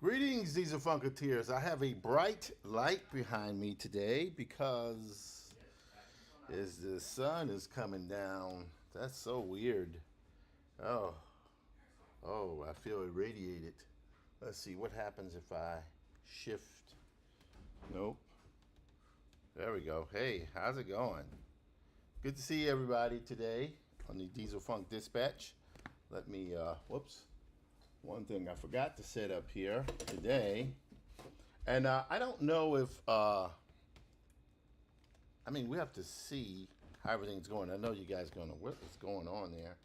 Greetings, these are Funketeers. I have a bright light behind me today because as the sun is coming down. That's so weird. Oh, I feel irradiated. Let's see what happens if I shift. Nope. There we go. Hey, how's it going? Good to see everybody today on the Diesel Funk Dispatch. Let me, whoops. One thing I forgot to set up here today. And I don't know if, we have to see how everything's going. I know you guys going to, what is going on there?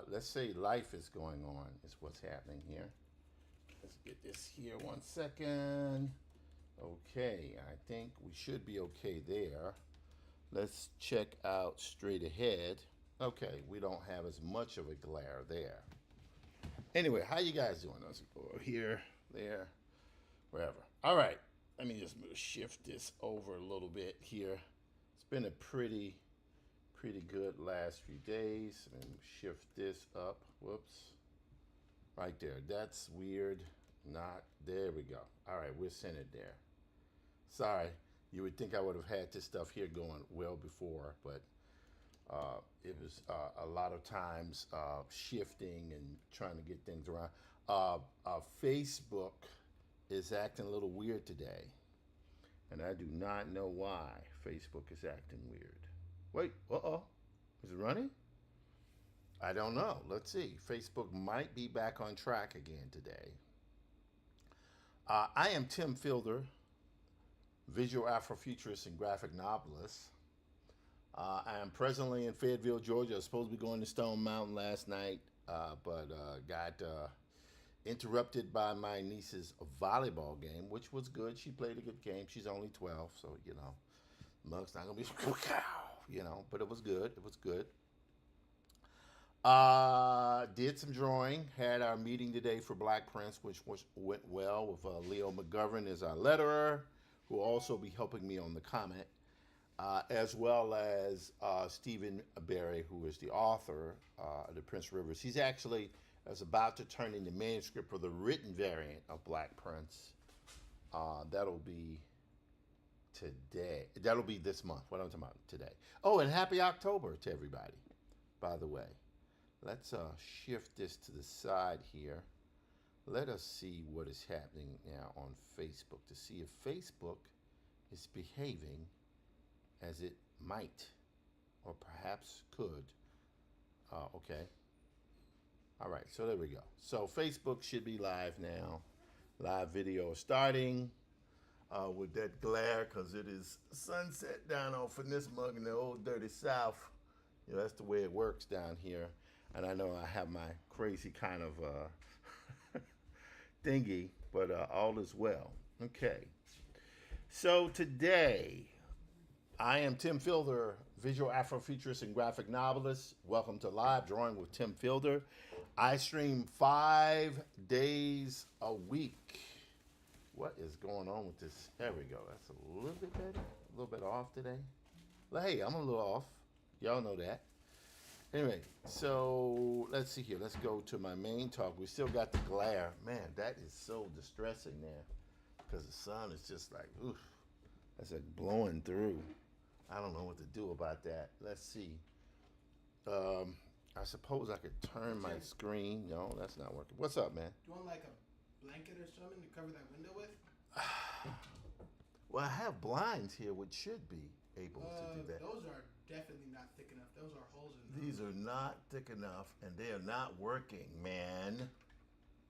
Let's say life is going on is what's happening here. Let's get this here 1 second. Okay, I think we should be okay there. Let's check out straight ahead. Okay, we don't have as much of a glare there. Anyway, how you guys doing? Those people here, there, wherever. All right, let me just shift this over a little bit here. It's been a pretty good last few days. Let me shift this up. Whoops, right there. That's weird. Not there. We go. All right, we're centered there. Sorry, you would think I would have had this stuff here going well before, but it was a lot of times shifting and trying to get things around. Facebook is acting a little weird today, and I do not know why Facebook is acting weird. Wait, is it running? I don't know. Let's see. Facebook might be back on track again today. I am Tim Fielder, visual Afrofuturist and graphic novelist. I am presently in Fayetteville, Georgia. I was supposed to be going to Stone Mountain last night, but got interrupted by my niece's volleyball game, which was good. She played a good game. She's only 12, so, mug's not going to be, but it was good. It was good. Did some drawing. Had our meeting today for Black Prince, which went well with Leo McGovern as our letterer, who will also be helping me on the comment. As well as Stephen Barry, who is the author of The Prince Rivers. He's actually is about to turn in the manuscript for the written variant of Black Prince. That'll be today. That'll be this month. What I'm talking about today. Oh, and happy October to everybody, by the way. Let's shift this to the side here. Let us see what is happening now on Facebook to see if Facebook is behaving as it might or perhaps could. Okay. All right, so there we go. So Facebook should be live now. Live video starting with that glare because it is sunset down off in this mug in the old dirty South. That's the way it works down here. And I know I have my crazy kind of thingy, but all is well. Okay. So today, I am Tim Fielder, visual Afrofuturist and graphic novelist. Welcome to Live Drawing with Tim Fielder. I stream 5 days a week. What is going on with this? There we go. That's a little bit better. A little bit off today. Well, hey, I'm a little off. Y'all know that. Anyway, so let's see here. Let's go to my main talk. We still got the glare. Man, that is so distressing there because the sun is just like, oof. That's like blowing through. I don't know what to do about that. Let's see. I suppose I could turn my screen. No, that's not working. What's up, man? Do you want like a blanket or something to cover that window with? Well, I have blinds here, which should be able to do that. Those are definitely not thick enough. Those are holes in them. These are not thick enough, and they are not working, man.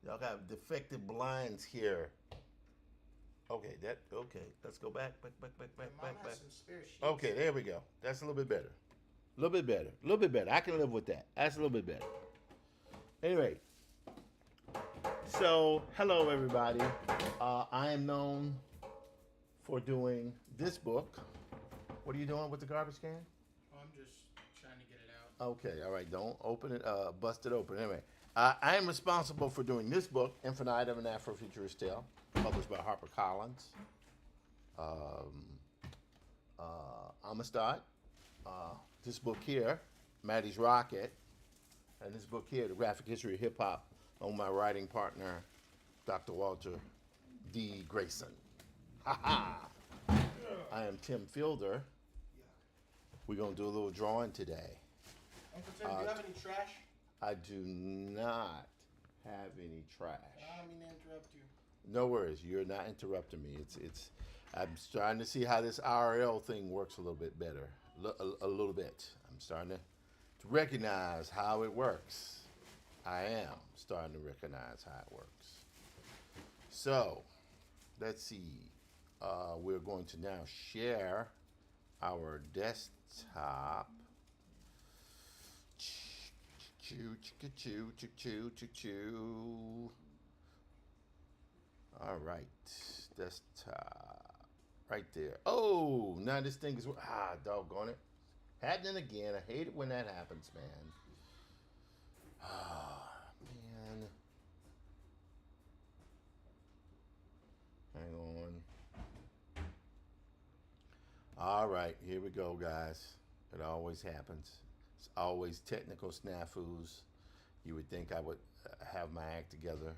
Y'all got defective blinds here. Okay, let's go back. Okay, there we go. That's a little bit better. A little bit better. I can live with that. That's a little bit better. Anyway, so hello everybody. I am known for doing this book. What are you doing with the garbage can? Oh, I'm just trying to get it out. Okay, all right. Don't open it. Bust it open. Anyway, I am responsible for doing this book, Infinite of an Afrofuturist Tale, published by HarperCollins. Amistad. This book here, Maddie's Rocket, and this book here, The Graphic History of Hip Hop, on my writing partner, Dr. Walter D. Grayson. Ha ha! I am Tim Fielder. We're going to do a little drawing today. Uncle Tim, do you have any trash? I do not have any trash. I don't mean to interrupt you. No worries. You're not interrupting me. I'm starting to see how this IRL thing works a little bit better. A little bit. I'm starting to recognize how it works. I am starting to recognize how it works. So, let's see. We're going to now share our desktop. All right, desktop. Right there. Oh, now this thing is, doggone it. Happening again. I hate it when that happens, man. Ah, man. All right, here we go, guys. It always happens. It's always technical snafus. You would think I would have my act together,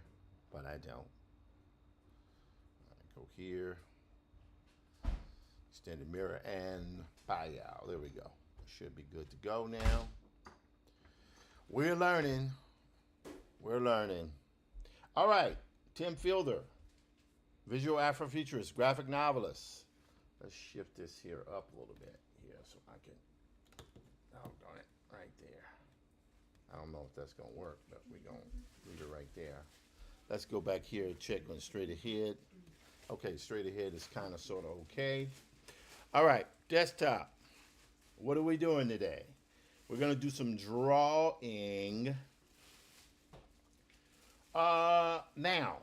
but I don't. All right, go here. Extended mirror and pow. There we go. Should be good to go now. We're learning. We're learning. All right, Tim Fielder, visual Afrofuturist, graphic novelist. Let's shift this here up a little bit here so I can, oh darn it, right there. I don't know if that's gonna work, but we're gonna leave it right there. Let's go back here and check on straight ahead. Okay, straight ahead is kind of sort of okay. All right, desktop. What are we doing today? We're gonna do some drawing. Now,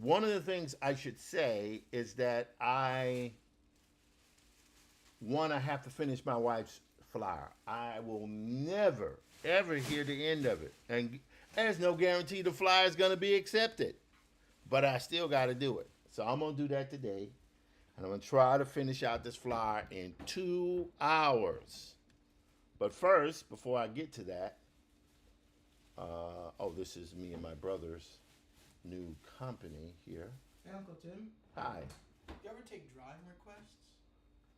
one of the things I should say is that I have to finish my wife's flyer. I will never, ever hear the end of it. And there's no guarantee the flyer is going to be accepted. But I still got to do it. So I'm going to do that today. And I'm going to try to finish out this flyer in 2 hours. But first, before I get to that, this is me and my brother's new company here. Hey, Uncle Tim. Hi. You ever take drawing requests?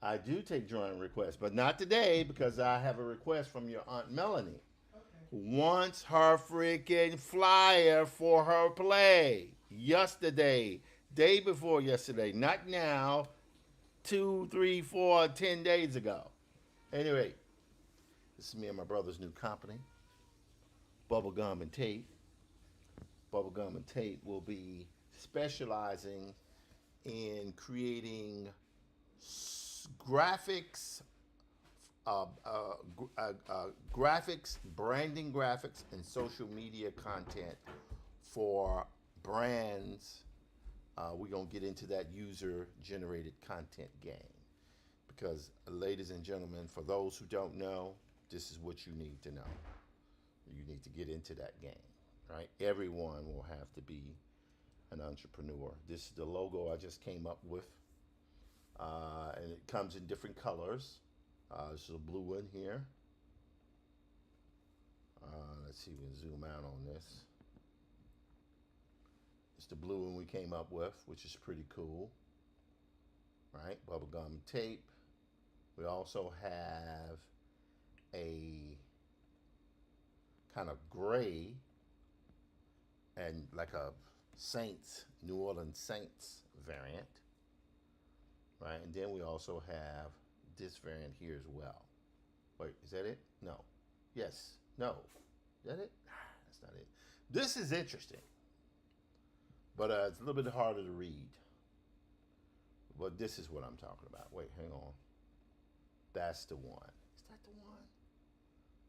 I do take drawing requests, but not today because I have a request from your Aunt Melanie. Okay. Who wants her freaking flyer for her play. Yesterday, day before yesterday, not now, 2, 3, 4, 10 days ago. Anyway, this is me and my brother's new company, Bubblegum and Tape. Bubblegum and Tape will be specializing in creating graphics, branding graphics, and social media content for brands. We're going to get into that user-generated content game. Because, ladies and gentlemen, for those who don't know, this is what you need to know. You need to get into that game, right? Everyone will have to be an entrepreneur. This is the logo I just came up with. And it comes in different colors. This is a blue one here. Let's see if we can zoom out on this. It's the blue one we came up with, which is pretty cool. Right? Bubblegum tape. We also have a kind of gray and like a Saints, New Orleans Saints variant. Right, and then we also have this variant here as well. Wait, is that it? No. Yes. No. Is that it? That's not it. This is interesting, but it's a little bit harder to read. But this is what I'm talking about. Wait, hang on. That's the one. Is that the one?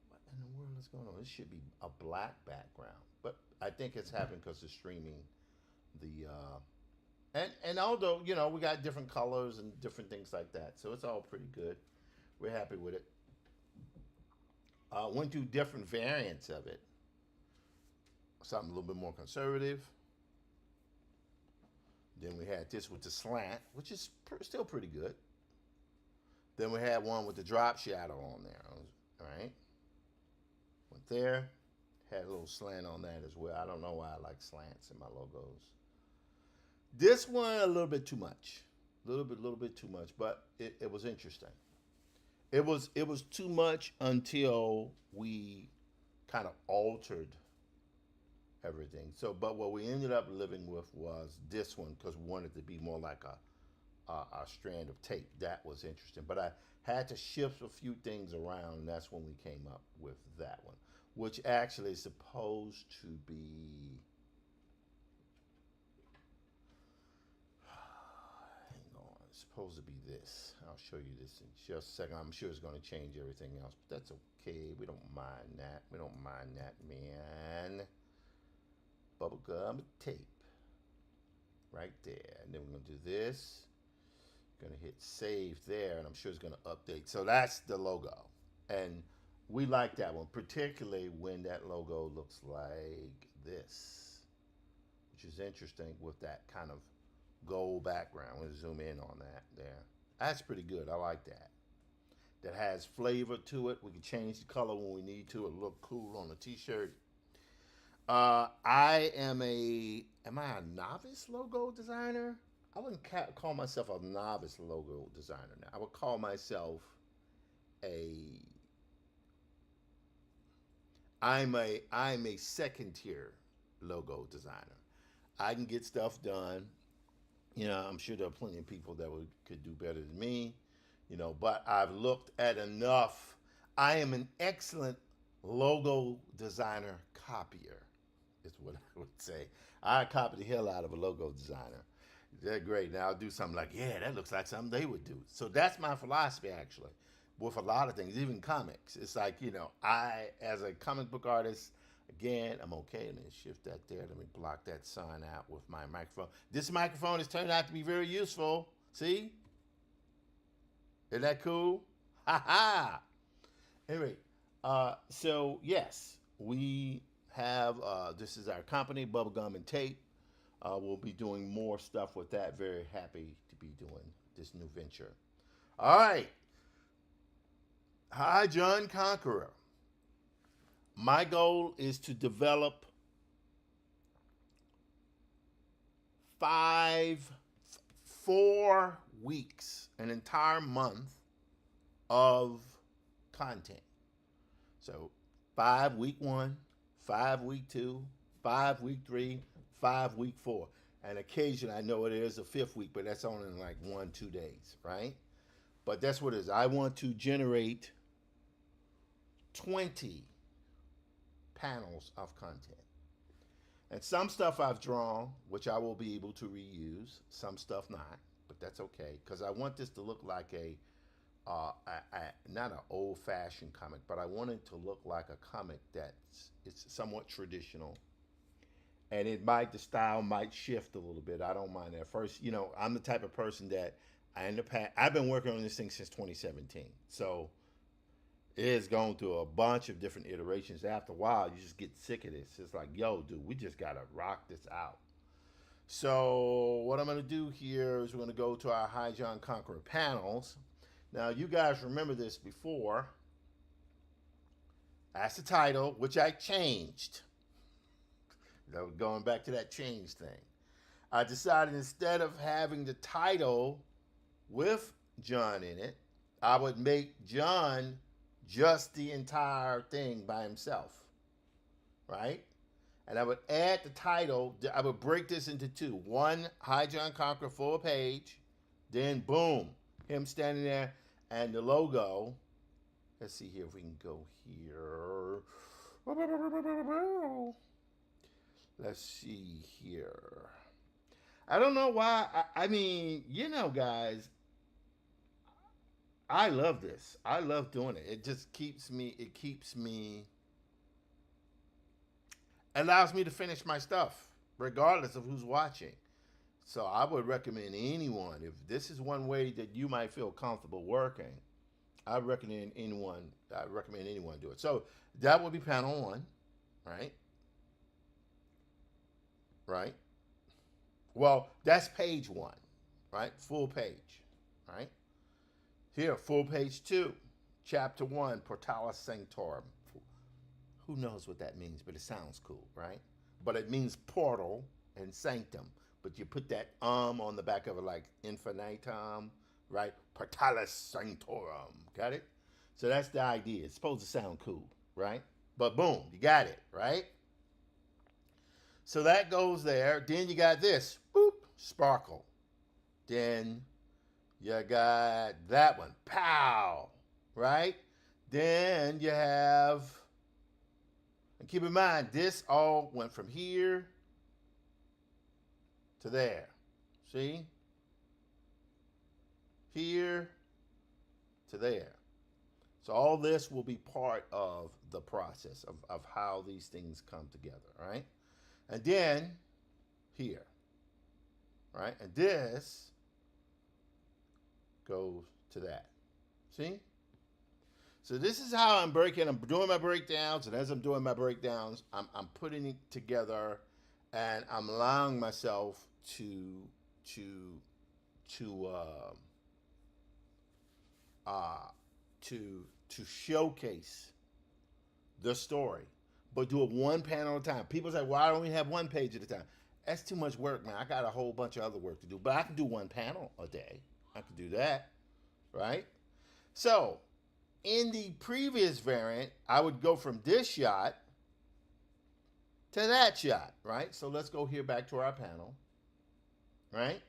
What in the world is going on? This should be a black background, but I think it's happening because it's streaming the. And although, you know, we got different colors and different things like that. So it's all pretty good. We're happy with it. Went through different variants of it. Something a little bit more conservative. Then we had this with the slant, which is still pretty good. Then we had one with the drop shadow on there. All right. Went there. Had a little slant on that as well. I don't know why I like slants in my logos. This one a little bit too much, a little bit too much, but it was interesting. It was too much until we kind of altered everything. So, but what we ended up living with was this one because we wanted it to be more like a strand of tape. That was interesting, but I had to shift a few things around, and that's when we came up with that one, which actually is supposed to be. Supposed to be this. I'll show you this in just a second. I'm sure it's going to change everything else, but that's okay. We don't mind that. We don't mind that, man. Bubblegum tape. Right there. And then we're going to do this. Going to hit save there, and I'm sure it's going to update. So that's the logo. And we like that one, particularly when that logo looks like this, which is interesting with that kind of gold background. We'll zoom in on that there. That's pretty good. I like that. That has flavor to it. We can change the color when we need to. It'll look cool on a t-shirt. Am I a novice logo designer? I wouldn't call myself a novice logo designer now. I would call myself a I'm a second tier logo designer. I can get stuff done. I'm sure there are plenty of people that could do better than me. But I've looked at enough. I am an excellent logo designer copier, is what I would say. I copy the hell out of a logo designer. They're great. Now I'll do something like, yeah, that looks like something they would do. So that's my philosophy, actually, with a lot of things, even comics. It's like, I, as a comic book artist, again, I'm okay. Let me shift that there. Let me block that sign out with my microphone. This microphone has turned out to be very useful. See? Isn't that cool? Ha ha! Anyway, so yes, we have, this is our company, Bubblegum and Tape. We'll be doing more stuff with that. Very happy to be doing this new venture. All right. Hi, John Conqueror. My goal is to develop 4 weeks, an entire month of content. So 5 week 1, 5 week 2, 5 week 3, 5 week 4. And occasionally I know it is a 5th week, but that's only in like 1-2 days, right? But that's what it is. I want to generate 20 panels of content. And some stuff I've drawn, which I will be able to reuse, some stuff not, but that's okay, because I want this to look like not an old-fashioned comic, but I want it to look like a comic it's somewhat traditional, and the style might shift a little bit. I don't mind that. First, I'm the type of person that I've been working on this thing since 2017, so it has gone through a bunch of different iterations. After a while, you just get sick of this. It's like, yo, dude, we just gotta rock this out. So what I'm gonna do here is we're gonna go to our Hi John Conqueror panels. Now, you guys remember this before. That's the title, which I changed. Going back to that change thing. I decided instead of having the title with John in it, I would make John just the entire thing by himself, right? And I would add the title. I would break this into 2. One, Hi John Conqueror full page. Then, boom, him standing there. And the logo, let's see here if we can go here. Let's see here. I don't know why. I mean, guys, I love this. I love doing it. It just allows me to finish my stuff, regardless of who's watching. So I would recommend anyone, if this is one way that you might feel comfortable working, I recommend anyone do it. So that would be panel 1, right? Right? Well, that's page 1, right? Full page, right? Here, full page 2, chapter 1, Portalis Sanctorum. Who knows what that means, but it sounds cool, right? But it means portal and sanctum. But you put that on the back of it like infinitum, right? Portalis Sanctorum. Got it? So that's the idea. It's supposed to sound cool, right? But boom, you got it, right? So that goes there. Then you got this, boop, sparkle. Then you got that one, pow, right? Then you have, and keep in mind, this all went from here to there. See? Here to there. So all this will be part of the process of how these things come together, right? And then here, right? And this goes to that. See? So this is how I'm doing my breakdowns, and as I'm doing my breakdowns, I'm putting it together, and I'm allowing myself to uh, to showcase the story, but do it one panel at a time. People say, "Well, I only have one page at a time." That's too much work, man. I got a whole bunch of other work to do, but I can do one panel a day. I can do that, right? So, in the previous variant, I would go from this shot to that shot, right? So let's go here back to our panel, right?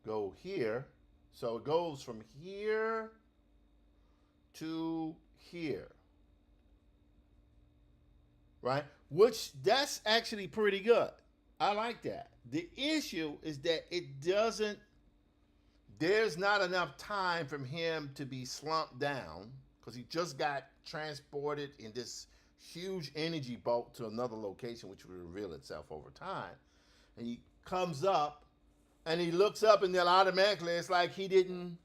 Go here. So it goes from here to here, right? Which that's actually pretty good. I like that. The issue is that it doesn't, there's not enough time from him to be slumped down because he just got transported in this huge energy bolt to another location, which will reveal itself over time. And he comes up and he looks up, and then automatically it's like he didn't,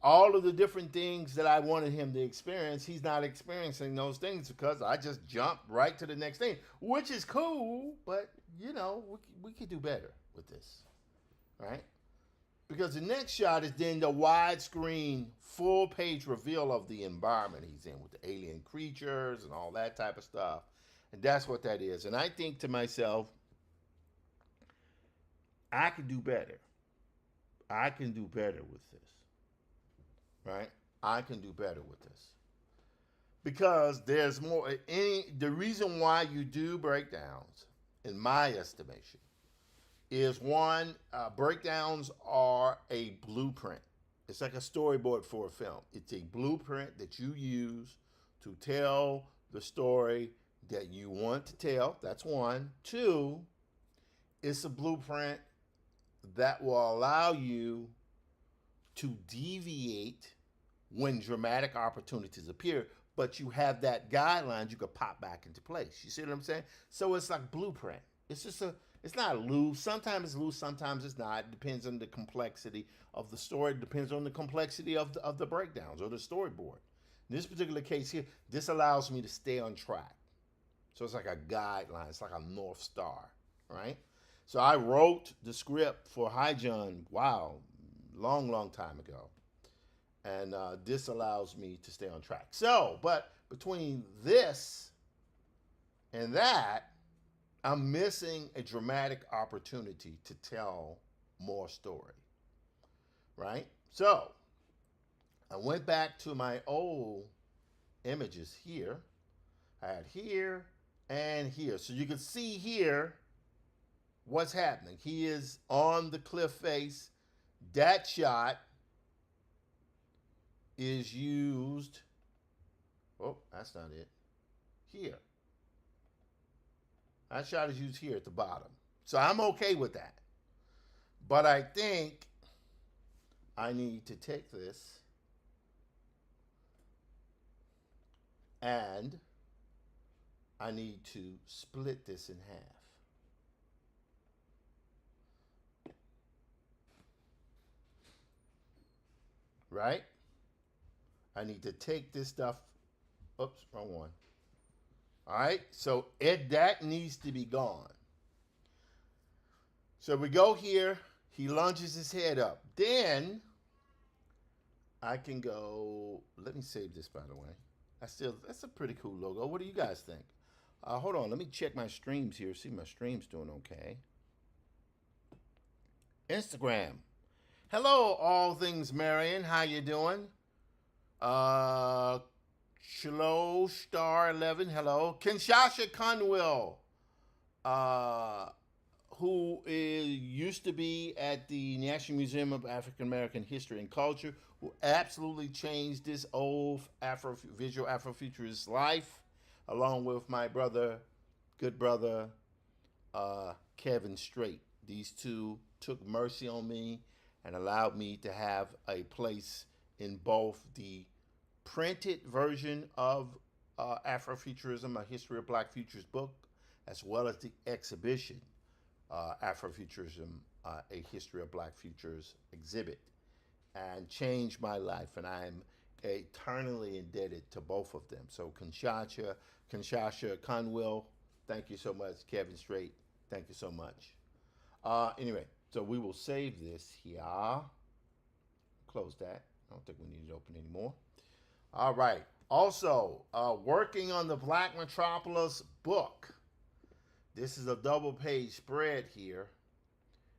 all of the different things that I wanted him to experience, he's not experiencing those things because I just jumped right to the next thing, which is cool, but you know, we could do better with this, right? Because the next shot is then the widescreen full page reveal of the environment he's in with the alien creatures and all that type of stuff. And that's what that is. And I think to myself, I can do better. I can do better with this. Right? I can do better with this. Because there's more, the reason why you do breakdowns, in my estimation, is one, breakdowns are a blueprint. It's like a storyboard for a film. It's a blueprint that you use to tell the story that you want to tell. That's one. Two, it's a blueprint that will allow you to deviate when dramatic opportunities appear, but you have that guidelines you could pop back into place. You see what I'm saying? So it's like blueprint. It's just it's not loose. Sometimes it's loose, sometimes it's not. It depends on the complexity of the story. It depends on the complexity of the breakdowns or the storyboard. In this particular case here, this allows me to stay on track. So it's like a guideline. It's like a North Star, right? So I wrote the script for Hi-Jun, wow, long time ago. And this allows me to stay on track. So, but between this and that, I'm missing a dramatic opportunity to tell more story, right? So, I went back to my old images here. I had here and here. So you can see here what's happening. He is on the cliff face. That shot is used, oh, that's not it, here. That shot is used here at the bottom. So I'm okay with that. But I think I need to take this and I need to split this in half. Right? I need to take this stuff, oops, wrong one. All right, so that needs to be gone. So we go here, he lunges his head up. Then I can go, let me save this by the way. That's a pretty cool logo. What do you guys think? Hold on, let me check my streams here, see if my stream's doing okay. Instagram. Hello, All Things Marion, how you doing? Shlo Star 11, hello. Kinshasa Conwell, who used to be at the National Museum of African American History and Culture, who absolutely changed this old visual Afrofuturist life, along with my brother, good brother, Kevin Strait. These two took mercy on me and allowed me to have a place in both the printed version of Afrofuturism, A History of Black Futures book, as well as the exhibition, Afrofuturism, A History of Black Futures exhibit, and changed my life. And I'm eternally indebted to both of them. So Kinshasa Conwell, thank you so much. Kevin Strait, thank you so much. Anyway, so we will save this here. Close that. I don't think we need it open anymore. All right. Also, working on the Black Metropolis book. This is a double page spread here.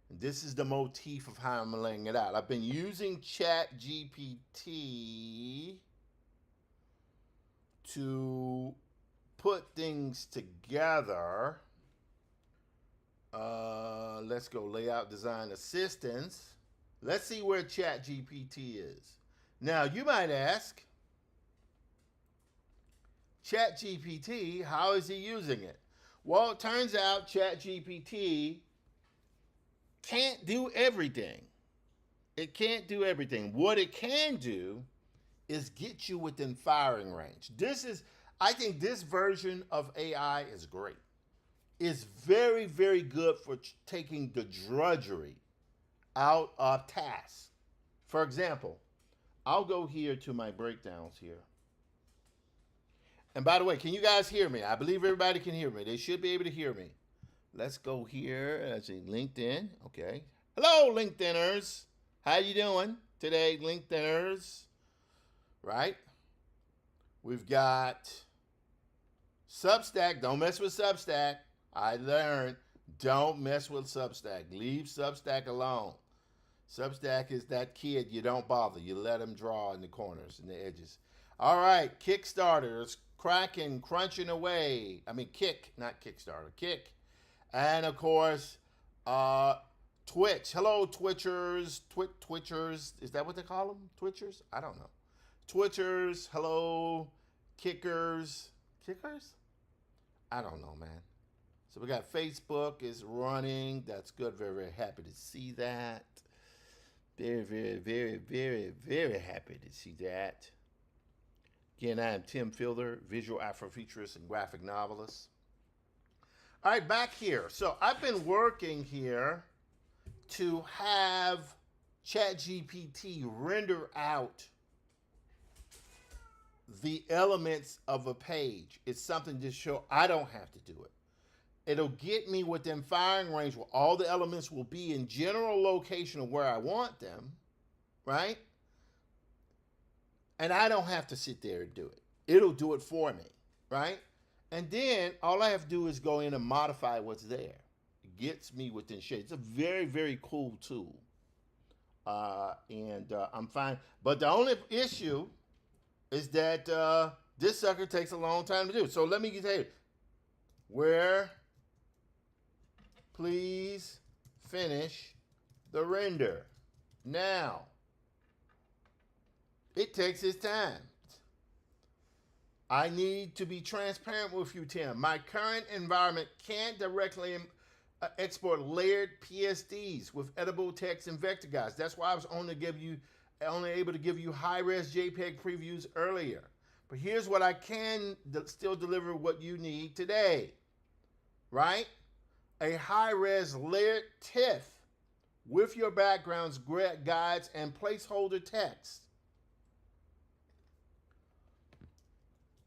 And this is the motif of how I'm laying it out. I've been using ChatGPT to put things together. Let's go layout design assistance. Let's see where ChatGPT is. Now, you might ask, ChatGPT, how is he using it? Well, it turns out ChatGPT can't do everything. It can't do everything. What it can do is get you within firing range. I think this version of AI is great. It's very, very good for taking the drudgery out of tasks. For example, I'll go here to my breakdowns here. And by the way, can you guys hear me? I believe everybody can hear me. They should be able to hear me. Let's go here as in LinkedIn. Okay. Hello, LinkedIners. How you doing today, LinkedIners? Right? We've got Substack. Don't mess with Substack. I learned, don't mess with Substack. Leave Substack alone. Substack is that kid you don't bother. You let him draw in the corners and the edges. All right, Kickstarter is cracking, crunching away. I mean, Kick, not Kickstarter, Kick. And of course, Twitch. Hello, Twitchers. Twitchers. Is that what they call them? Twitchers? I don't know. Twitchers. Hello, Kickers. Kickers? I don't know, man. So we got Facebook is running. That's good. Very, very happy to see that. Very, very, very, very, very happy to see that. Again, I am Tim Fielder, visual Afrofuturist and graphic novelist. All right, back here. So I've been working here to have ChatGPT render out the elements of a page. It's something to show I don't have to do it. It'll get me within firing range where all the elements will be in general location of where I want them, right? And I don't have to sit there and do it. It'll do it for me, right? And then all I have to do is go in and modify what's there. It gets me within shade. It's a very, very cool tool. I'm fine. But the only issue is that this sucker takes a long time to do. So let me tell you, where please finish the render now. It takes its time. I need to be transparent with you, Tim. My current environment can't directly export layered PSDs with editable text and vector guides. That's why I was only able to give you high-res JPEG previews earlier. But here's what I can still deliver what you need today, right? A high-res layered TIFF with your backgrounds, guides, and placeholder text.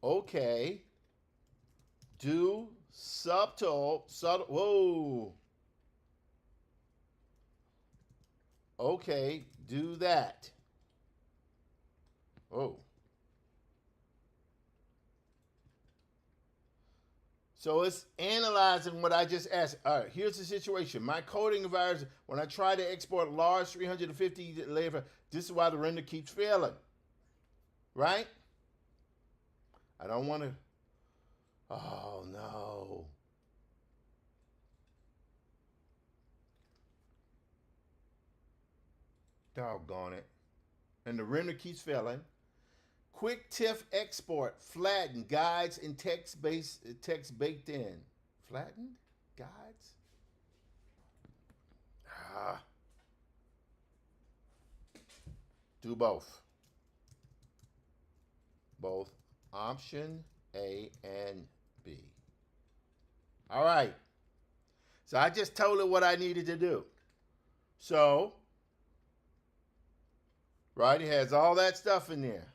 Okay. Do subtle, whoa. Okay, do that. Oh. So it's analyzing what I just asked. All right, here's the situation. My coding environment, when I try to export large 350 layer, this is why the render keeps failing. Right? I don't want to. Oh, no. Doggone it. And the render keeps failing. Quick TIFF export, flatten, guides, and text baked in. Flattened? Guides? Do both. Both. Option A and B. All right. So I just told it what I needed to do. So, right, it has all that stuff in there.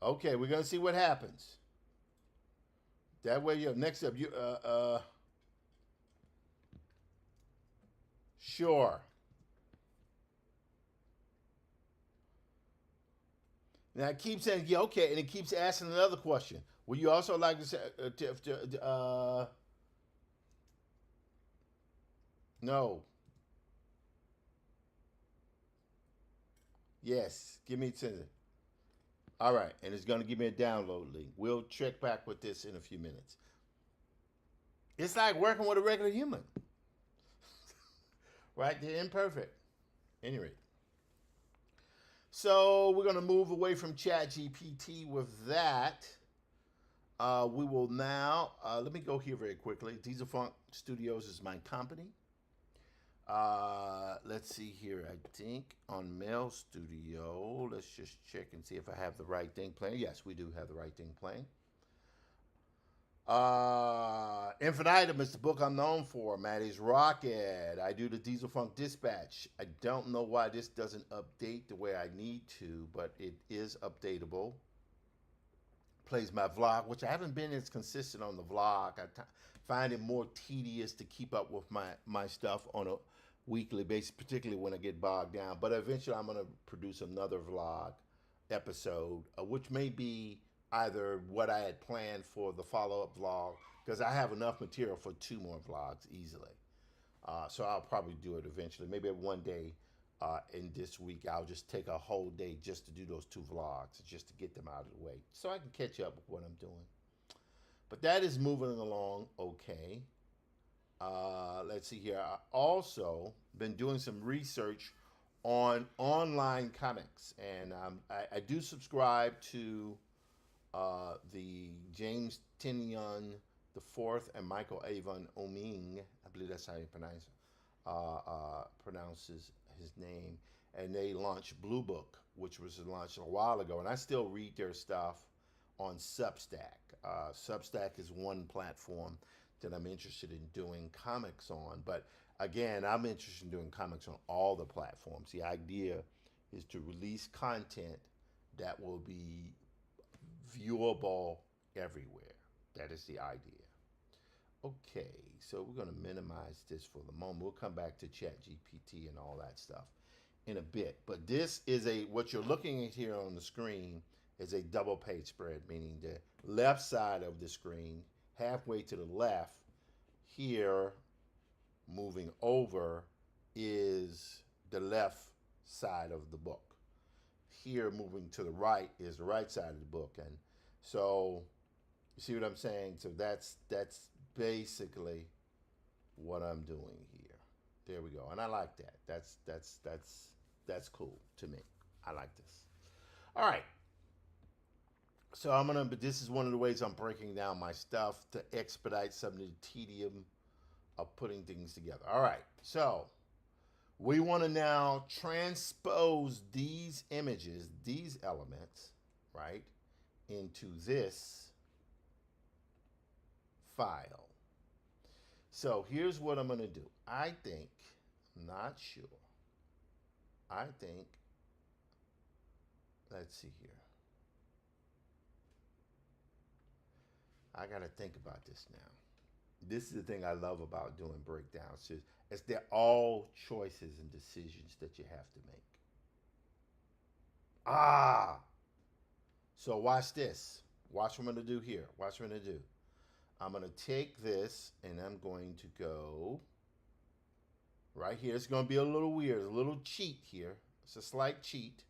Okay, we're going to see what happens. That way, next up, sure. And I keep saying, yeah, okay. And it keeps asking another question. Would you also like to say, no, yes, give me 10. All right. And it's going to give me a download link. We'll check back with this in a few minutes. It's like working with a regular human, right? They're imperfect. Anyway, so we're going to move away from ChatGPT with that. We will now, let me go here very quickly. Diesel Funk Studios is my company. Let's see here. I think on Mail Studio, let's just check and see if I have the right thing playing. Yes, we do have the right thing playing. Infinitum is the book I'm known for. Maddie's Rocket. I do the Diesel Funk Dispatch. I don't know why this doesn't update the way I need to, but it is updatable. Plays my vlog, which I haven't been as consistent on the vlog. Find it more tedious to keep up with my stuff on a weekly basis, particularly when I get bogged down. But eventually I'm going to produce another vlog episode, which may be either what I had planned for the follow-up vlog, because I have enough material for 2 more vlogs easily. So I'll probably do it eventually. Maybe one day in this week, I'll just take a whole day just to do those 2 vlogs, just to get them out of the way, so I can catch up with what I'm doing. But that is moving along okay. Let's see here. I also been doing some research on online comics, and I do subscribe to the James Tynion the Fourth and Michael Avon Oeming. I believe that's how he pronounces his name. And they launched Blue Book, which was launched a while ago, and I still read their stuff on Substack. Substack is one platform that I'm interested in doing comics on, but again, I'm interested in doing comics on all the platforms. The idea is to release content that will be viewable everywhere. That is the idea. Okay, so we're going to minimize this for the moment. We'll come back to ChatGPT and all that stuff in a bit. But this is what you're looking at here on the screen is a double page spread, meaning the left side of the screen, halfway to the left, here moving over is the left side of the book. Here moving to the right is the right side of the book. And so you see what I'm saying? So that's basically what I'm doing here. There we go. And I like that. That's cool to me. I like this. All right. So but this is one of the ways I'm breaking down my stuff to expedite some of the tedium of putting things together. All right. So we want to now transpose these images, these elements, right, into this file. So here's what I'm going to do. I think, let's see here. I got to think about this now. This is the thing I love about doing breakdowns. It's they're all choices and decisions that you have to make. So watch this. Watch what I'm going to do here. Watch what I'm going to do. I'm going to take this and I'm going to go right here. It's going to be a little weird, a little cheat here. It's a slight cheat.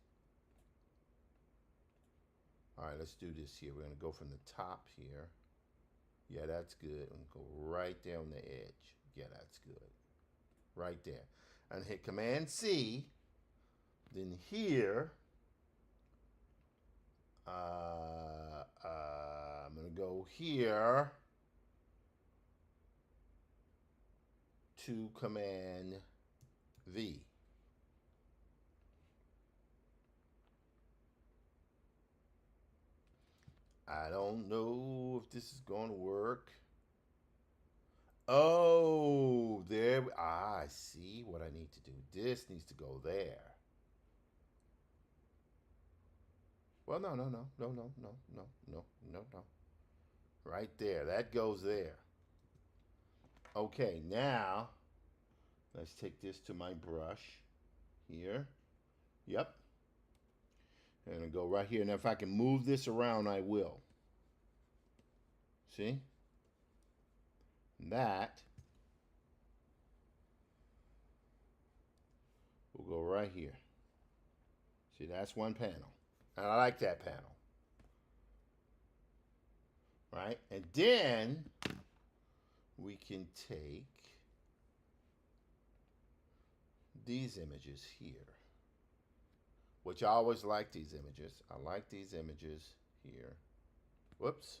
All right, let's do this here. We're going to go from the top here. Yeah, that's good. And go right down the edge. Yeah, that's good. Right there. And hit Command C. Then here, I'm going to go here to Command V. I don't know if this is going to work. Oh, there. I see what I need to do. This needs to go there. Well, no. Right there. That goes there. Okay, now let's take this to my brush here. Yep. I'm going to go right here. Now, if I can move this around, I will. See? That will go right here. See, that's one panel. And I like that panel. Right? And then we can take these images here, which I always like these images. I like these images here. Whoops.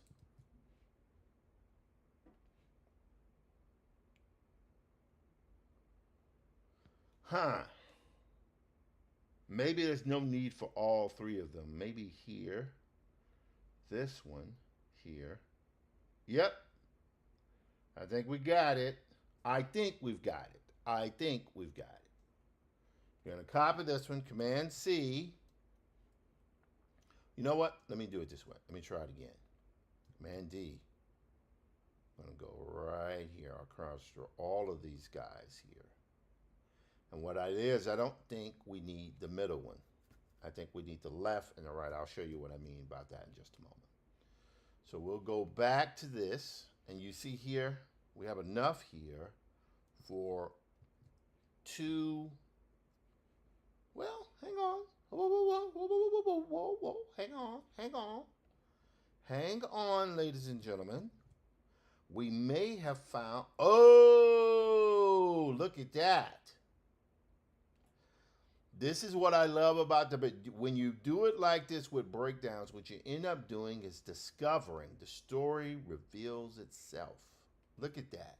Maybe there's no need for all three of them. Maybe here, this one, here. Yep. I think we got it. I think we've got it. I think we've got it. You're going to copy this one, Command C. You know what? Let me do it this way. Let me try it again. Command D. I'm going to go right here across through all of these guys here. And what it is, I don't think we need the middle one. I think we need the left and the right. I'll show you what I mean about that in just a moment. So we'll go back to this. And you see here, we have enough here for two. Well, hang on. Whoa, whoa, whoa, whoa, whoa, whoa, whoa, whoa, whoa. Hang on, hang on. Hang on, ladies and gentlemen. We may have found, oh, look at that. This is what I love about when you do it like this with breakdowns, what you end up doing is discovering the story reveals itself. Look at that.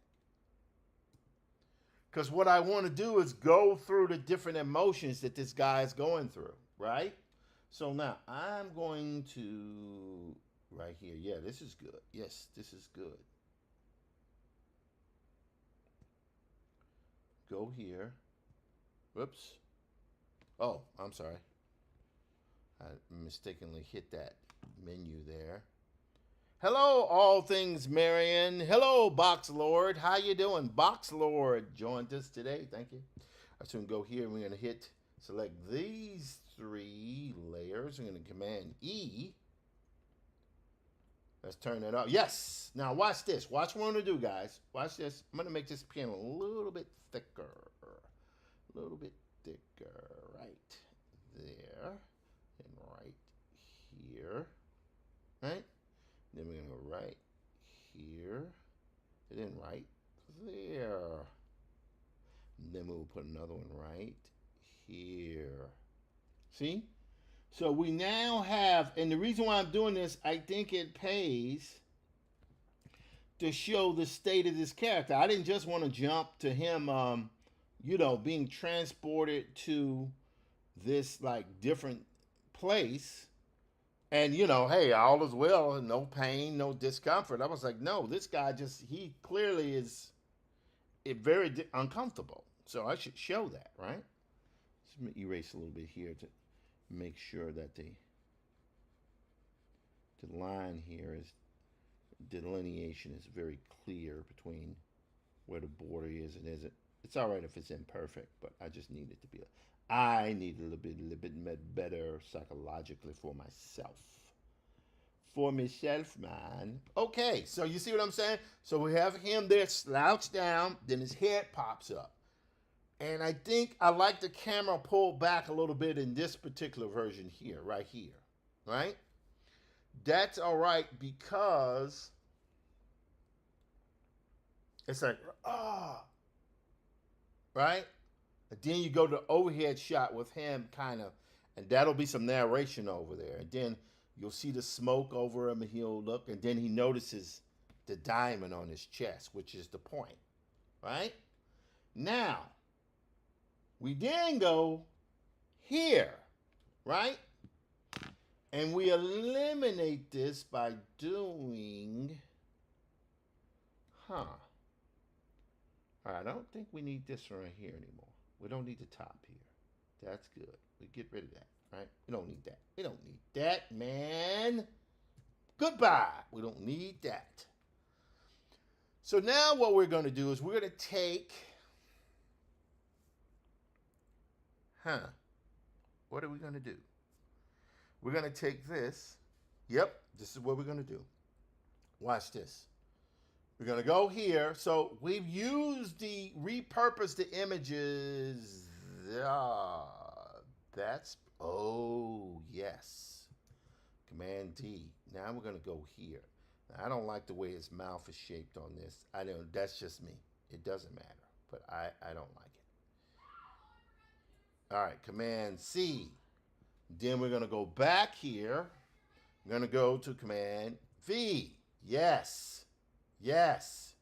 Because what I want to do is go through the different emotions that this guy is going through, right? So now I'm going to, right here. Yeah, this is good. Yes, this is good. Go here. Whoops. Oh, I'm sorry. I mistakenly hit that menu there. Hello, all things Marion. Hello, Box Lord. How you doing? Box Lord joined us today. Thank you. I'm going to go here and we're going to select these three layers. I'm going to Command E. Let's turn that off. Yes. Now watch this. Watch what I'm going to do, guys. Watch this. I'm going to make this pen a little bit thicker. A little bit thicker. Right there. And right here. Right? Then we're going to go right here. And then right there. And then we'll put another one right here. See? So we now have, and the reason why I'm doing this, I think it pays to show the state of this character. I didn't just want to jump to him, you know, being transported to this like different place. And, you know, hey, all is well, no pain, no discomfort. I was like, no, this guy he clearly is very uncomfortable. So I should show that, right? Let me erase a little bit here to make sure that the line here is, delineation is very clear between where the border is and isn't. It's all right if it's imperfect, but I just need it to be, I need a little bit better psychologically for myself. For myself, man. Okay, so you see what I'm saying? So we have him there slouched down, then his head pops up. And I think I like the camera pulled back a little bit in this particular version here, right here, right? That's all right because it's like, right? And then you go to overhead shot with him kind of, and that'll be some narration over there. And then you'll see the smoke over him and he'll look, and then he notices the diamond on his chest, which is the point, right? Now, we then go here, right? And we eliminate this by doing, all right, I don't think we need this right here anymore. We don't need the top here. That's good. We get rid of that, right? We don't need that. We don't need that, man. Goodbye. We don't need that. So now what we're going to do is we're going to take, what are we going to do? We're going to take this. Yep, this is what we're going to do. Watch this. We're going to go here. So we've repurposed the images. Oh, yes. Command D. Now we're going to go here. Now, I don't like the way his mouth is shaped on this. I know that's just me. It doesn't matter, but I don't like it. All right, Command C. Then we're going to go back here. We're going to go to Command V. Yes. Yes.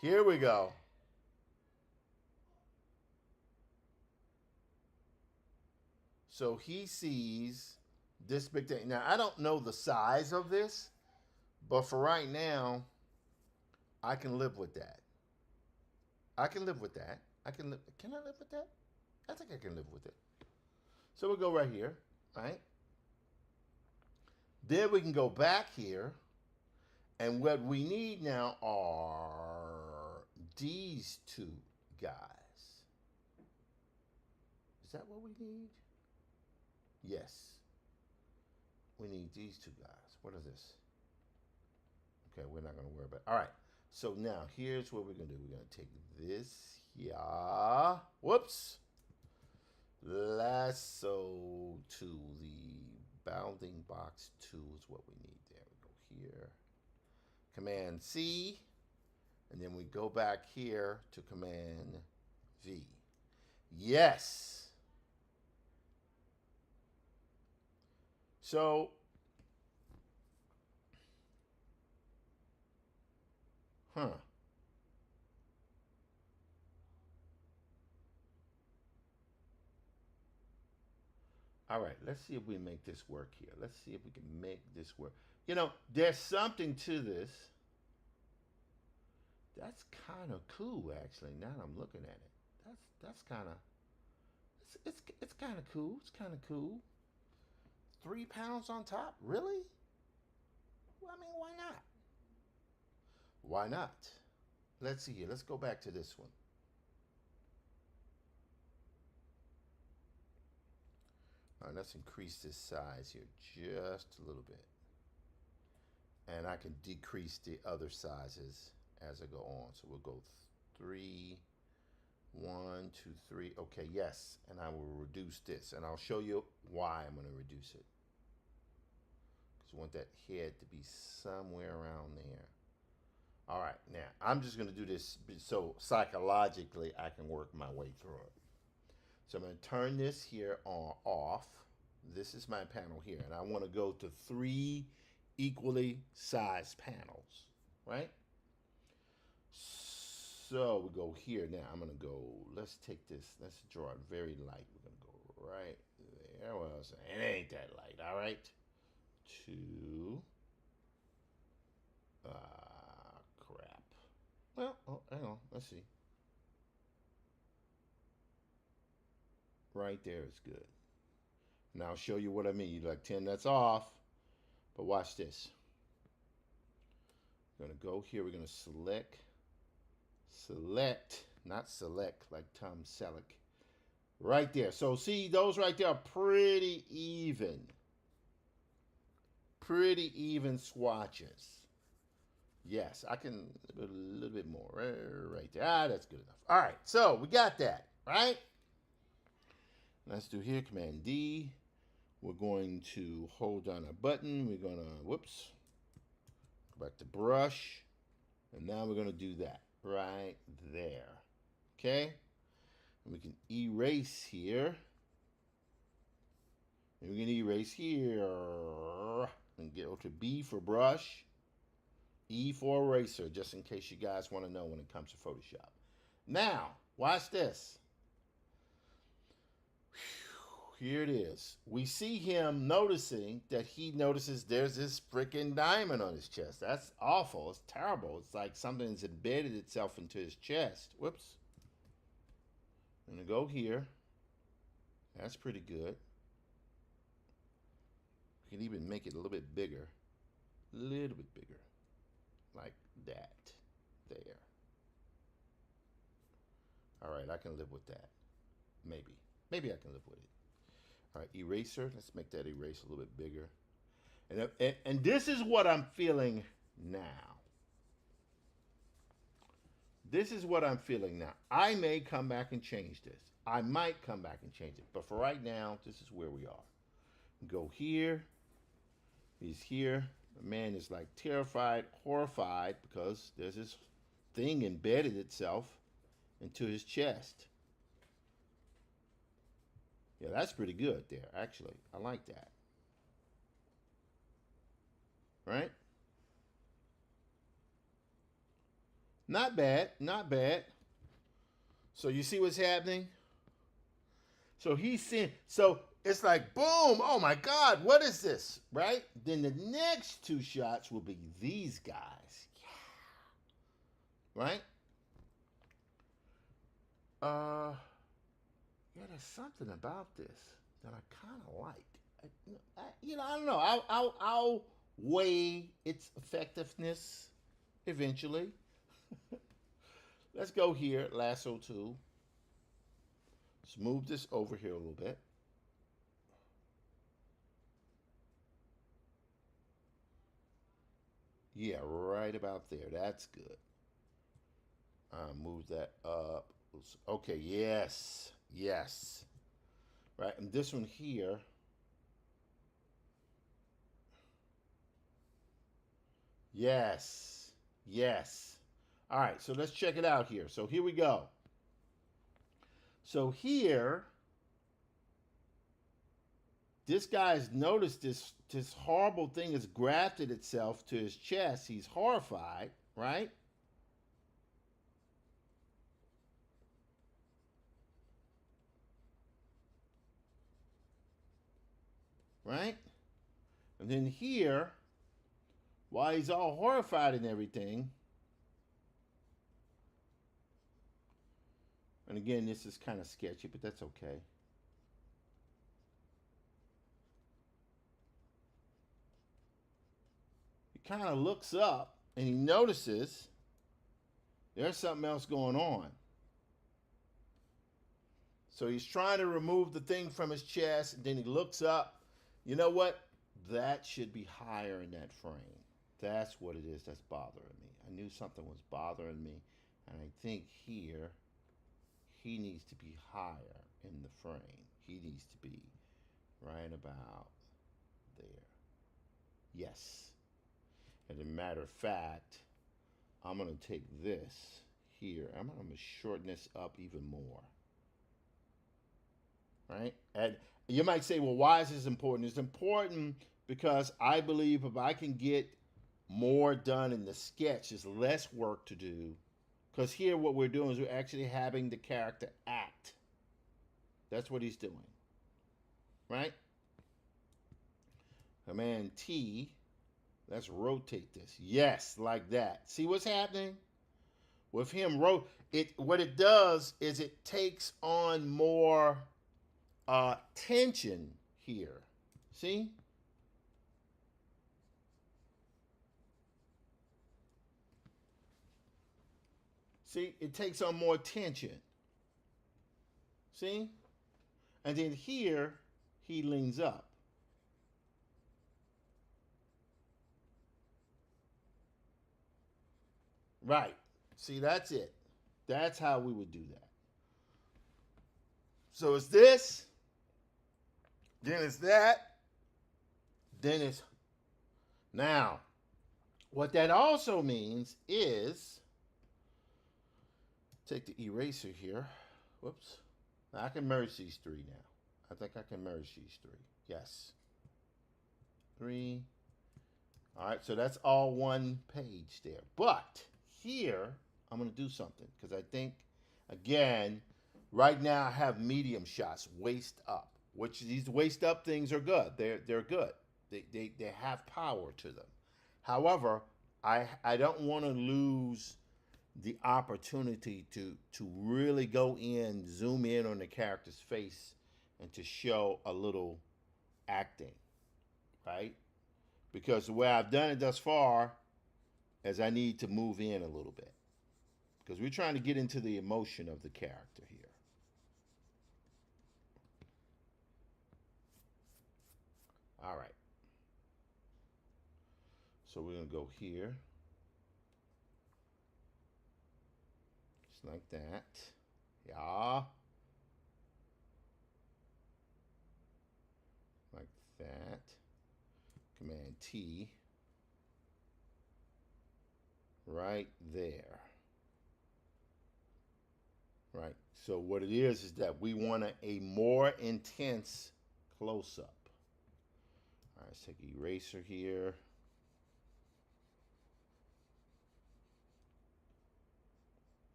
Here we go. So he sees this big thing. Now, I don't know the size of this, but for right now, I can live with that. I can live with that. Can I live with that? I think I can live with it. So we'll go right here, right? Then we can go back here. And what we need now are these two guys. Is that what we need? Yes. We need these two guys. What is this? Okay, we're not going to worry about it. All right. So now here's what we're going to do. We're going to take this here. Whoops. Lasso to the bounding box 2 is what we need. There we go here. Command C, and then we go back here to Command V. Yes. So, all right, let's see if we make this work here. Let's see if we can make this work. You know, there's something to this. That's kind of cool, actually. Now that I'm looking at it, that's kind of it's kind of cool. It's kind of cool. 3 pounds on top, really? Well, I mean, why not? Why not? Let's see here. Let's go back to this one. All right, let's increase this size here just a little bit. And I can decrease the other sizes as I go on. So we'll go 3, 1, 2, 3. Okay, yes. And I will reduce this. And I'll show you why I'm going to reduce it. Because I want that head to be somewhere around there. All right, now I'm just going to do this so psychologically I can work my way through it. So I'm going to turn this here off. This is my panel here. And I want to go to 3 equally sized panels, right? So we go here now. I'm going to go, let's take this, let's draw it very light. We're going to go right there. Well, it ain't that light, all right? 2. Crap. Well, hang on, let's see. Right there is good. Now I'll show you what I mean. You're like, Tim, that's off. But watch this. We're going to go here. We're going to select, not select like Tom Selleck. Right there. So see, those right there are pretty even. Pretty even swatches. Yes, I can a little bit more. Right there. Ah, that's good enough. All right, so we got that, right? Let's do here, Command D. We're going to hold down a button. We're going to, whoops, go back to brush. And now we're going to do that right there. Okay? And we can erase here. And we can erase here. And go to B for brush. E for eraser, just in case you guys want to know when it comes to Photoshop. Now, watch this. Here it is. We see him noticing that he notices there's this freaking diamond on his chest. That's awful. It's terrible. It's like something's embedded itself into his chest. Whoops. I'm going to go here. That's pretty good. We can even make it a little bit bigger. A little bit bigger. Like that. There. All right, I can live with that. Maybe. Maybe I can live with it. All right, eraser. Let's make that eraser a little bit bigger. And this is what I'm feeling now. This is what I'm feeling now. I may come back and change this. I might come back and change it. But for right now, this is where we are. Go here. He's here. The man is like terrified, horrified, because there's this thing embedded itself into his chest. Yeah, that's pretty good there, actually. I like that. Right? Not bad, not bad. So you see what's happening? So he's seeing, so it's like, boom, oh my God, what is this, right? Then the next two shots will be these guys. Yeah. Right? Yeah, there's something about this that I kind of like. I don't know. I'll weigh its effectiveness eventually. Let's go here, lasso tool. Let's move this over here a little bit. Yeah, right about there. That's good. Move that up. Okay, yes. Yes. Right, and this one here. Yes. Yes. All right, so let's check it out here. So here we go. So here, this guy's noticed this horrible thing has grafted itself to his chest. He's horrified, right? Right? And then here, while he's all horrified and everything, and again, this is kind of sketchy, but that's okay. He kind of looks up and he notices there's something else going on. So he's trying to remove the thing from his chest, and then he looks up. You know what? That should be higher in that frame. That's what it is that's bothering me. I knew something was bothering me, and I think here, he needs to be higher in the frame. He needs to be right about there. Yes. As a matter of fact, I'm going to take this here. I'm going to shorten this up even more. Right? And you might say, well, why is this important? It's important because I believe if I can get more done in the sketch, there's less work to do. Because here what we're doing is we're actually having the character act. That's what he's doing. Right? Command T. Let's rotate this. Yes, like that. See what's happening? With him, what it does is it takes on more tension here. See? See, it takes on more tension. See? And then here, he leans up. Right. See, that's it. That's how we would do that. So it's this, then it's that, then it's... Now, what that also means is, take the eraser here. Whoops. Now I can merge these three now. I think I can merge these three. Yes. 3. All right, so that's all one page there. But here, I'm going to do something because I think, again, right now I have medium shots, waist up, which these waist up things are good. They're good. They have power to them. However, I don't want to lose the opportunity to really go in, zoom in on the character's face and to show a little acting, right? Because the way I've done it thus far is I need to move in a little bit because we're trying to get into the emotion of the character here. All right. So we're going to go here. Just like that. Yeah. Like that. Command T. Right there. Right. So what it is that we want a more intense close-up. All right, let's take an eraser here.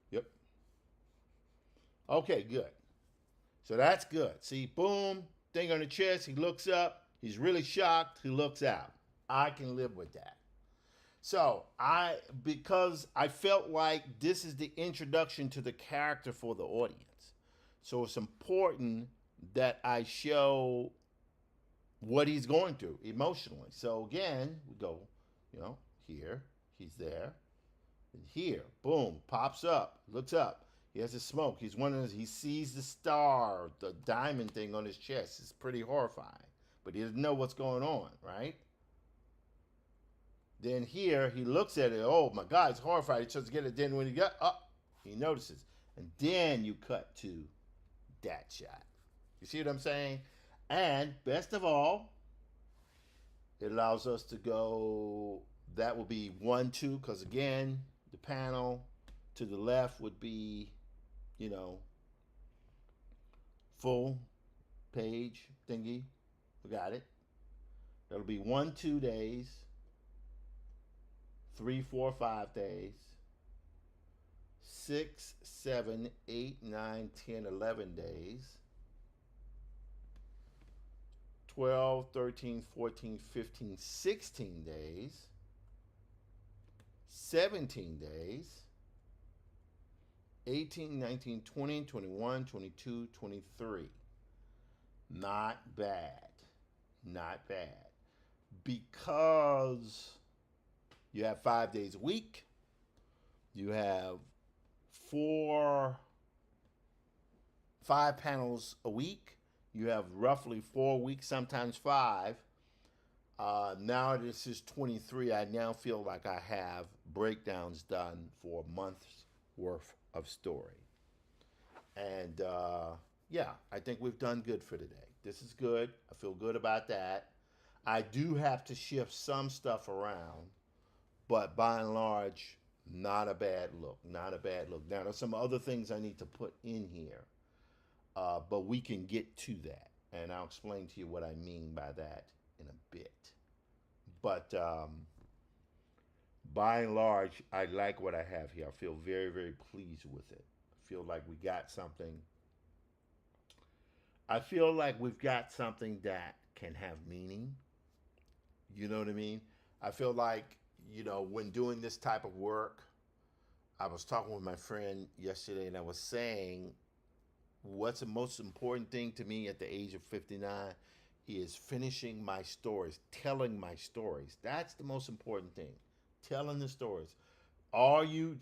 Yep. Okay, good. So that's good. See, boom, thing on the chest. He looks up. He's really shocked. He looks out. I can live with that. So because I felt like this is the introduction to the character for the audience. So it's important that I show what he's going through emotionally. So again, we go, here, he's there. And here, boom, pops up, looks up. He has a smoke. He's wondering, he sees the star, the diamond thing on his chest. It's pretty horrifying. But he doesn't know what's going on, right? Then here, he looks at it. Oh, my God, he's horrified. He tries to get it. Then when he got up, he notices. And then you cut to that shot. You see what I'm saying? And best of all, it allows us to go, that will be 1, 2, because again, the panel to the left would be, full page thingy. We got it. That'll be 1, 2 days. 3, 4, 5 days, 6, 7, 8, 9, 10, 11 days, 12, 13, 14, 15, 16 days, 17 days, 18, 19, 20, 21, 22, 23. Not bad. Not bad. Because you have 5 days a week. You have 5 panels a week. You have roughly 4 weeks, sometimes 5. Now this is 23. I now feel like I have breakdowns done for a month's worth of story. And I think we've done good for today. This is good. I feel good about that. I do have to shift some stuff around. But by and large, not a bad look. Not a bad look. Now, there's some other things I need to put in here. But we can get to that. And I'll explain to you what I mean by that in a bit. But by and large, I like what I have here. I feel very, very pleased with it. I feel like we got something. I feel like we've got something that can have meaning. You know what I mean? I feel like, when doing this type of work, I was talking with my friend yesterday and I was saying, what's the most important thing to me at the age of 59 is finishing my stories, telling my stories. That's the most important thing. Telling the stories. Are you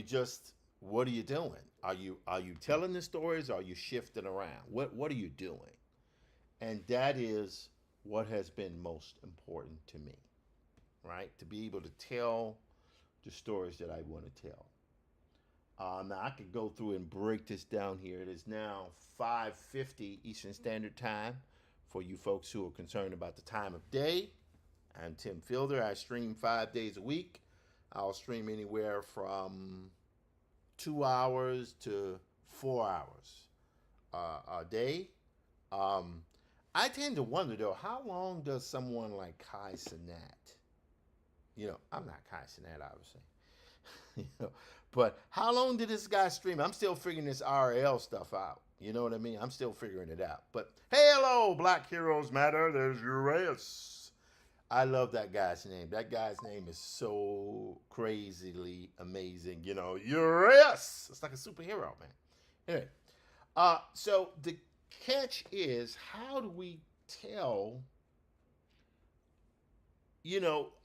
just, what are you doing? Are you telling the stories or are you shifting around? What are you doing? And that is what has been most important to me, right? To be able to tell the stories that I want to tell. Now I could go through and break this down here. It is now 5:50 Eastern Standard Time for you folks who are concerned about the time of day. I'm Tim Fielder. I stream 5 days a week. I'll stream anywhere from 2 hours to 4 hours a day. I tend to wonder, though, how long does someone like Kai Cenat, I'm not Kai Cenat, obviously, but how long did this guy stream? I'm still figuring this RL stuff out. You know what I mean? I'm still figuring it out. But hey, hello, Black Heroes Matter. There's Urias. I love that guy's name. That guy's name is so crazily amazing. Urias. It's like a superhero, man. Anyway, so the catch is, how do we tell,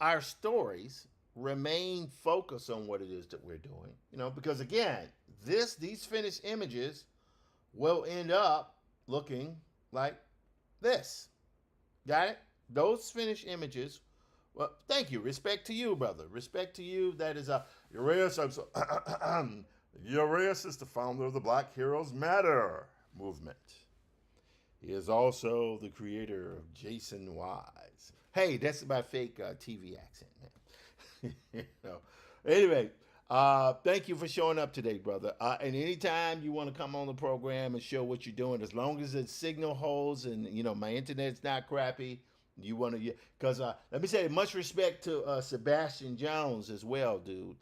our stories, remain focused on what it is that we're doing, because again, these finished images will end up looking like this. Got it? Those finished images. Well, thank you. Respect to you, brother. Respect to you. That is Urias. Urias is the founder of the Black Heroes Matter movement. He is also the creator of Jason Wise. Hey, that's my fake TV accent, man. Anyway, thank you for showing up today, brother. And anytime you want to come on the program and show what you're doing, as long as the signal holds and my internet's not crappy, you want to, because let me say much respect to Sebastian Jones as well, dude.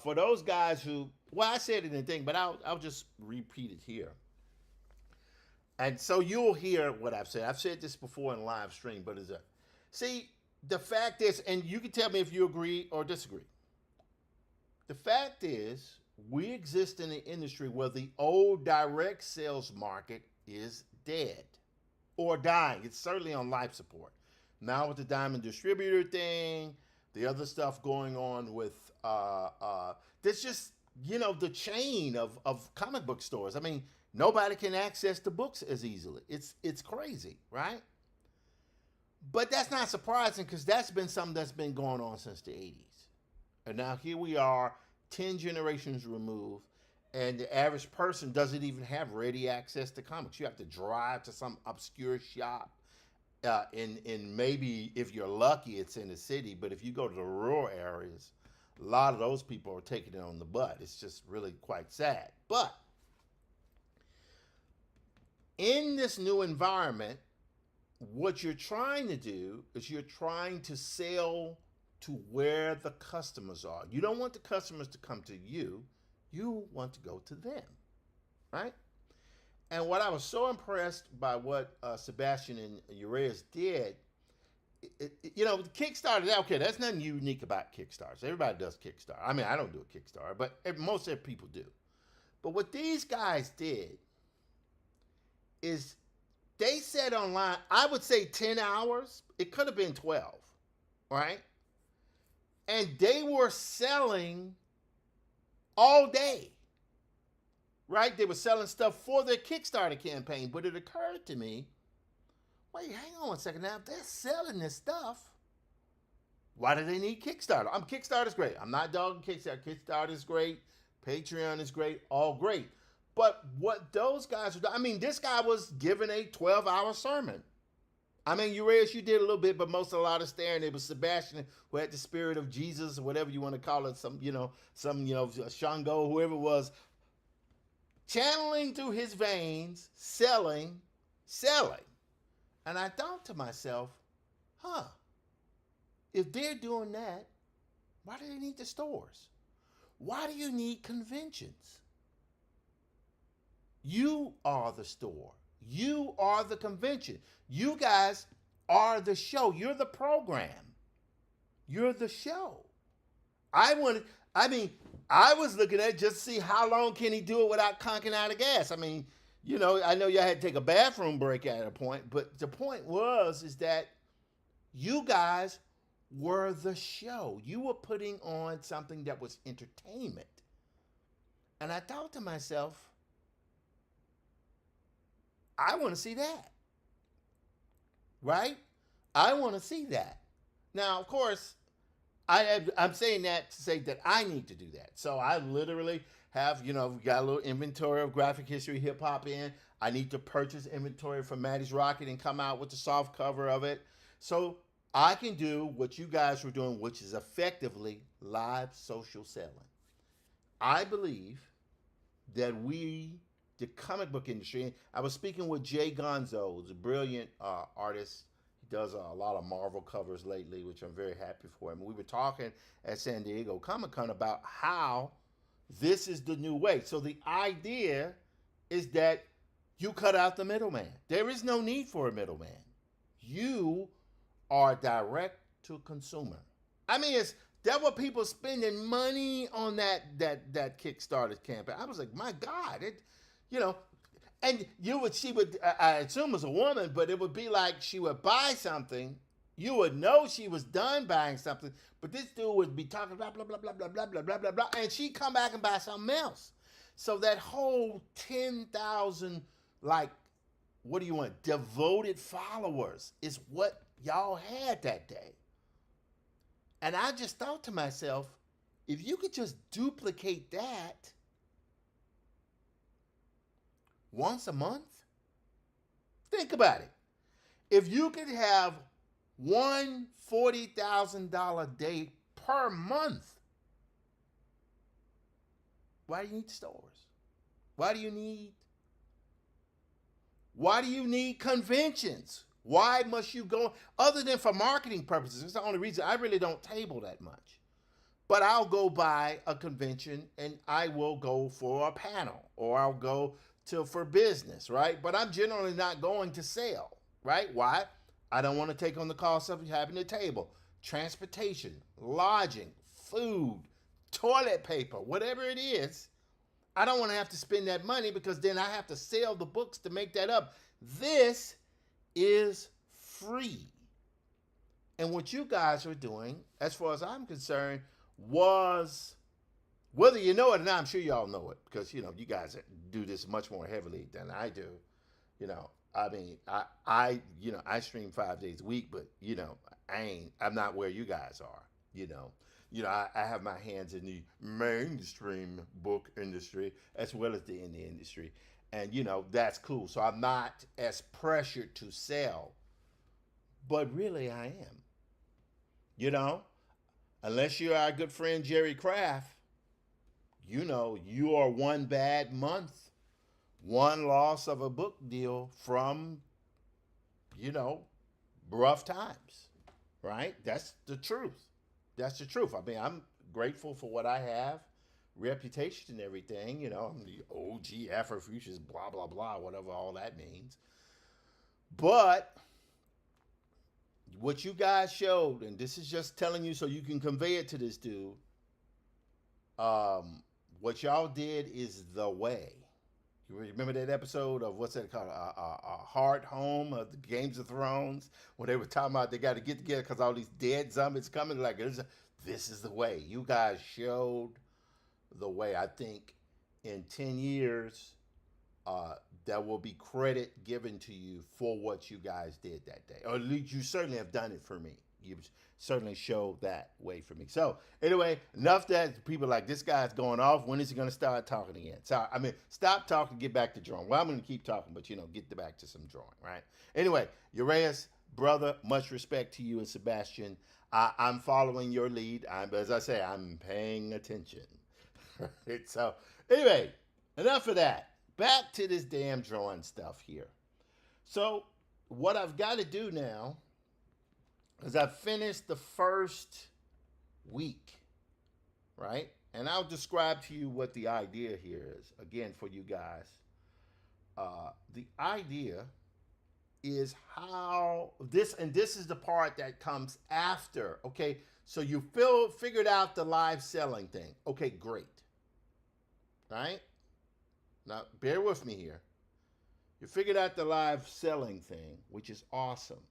For those guys who, well, I said it in the thing, but I'll just repeat it here. And so you'll hear what I've said. I've said this before in live stream, but see, the fact is, and you can tell me if you agree or disagree. The fact is, we exist in an industry where the old direct sales market is dead or dying. It's certainly on life support. Now with the Diamond Distributor thing, the other stuff going on with, there's just, the chain of comic book stores. I mean, nobody can access the books as easily. It's crazy, right? But that's not surprising because that's been something that's been going on since the 80s. And now here we are, 10 generations removed, and the average person doesn't even have ready access to comics. You have to drive to some obscure shop. In maybe, if you're lucky, it's in the city. But if you go to the rural areas, a lot of those people are taking it on the butt. It's just really quite sad. But in this new environment, what you're trying to do is you're trying to sell to where the customers are. You don't want the customers to come to you. You want to go to them, right? And what I was so impressed by what Sebastian and Urias did, Kickstarter, okay, there's nothing unique about Kickstarters. Everybody does Kickstarter. I mean, I don't do a Kickstarter, but most people do. But what these guys did is they said online, I would say 10 hours. It could have been 12, right? And they were selling all day, right? They were selling stuff for their Kickstarter campaign. But it occurred to me, wait, hang on a second. Now, if they're selling this stuff, why do they need Kickstarter? Kickstarter's great. I'm not dogging Kickstarter. Kickstarter's great. Patreon is great. All great. But what those guys are doing, I mean, this guy was giving a 12-hour sermon. I mean, Urias, you did a little bit, but a lot of staring. It was Sebastian who had the spirit of Jesus, or whatever you want to call it, Shango, whoever it was, channeling through his veins, selling. And I thought to myself, if they're doing that, why do they need the stores? Why do you need conventions? You are the store. You are the convention. You guys are the show. You're the program. You're the show. I was looking at it just to see how long can he do it without conking out of gas. I mean, I know y'all had to take a bathroom break at a point, but the point is that you guys were the show. You were putting on something that was entertainment. And I thought to myself, I want to see that. Right? I want to see that. Now, of course, I'm saying that to say that I need to do that. So I literally have, we got a little inventory of graphic history hip hop in. I need to purchase inventory from Maddie's Rocket and come out with the soft cover of it. So I can do what you guys were doing, which is effectively live social selling. I believe that the comic book industry, I was speaking with Jay Gonzo, who's a brilliant artist. He does a lot of Marvel covers lately, which I'm very happy for him. We were talking at San Diego Comic-Con about how this is the new way. So the idea is that you cut out the middleman. There is no need for a middleman. You are direct to consumer. I mean, there were people spending money on that Kickstarter campaign. I was like, my God, and she would, I assume as a woman, but it would be like she would buy something, you would know she was done buying something, but this dude would be talking blah, blah, blah, blah, blah, blah, blah, blah, blah, blah, and she'd come back and buy something else. So that whole 10,000, what do you want? Devoted followers is what y'all had that day. And I just thought to myself, if you could just duplicate that once a month, think about it. If you could have one $40,000 day per month, why do you need stores? Why do you need conventions? Why must you go, other than for marketing purposes? It's the only reason. I really don't table that much. But I'll go by a convention and I will go for a panel, or I'll go for business, right? But I'm generally not going to sell, right? Why? I don't want to take on the cost of having a table, transportation, lodging, food, toilet paper, whatever it is. I don't want to have to spend that money because then I have to sell the books to make that up. This is free. And what you guys are doing, as far as I'm concerned, was, whether you know it or not, I'm sure y'all know it because, you guys do this much more heavily than I do. I mean, I stream 5 days a week, but, I'm not where you guys are, I have my hands in the mainstream book industry as well as the indie industry. And, that's cool. So I'm not as pressured to sell, but really I am, unless you're our good friend, Jerry Kraft, you are one bad month, one loss of a book deal from, rough times, right? That's the truth. That's the truth. I mean, I'm grateful for what I have, reputation and everything. I'm the OG Afrofuturist, blah, blah, blah, whatever all that means. But what you guys showed, and this is just telling you so you can convey it to this dude, what y'all did is the way. You remember that episode of, what's that called, a Hard Home of the Games of Thrones, where they were talking about they got to get together because all these dead zombies coming. Like, this is the way. You guys showed the way. I think in 10 years, there will be credit given to you for what you guys did that day. Or at least you certainly have done it for me. You certainly showed that way for me. So anyway, enough that people like, this guy's going off. When is he going to start talking again? So, stop talking, get back to drawing. Well, I'm going to keep talking, but, get back to some drawing, right? Anyway, Urias, brother, much respect to you and Sebastian. I'm following your lead. As I say, I'm paying attention. So anyway, enough of that. Back to this damn drawing stuff here. So what I've got to do now is I've finished the first week, right? And I'll describe to you what the idea here is, again, for you guys. The idea is how this, and this is the part that comes after, okay? So you figured out the live selling thing. Okay, great. Right? Now, bear with me here. You figured out the live selling thing, which is awesome.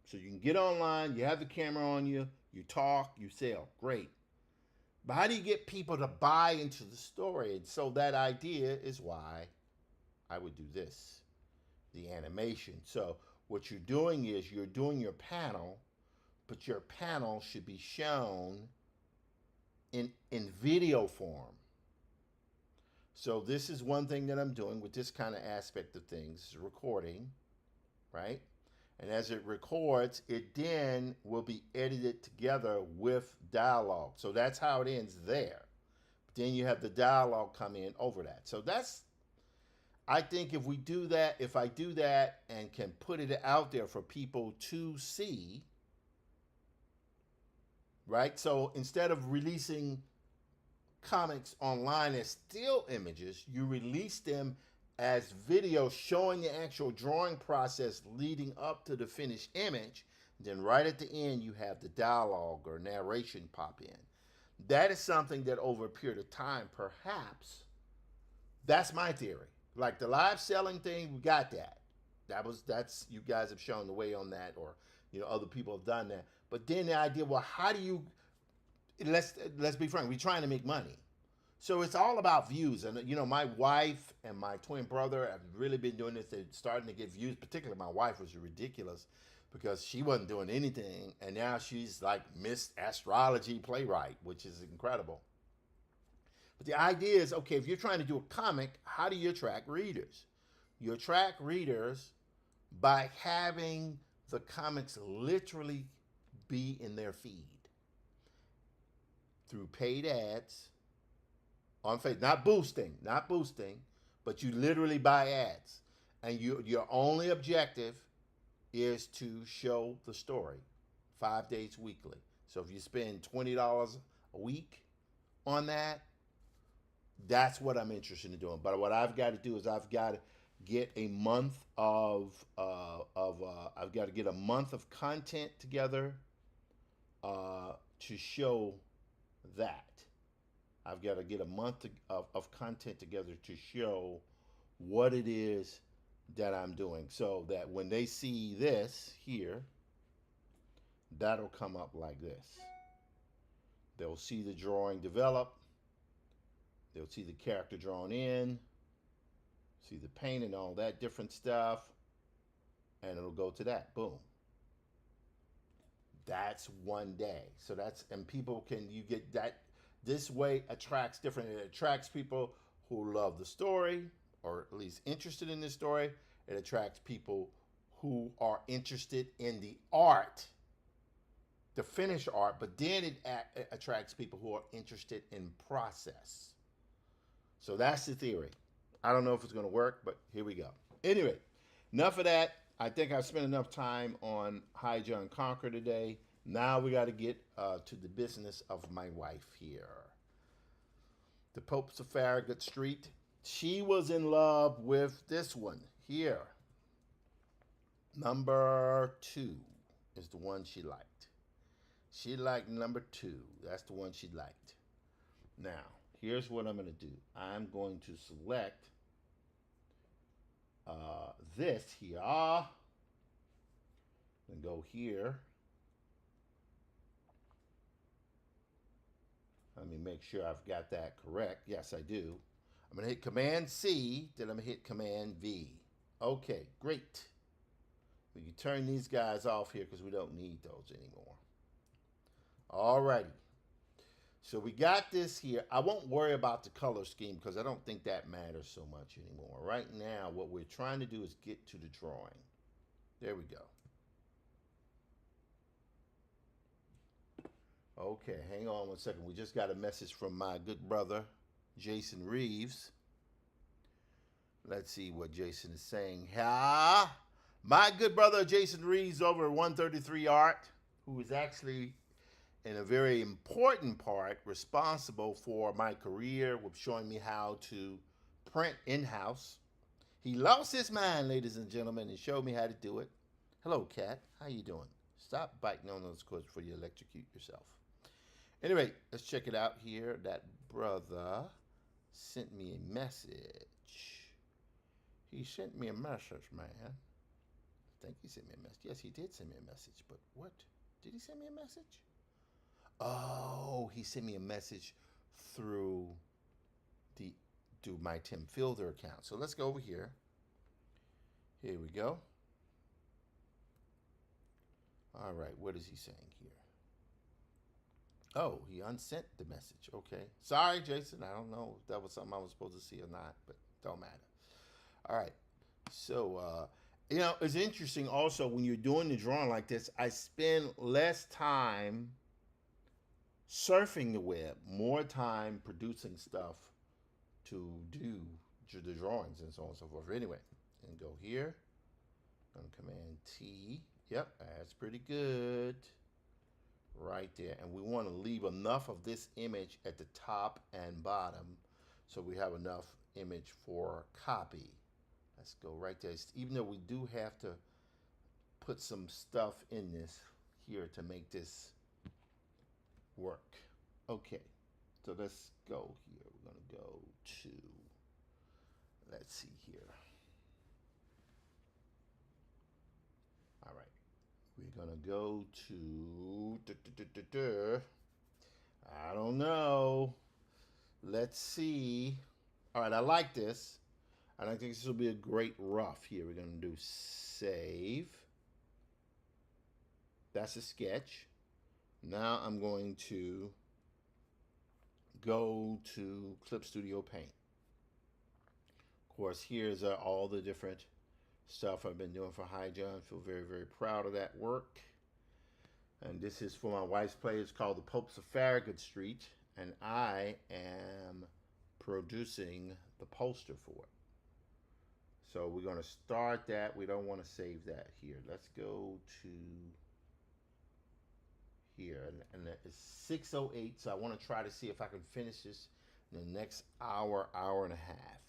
So you can get online, you have the camera on you, you talk, you sell. Great. But how do you get people to buy into the story? And so that idea is why I would do this, the animation. So what you're doing is you're doing your panel, but your panel should be shown in video form. So this is one thing that I'm doing with this kind of aspect of things, is recording, right? And as it records, it then will be edited together with dialogue. So that's how it ends there. But then you have the dialogue come in over that. So that's, I think if we do that, if I do that and can put it out there for people to see, right? So instead of releasing comics online as still images, you release them as video showing the actual drawing process leading up to the finished image. Then right at the end, you have the dialogue or narration pop in. That is something that over a period of time, perhaps, that's my theory. Like the live selling thing, we got that. That's you guys have shown the way on that, or other people have done that. But then the idea, well, how do you? Let's be frank. We're trying to make money. So it's all about views. And, you know, my wife and my twin brother have really been doing this. They're starting to get views, particularly my wife was ridiculous because she wasn't doing anything. And now she's like Miss Astrology Playwright, which is incredible. But the idea is, okay, if you're trying to do a comic, how do you attract readers? You attract readers by having the comics literally be in their feed through paid ads on Facebook. Not boosting, but you literally buy ads. And your only objective is to show the story 5 days weekly. So if you spend $20 a week on that, that's what I'm interested in doing. But what I've got to do is I've got to get a month of I've got to get a month of content together to show that. I've got to get a month of content together to show what it is that I'm doing, so that when they see this here, that'll come up like this. They'll see the drawing develop. They'll see the character drawn in, see the paint and all that different stuff, and it'll go to that. Boom. That's one day. So that's, and people can, you get that, this way attracts different, it attracts people who love the story, or at least interested in the story. It attracts people who are interested in the art, the finished art, but then it attracts people who are interested in process. So that's the theory. I don't know if it's going to work, but here we go. Anyway, enough of that. I think I've spent enough time on High John Conquer today. Now we got to get to the business of my wife here. The Popes of Farragut Street. She was in love with this one here. Number 2 is the one she liked. She liked number 2. That's the one she liked. Now, here's what I'm going to do. I'm going to select this here. And go here. Let me make sure I've got that correct. Yes, I do. I'm going to hit Command C, then I'm going to hit Command V. Okay, great. We can turn these guys off here because we don't need those anymore. Alrighty. So we got this here. I won't worry about the color scheme because I don't think that matters so much anymore. Right now, what we're trying to do is get to the drawing. There we go. Okay, hang on one second. We just got a message from my good brother, Jason Reeves. Let's see what Jason is saying. My good brother, Jason Reeves over at 133 Art, who is actually in a very important part responsible for my career with showing me how to print in-house. He lost his mind, ladies and gentlemen, and showed me how to do it. Hello, Cat. How you doing? Stop biting on those cords before you electrocute yourself. Anyway, let's check it out here. That brother sent me a message. He sent me a message, man. I think he sent me a message. Yes, he did send me a message, but what? Did he send me a message? Oh, he sent me a message through my Tim Fielder account. So let's go over here. Here we go. All right, what is he saying here? Oh, he unsent the message. Okay. Sorry, Jason. I don't know if that was something I was supposed to see or not, but don't matter. All right. So, you know, it's interesting also when you're doing the drawing like this, I spend less time surfing the web, more time producing stuff to do the drawings and so on and so forth. Anyway, and go here, on Command T. Yep, that's pretty good. Right there. And we want to leave enough of this image at the top and bottom so we have enough image for copy. Let's go right there. Even though we do have to put some stuff in this here to make this work. Okay, so let's go here. We're going to go to, let's see here. All right, we're going to go to, I don't know. let's see. All right, I like this. And I think this will be a great rough here. We're going to do save. That's a sketch. Now I'm going to go to Clip Studio Paint. Of course, here's all the different stuff I've been doing for High John. Feel very, very proud of that work. And this is for my wife's play. It's called The Popes of Farragut Street. And I am producing the poster for it. So we're going to start that. We don't want to save that here. Let's go to here. And it's 6:08. So I want to try to see if I can finish this in the next hour, hour and a half.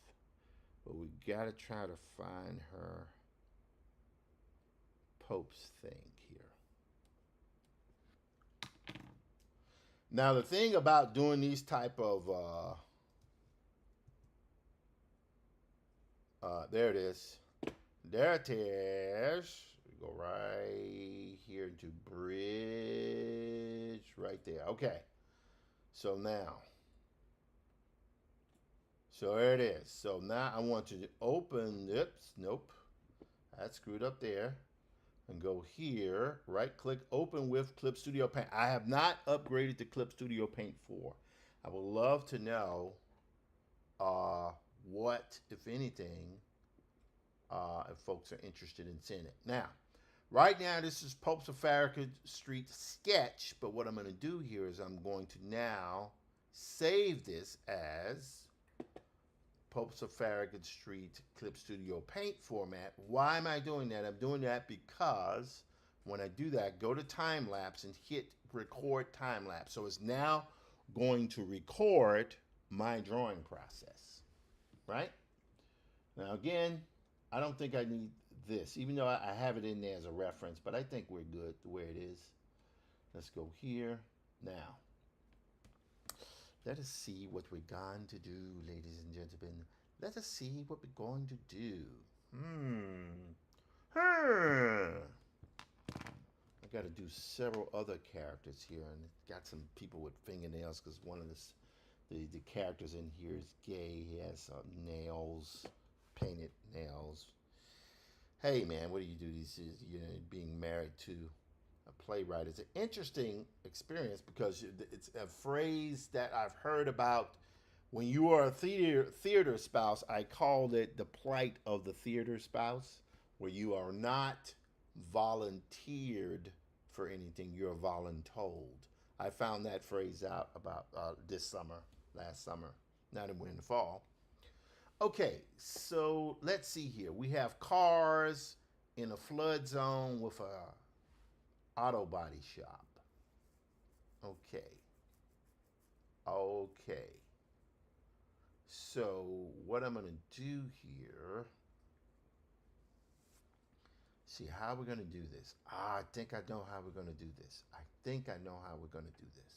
But we got to try to find her Pope's thing here. Now the thing about doing these type of there it is. There it is. We go right here into bridge right there. Okay. So now. So there it is. So now I want to open, oops, nope. That's screwed up there. And go here, right click, open with Clip Studio Paint. I have not upgraded to Clip Studio Paint 4. I would love to know what, if anything, if folks are interested in seeing it. Now, right now, this is Popes of Farragut Street sketch, but what I'm going to do here is I'm going to now save this as Popes of Farragut Street Clip Studio Paint format. Why am I doing that? I'm doing that because when I do that, go to time lapse and hit record time lapse. So it's now going to record my drawing process, right? Now again, I don't think I need this, even though I have it in there as a reference, but I think we're good the way it is. Let's go here. Now, let us see what we're going to do, ladies and gentlemen. Let us see what we're going to do. I got to do several other characters here, and got some people with fingernails because one of the characters in here is gay. He has nails, painted nails. Hey man, what do? These, you know, being married to a playwright is an interesting experience because it's a phrase that I've heard about. When you are a theater spouse, I called it the plight of the theater spouse, where you are not volunteered for anything, you're voluntold. I found that phrase out about last summer, not in the fall. Okay, so let's see here. We have cars in a flood zone with a auto body shop. Okay. Okay. So what I'm going to do here, see how we're going to do this. I think I know how we're going to do this. I think I know how we're going to do this.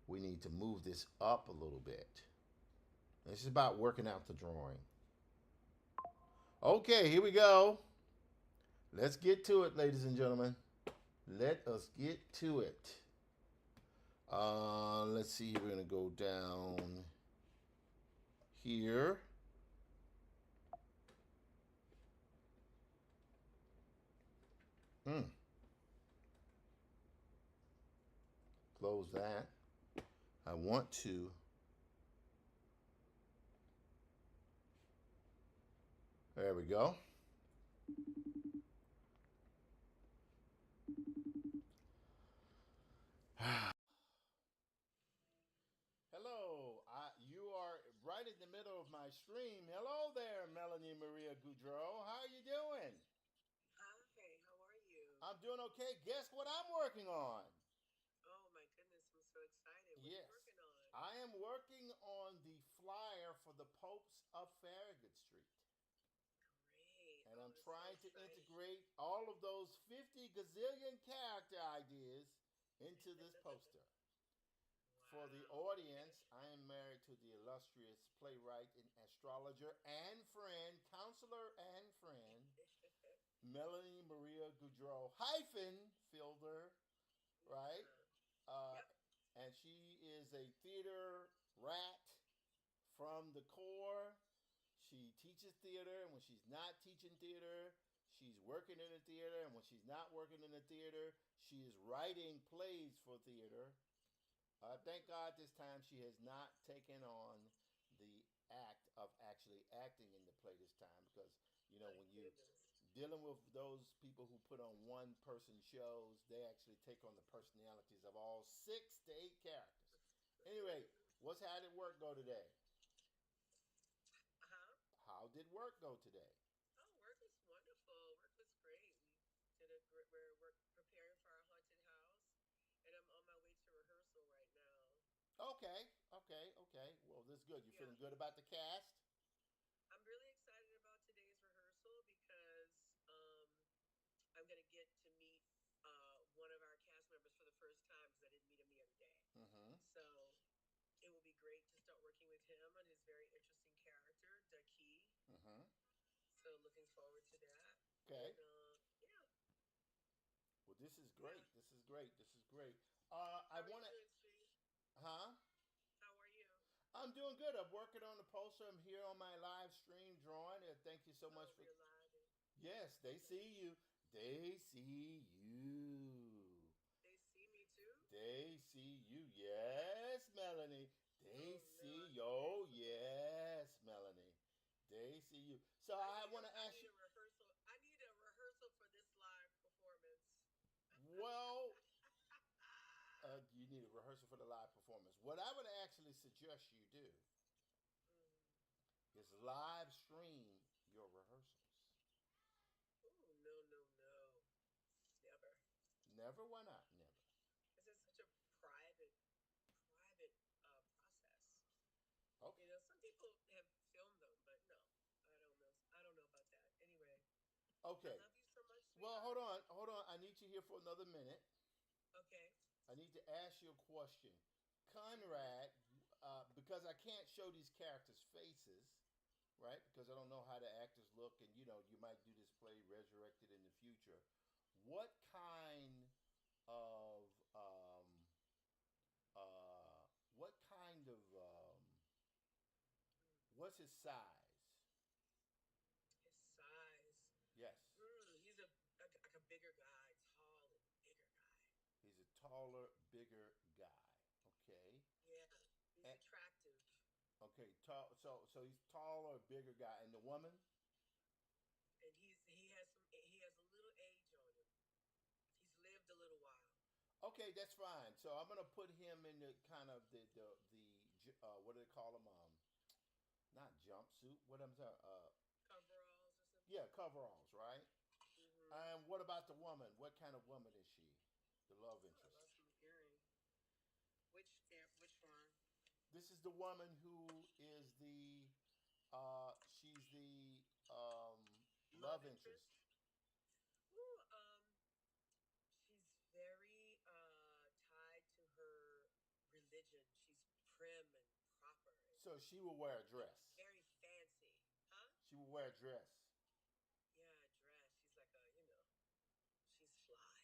We need to move this up a little bit. This is about working out the drawing. Okay, here we go. Let's get to it, ladies and gentlemen. Let us get to it. Let's see, we're going to go down here. Close that. I want to there we go. Hello, you are right in the middle of my stream. Hello there, Melanie Maria Goudreau. How are you doing? Hi, how are you? I'm doing okay. Guess what I'm working on? Oh my goodness, I'm so excited. What are Yes, you working on? I am working on the flyer for the Popes of Farragut Street. Great. And Oh, I'm that's so trying to exciting. integrate all of those 50 gazillion character ideas into this poster. For the Wow. audience, I am married to the illustrious playwright and astrologer and friend, counselor and friend, Melanie Maria Goudreau hyphen Fielder, right? Yeah. Uh, Yep. and she is a theater rat from the core. She teaches theater, and when she's not teaching theater, she's working in the theater, and when she's not working in the theater, she is writing plays for theater. Thank God this time she has not taken on the act of actually acting in the play this time, because My when you goodness. dealing with those people who put on one person shows, they actually take on the personalities of all 6 to 8 characters. Anyway, how did work go today? Huh? How did work go today? Oh, work was wonderful. Work was great. We did a great. We're preparing for our haunted house, and I'm on my way to rehearsal right now. Okay. Well, this is good. You Yeah, feeling good about the cast? I'm really excited about today's rehearsal because I'm gonna get to meet one of our cast members for the first time because I didn't meet him the other day. Mm-hmm. So it will be great to start working with him on his very interesting character, Daki. Mm-hmm. So looking forward to that. Okay. And yeah, Well, this is yeah. great. This is great. This is great. I How are you want to, doing, Steve? huh? How are you? I'm doing good. I'm working on the poster. I'm here on my live stream drawing. Thank you so much Oh, for. you're live. Yes, they Okay. see you. They see you. They see me too? They see you. Yes, Melanie. They Oh no, see I you. can't Oh, believe it. yes, Melanie. They see you. So I want to I ask need you. a rehearsal. I need a rehearsal for this live performance. Well, you need a rehearsal for the live performance. What I would actually suggest you do Mm. is live stream your rehearsals. Oh no, no, no. Never. Never, why not? Never. This is such a private process. Okay. Some people have filmed them, but no, I don't know. I don't know about that. Anyway, I Okay. love you so much, Well, sweetheart. hold on. I need you here for another minute. Okay. I need to ask you a question. Mm-hmm. Conrad, because I can't show these characters' faces, right? Because I don't know how the actors look, and you might do this play resurrected in the future. What kind of what kind of what's his size? His size. Yes, He's like a bigger guy, tall and bigger guy. he's a taller, bigger guy. Okay. Yeah, he's And, attractive, okay, tall. So he's taller, bigger guy, and the woman. and he has a little age on him. He's lived a little while. Okay, that's fine. So I'm gonna put him in the kind of the what do they call them? Not jumpsuit. What I'm saying? Coveralls or something. Yeah, coveralls, right? Mm-hmm. And what about the woman? What kind of woman is she? The love Oh, I interest. lost my hearing. Which one? This is the woman who is she's the Love love interest. interest. Ooh, she's very tied to her religion. She's prim and proper and So she will wear a dress. very fancy, huh? She will wear a dress. Yeah, dress. She's like she's fly.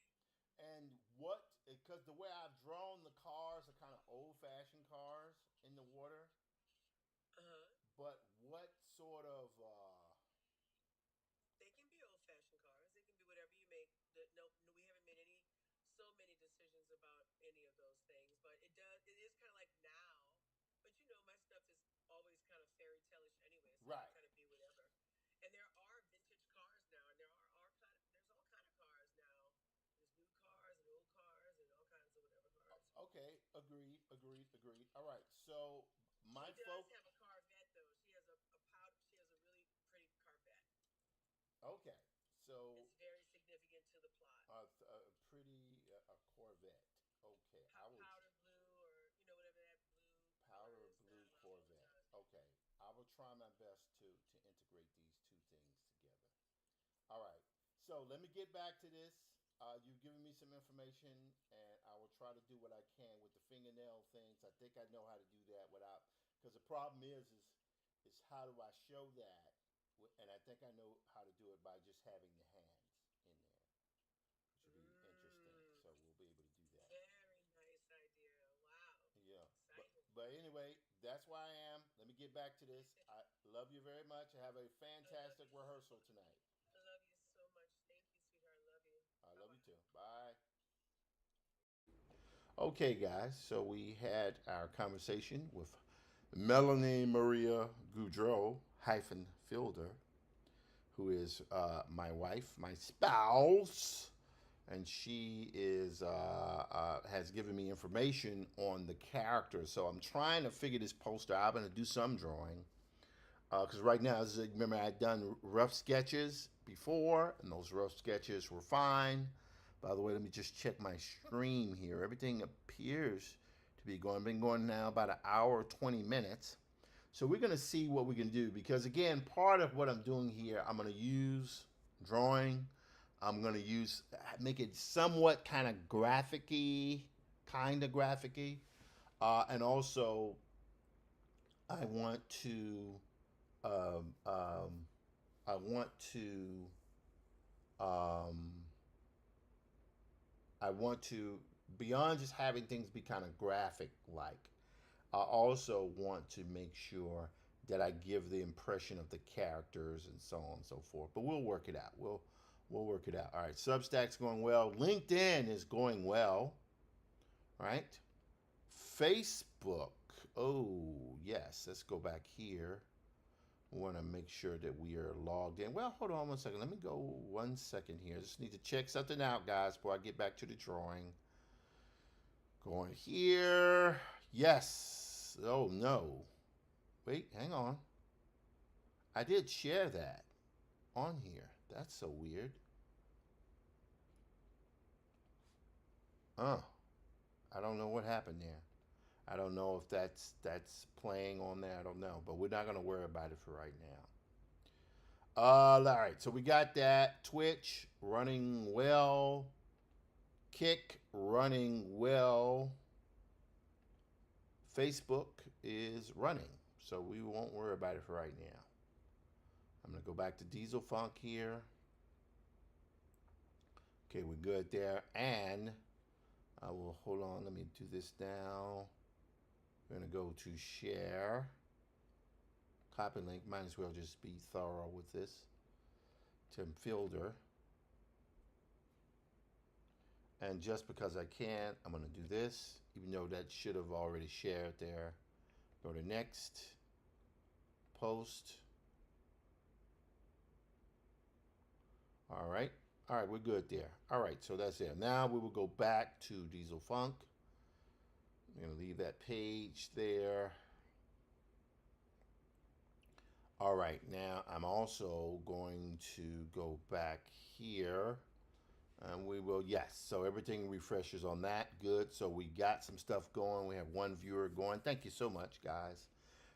And what? Because the way I've drawn the cars are kind of old-fashioned cars in the water. Uh huh. But what sort of? They can be old-fashioned cars. They can be whatever you make. No, we haven't made so many decisions about any of those things. But it does. It is kind of like now. But my stuff is always kind of fairy tale-ish anyway, so it Right. can kind of be whatever. And there are vintage cars now, and there's all kind of cars now. There's new cars and old cars and all kinds of whatever cars. Okay. Agreed. All right. So She my does folk. have a Corvette though. She has a powder. She has a really pretty Corvette. Okay. So It's very significant to the plot. a pretty a Corvette. Okay. Powder blue or whatever that blue color Powder is that blue I love all the Corvette. time. Okay. I will try my best to integrate these two things together. All right. So let me get back to this. You've given me some information, and I will try to do what I can with the fingernail things. I think I know how to do that without, because the problem is how do I show that? And I think I know how to do it by just having the hands in there, which would be interesting. So we'll be able to do that. Very nice idea. Wow. Yeah. But Exciting. but anyway, That's why I am. Let me get back to this. I love you very much. Have a I love fantastic you. rehearsal tonight. I love you so much. Thank you, sweetheart. I love you. I Bye love you bye. too. Bye. Okay, guys. So we had our conversation with Melanie Maria Goudreau hyphen Fielder, who is my wife, my spouse, and she is has given me information on the character. So I'm trying to figure this poster out. I'm going to do some drawing because right now, remember, I had done rough sketches before, and those rough sketches were fine. By the way, let me just check my stream here. Everything appears to be going. Been going now about an hour, 20 minutes. So we're going to see what we can do because, again, part of what I'm doing here, I'm going to use drawing. I'm going to make it somewhat kind of graphic-y, and also I want to um, um, I want to um, I want to beyond just having things be kind of graphic like. I also want to make sure that I give the impression of the characters and so on and so forth. But we'll work it out. We'll work it out. All right, Substack's going well. LinkedIn is going well. Right? Facebook. Oh, yes. Let's go back here. We want to make sure that we are logged in. Well, hold on 1 second. Let me go 1 second here. Just need to check something out, guys, before I get back to the drawing. Going here. Yes. Oh, no. Wait, hang on. I did share that on here. That's so weird. Oh, I don't know what happened there. I don't know if that's playing on there. I don't know, but we're not gonna worry about it for right now. All right, so we got that. Twitch running well. Kick running well. Facebook is running, so we won't worry about it for right now. I'm gonna go back to Diesel Funk here. Okay, we're good there. And I will hold on. Let me do this now. We're gonna go to share. Copy link. Might as well just be thorough with this. Tim Fielder. And just because I can, I'm gonna do this, even though that should have already shared there. Go to next. Post. All right. All right, we're good there. All right, so that's it. Now we will go back to Diesel Funk. I'm going to leave that page there. All right, now I'm also going to go back here. And we will, yes, so everything refreshes on that. Good. So we got some stuff going. We have one viewer going. Thank you so much, guys,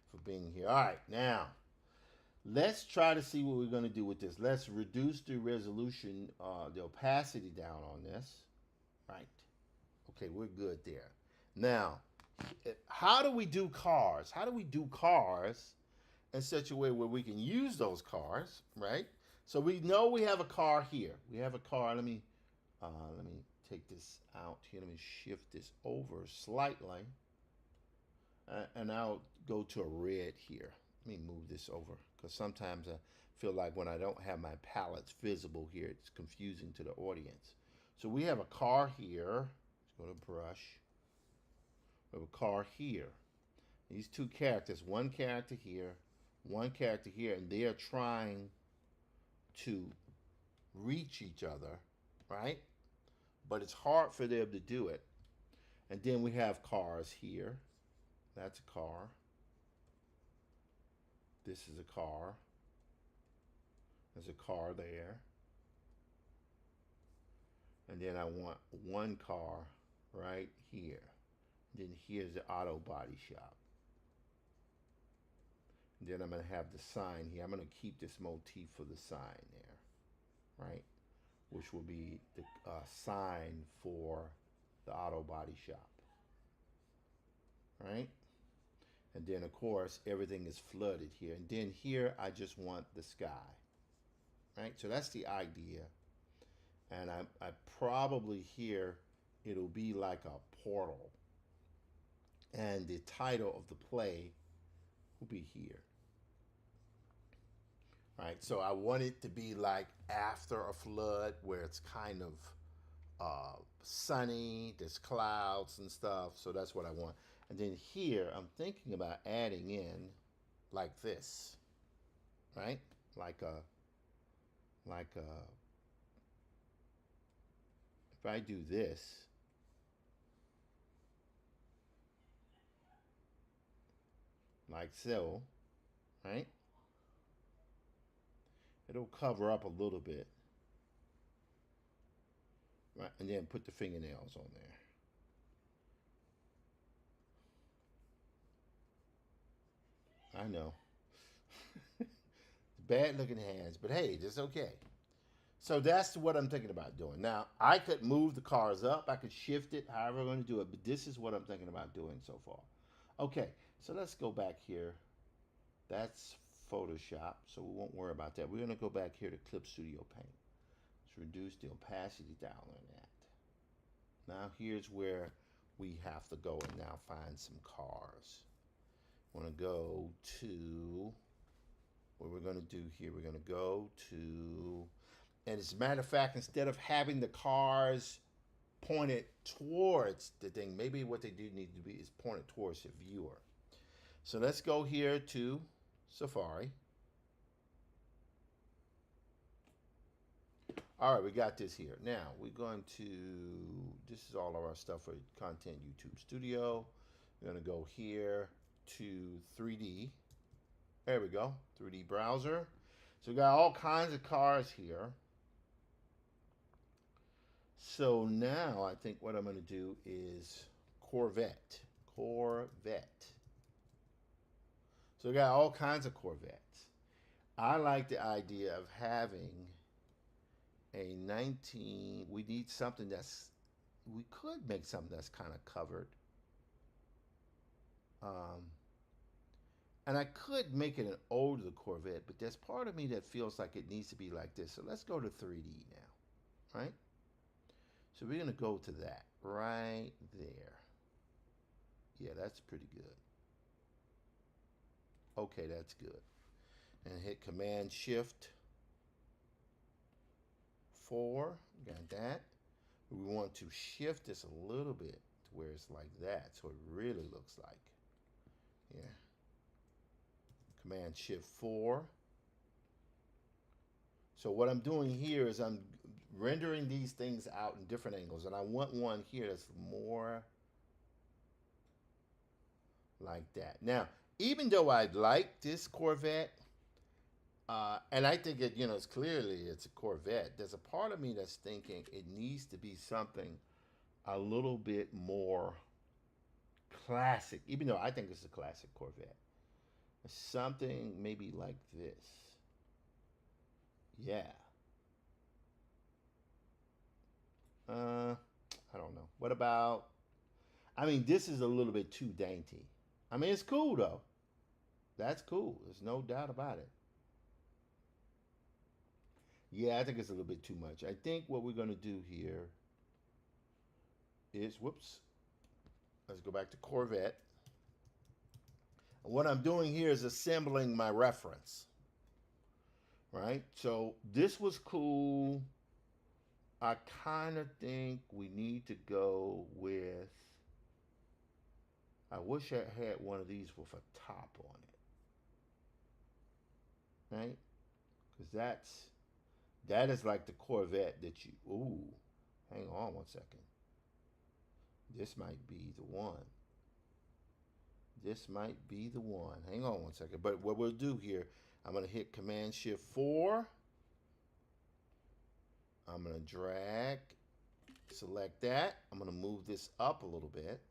for being here. All right, now let's try to see what we're going to do with this. Let's reduce the resolution, the opacity down on this. Right. Okay, we're good there. Now, how do we do cars? How do we do cars in such a way where we can use those cars, right? So we know we have a car here. We have a car. Let me take this out here. Let me shift this over slightly, and I'll go to a red here. Let me move this over because sometimes I feel like when I don't have my palettes visible here, it's confusing to the audience. So we have a car here. Let's go to brush. We have a car here. These two characters, one character here, one character here, and they are trying to reach each other, right? But it's hard for them to do it. And then we have cars here. That's a car. This is a car. There's a car there. And then I want one car right here. Then here's the auto body shop. And then I'm going to have the sign here. I'm going to keep this motif for the sign there, right? Which will be the sign for the auto body shop, right? And then, of course, everything is flooded here. And then here, I just want the sky, right? So that's the idea. And I probably here, it'll be like a portal. And the title of the play will be here. Right? So I want it to be like after a flood where it's kind of sunny, there's clouds and stuff. So that's what I want. And then here, I'm thinking about adding in like this, right? Like a, if I do this, like so, right? It'll cover up a little bit, right? And then put the fingernails on there. I know. Bad looking hands, but hey, that's okay. So that's what I'm thinking about doing. Now, I could move the cars up. I could shift it, however I'm going to do it. But this is what I'm thinking about doing so far. Okay, so let's go back here. That's Photoshop, so we won't worry about that. We're going to go back here to Clip Studio Paint. Let's reduce the opacity down on that. Now, here's where we have to go and now find some cars. I want to go to, what we're going to do here, we're going to go to, and as a matter of fact, instead of having the cars pointed towards the thing, maybe what they do need to be is pointed towards the viewer. So let's go here to Safari. All right, we got this here. Now we're going to, this is all of our stuff for Content YouTube Studio. We're going to go here to 3D. There we go, 3D browser. So we got all kinds of cars here. So now I think what I'm going to do is Corvette. Corvette. So we got all kinds of Corvettes. I like the idea of having a 19, we need something that's, we could make something that's kind of covered. And I could make it an older Corvette, but there's part of me that feels like it needs to be like this. So let's go to 3D now, right? So we're going to go to that right there. Yeah, that's pretty good. Okay, that's good. And hit Command Shift 4. Got that. We want to shift this a little bit to where it's like that, so it really looks like. Yeah. Command Shift 4. So what I'm doing here is I'm rendering these things out in different angles, and I want one here that's more like that. Now, even though I like this Corvette, and I think it, you know, it's clearly it's a Corvette, there's a part of me that's thinking it needs to be something a little bit more classic, even though I think it's a classic Corvette. Something maybe like this. Yeah. I don't know. What about, I mean, this is a little bit too dainty. I mean, it's cool though. That's cool. There's no doubt about it. Yeah, I think it's a little bit too much. I think what we're going to do here is, whoops, let's go back to Corvette. What I'm doing here is assembling my reference, right? So this was cool. I kind of think we need to go with, I wish I had one of these with a top on it, right? Because that is like the Corvette that you, ooh, hang on one second. This might be the one. This might be the one. Hang on one second. But what we'll do here, I'm going to hit Command Shift 4. I'm going to drag, select that. I'm going to move this up a little bit.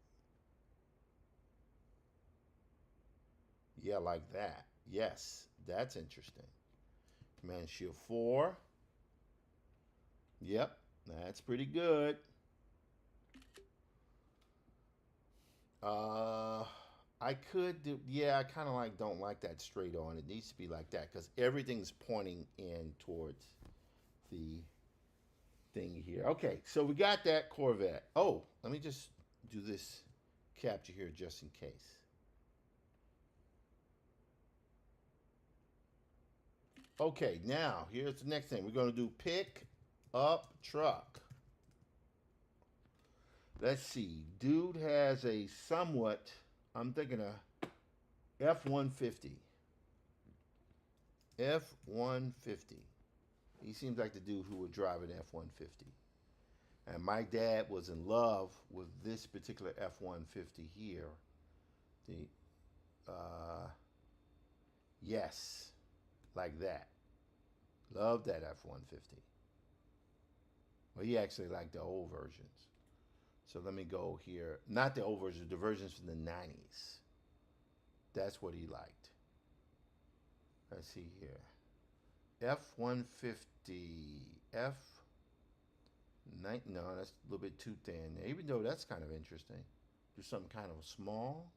Yeah, like that. Yes, that's interesting. Command Shift 4. Yep, that's pretty good. I could do, yeah, I kind of like don't like that straight on. It needs to be like that because everything's pointing in towards the thing here. Okay, so we got that Corvette. Oh, let me just do this capture here just in case. Okay, now here's the next thing. We're going to do pick up truck. Let's see. Dude has a somewhat, I'm thinking a F-150. F-150. He seems like the dude who would drive an F-150. And my dad was in love with this particular F-150 here. The, yes, like that. Love that F-150. Well, he actually liked the old versions. So let me go here. Not the old versions, the versions from the 90s. That's what he liked. Let's see here. F-150. No, that's a little bit too thin. Even though that's kind of interesting. Do something kind of small.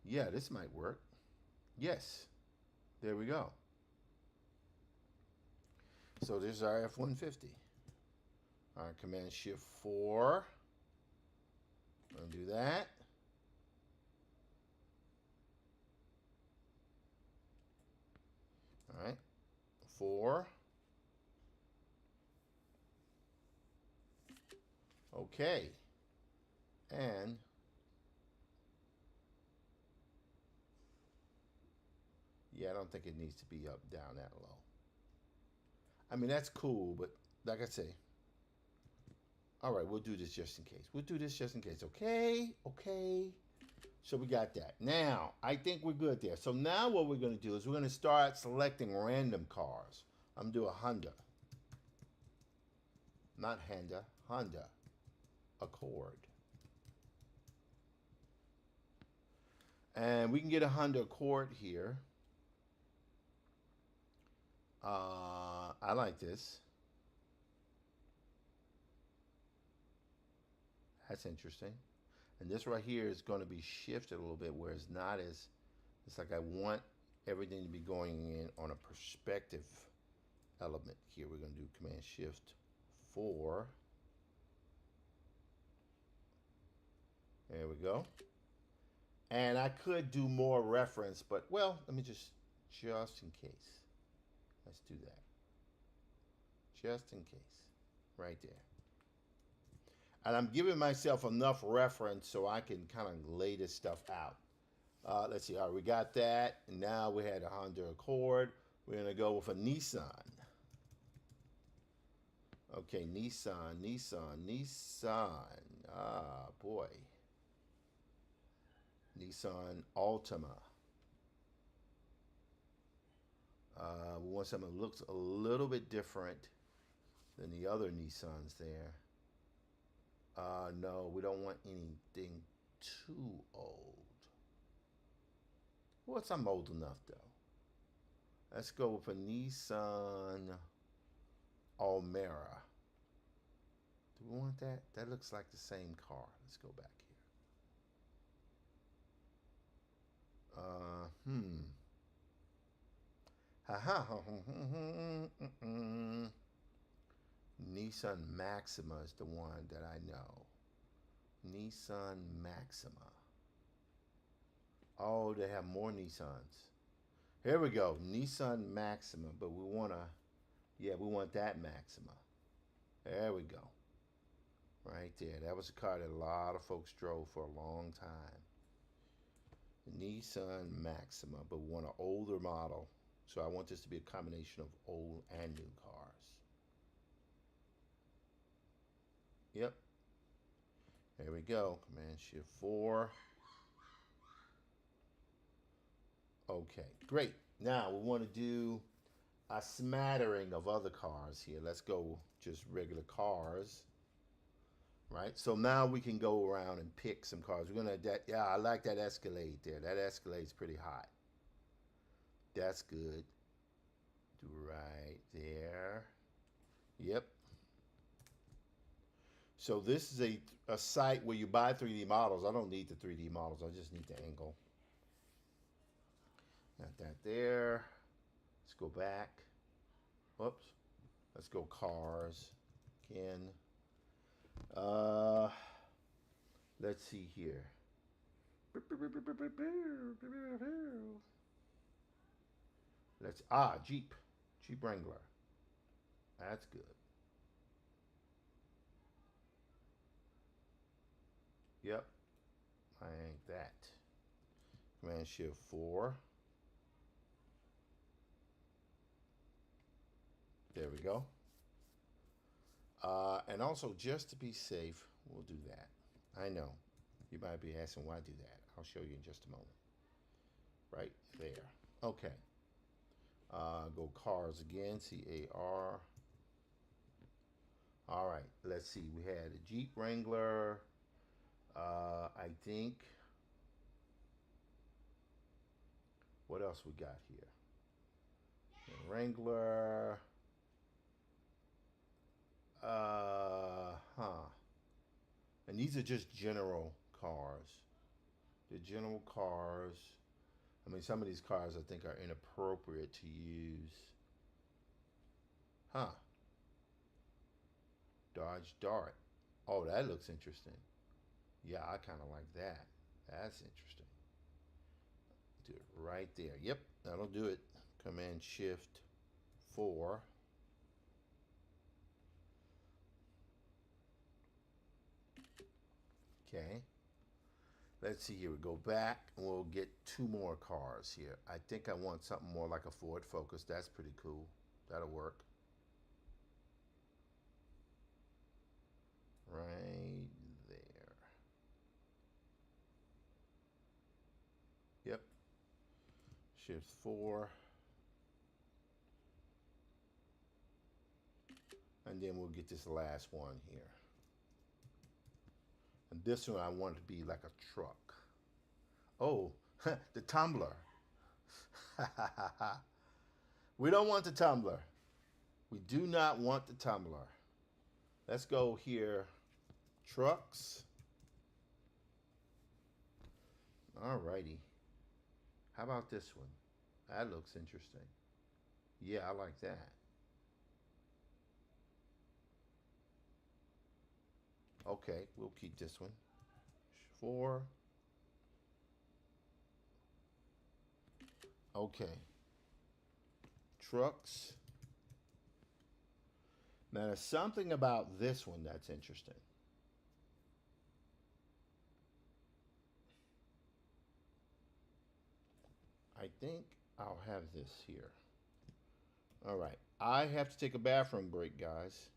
Yeah, this might work. Yes. There we go. So this is our F-150. All right, Command Shift 4. I'm going to do that. All right, 4. Okay. And yeah, I don't think it needs to be up, down that low. I mean, that's cool, but like I say, all right, we'll do this just in case. We'll do this just in case. Okay, okay. So we got that. Now, I think we're good there. So now what we're going to do is we're going to start selecting random cars. I'm going to do a Honda. Not Honda, Honda Accord. And we can get a Honda Accord here. I like this. That's interesting. And this right here is going to be shifted a little bit where it's not as, it's like I want everything to be going in on a perspective element here. We're going to do Command Shift 4. There we go. And I could do more reference, but well, let me just in case. Let's do that. Just in case. Right there. And I'm giving myself enough reference so I can kind of lay this stuff out. Let's see. All right, we got that. And now we had a Honda Accord. We're going to go with a Nissan. Okay, Nissan. Ah, boy. Nissan Altima. We want something that looks a little bit different than the other Nissans there. No, we don't want anything too old. What's I'm old enough though? Let's go with a Nissan Almera. Do we want that? That looks like the same car. Let's go back here. Nissan Maxima is the one that I know. Nissan Maxima. Oh, they have more Nissans. Here we go. Nissan Maxima, but we want to, yeah, we want that Maxima. There we go. Right there. That was a car that a lot of folks drove for a long time. Nissan Maxima, but we want an older model. So I want this to be a combination of old and new cars. Yep. There we go. Command Shift 4. Okay, great. Now we want to do a smattering of other cars here. Let's go just regular cars. Right? So now we can go around and pick some cars. We're going to, yeah, I like that Escalade there. That Escalade's pretty hot. That's good. Right there. Yep. So this is a site where you buy 3D models. I don't need the 3D models. I just need the angle. Got that there. Let's go back. Whoops. Let's go cars again. see here. Jeep Wrangler. That's good. Yep, I ain't that. Command Shift 4. There we go. And also, just to be safe, we'll do that. I know. You might be asking why do that. I'll show you in just a moment. Right there. Okay. Go cars again. CAR. All right. Let's see. We had a Jeep Wrangler. I think. What else we got here? The Wrangler. And these are just general cars. The general cars. I mean, some of these cars I think are inappropriate to use. Dodge Dart. Oh, that looks interesting. Yeah, I kind of like that. That's interesting. Do it right there. Yep, that'll do it. Command Shift 4. Okay. Let's see here. We go back and we'll get 2 more cars here. I think I want something more like a Ford Focus. That's pretty cool. That'll work. Right there. Yep. Shift 4. And then we'll get this last one here. And this one I want it to be like a truck. Oh, the tumbler. We don't want the tumbler. We do not want the tumbler. Let's go here. Trucks. Alrighty. How about this one? That looks interesting. Yeah, I like that. Okay, we'll keep this one. 4. Okay. Trucks. Now, there's something about this one that's interesting. I think I'll have this here. All right. I have to take a bathroom break, guys.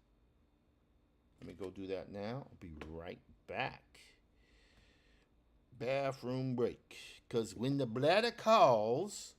Let me go do that now. I'll be right back. Bathroom break. Because when the bladder calls...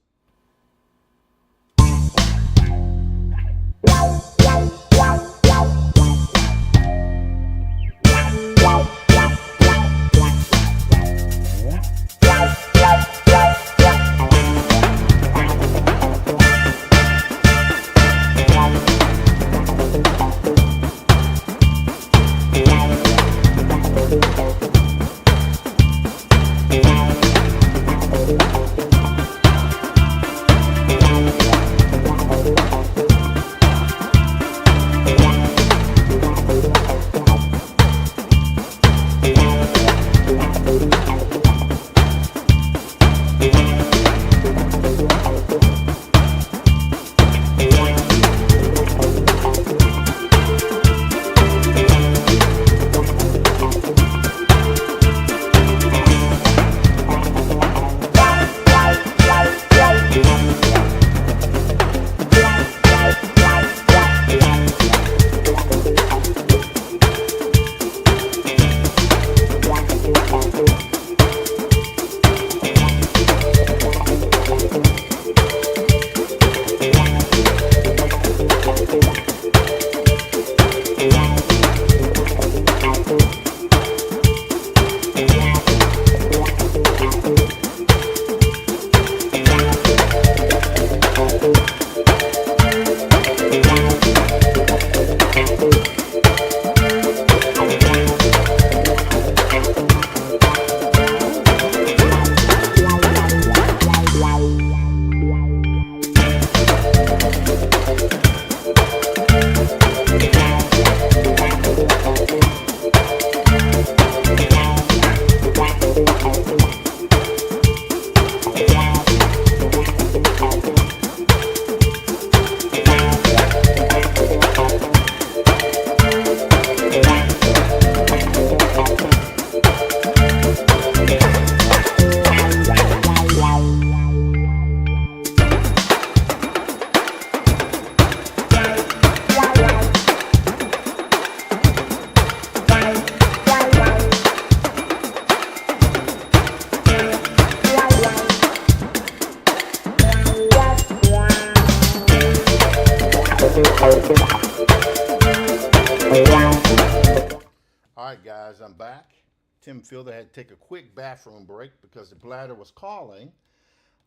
All right, guys, I'm back. Tim Fielder had to take a quick bathroom break because the bladder was calling.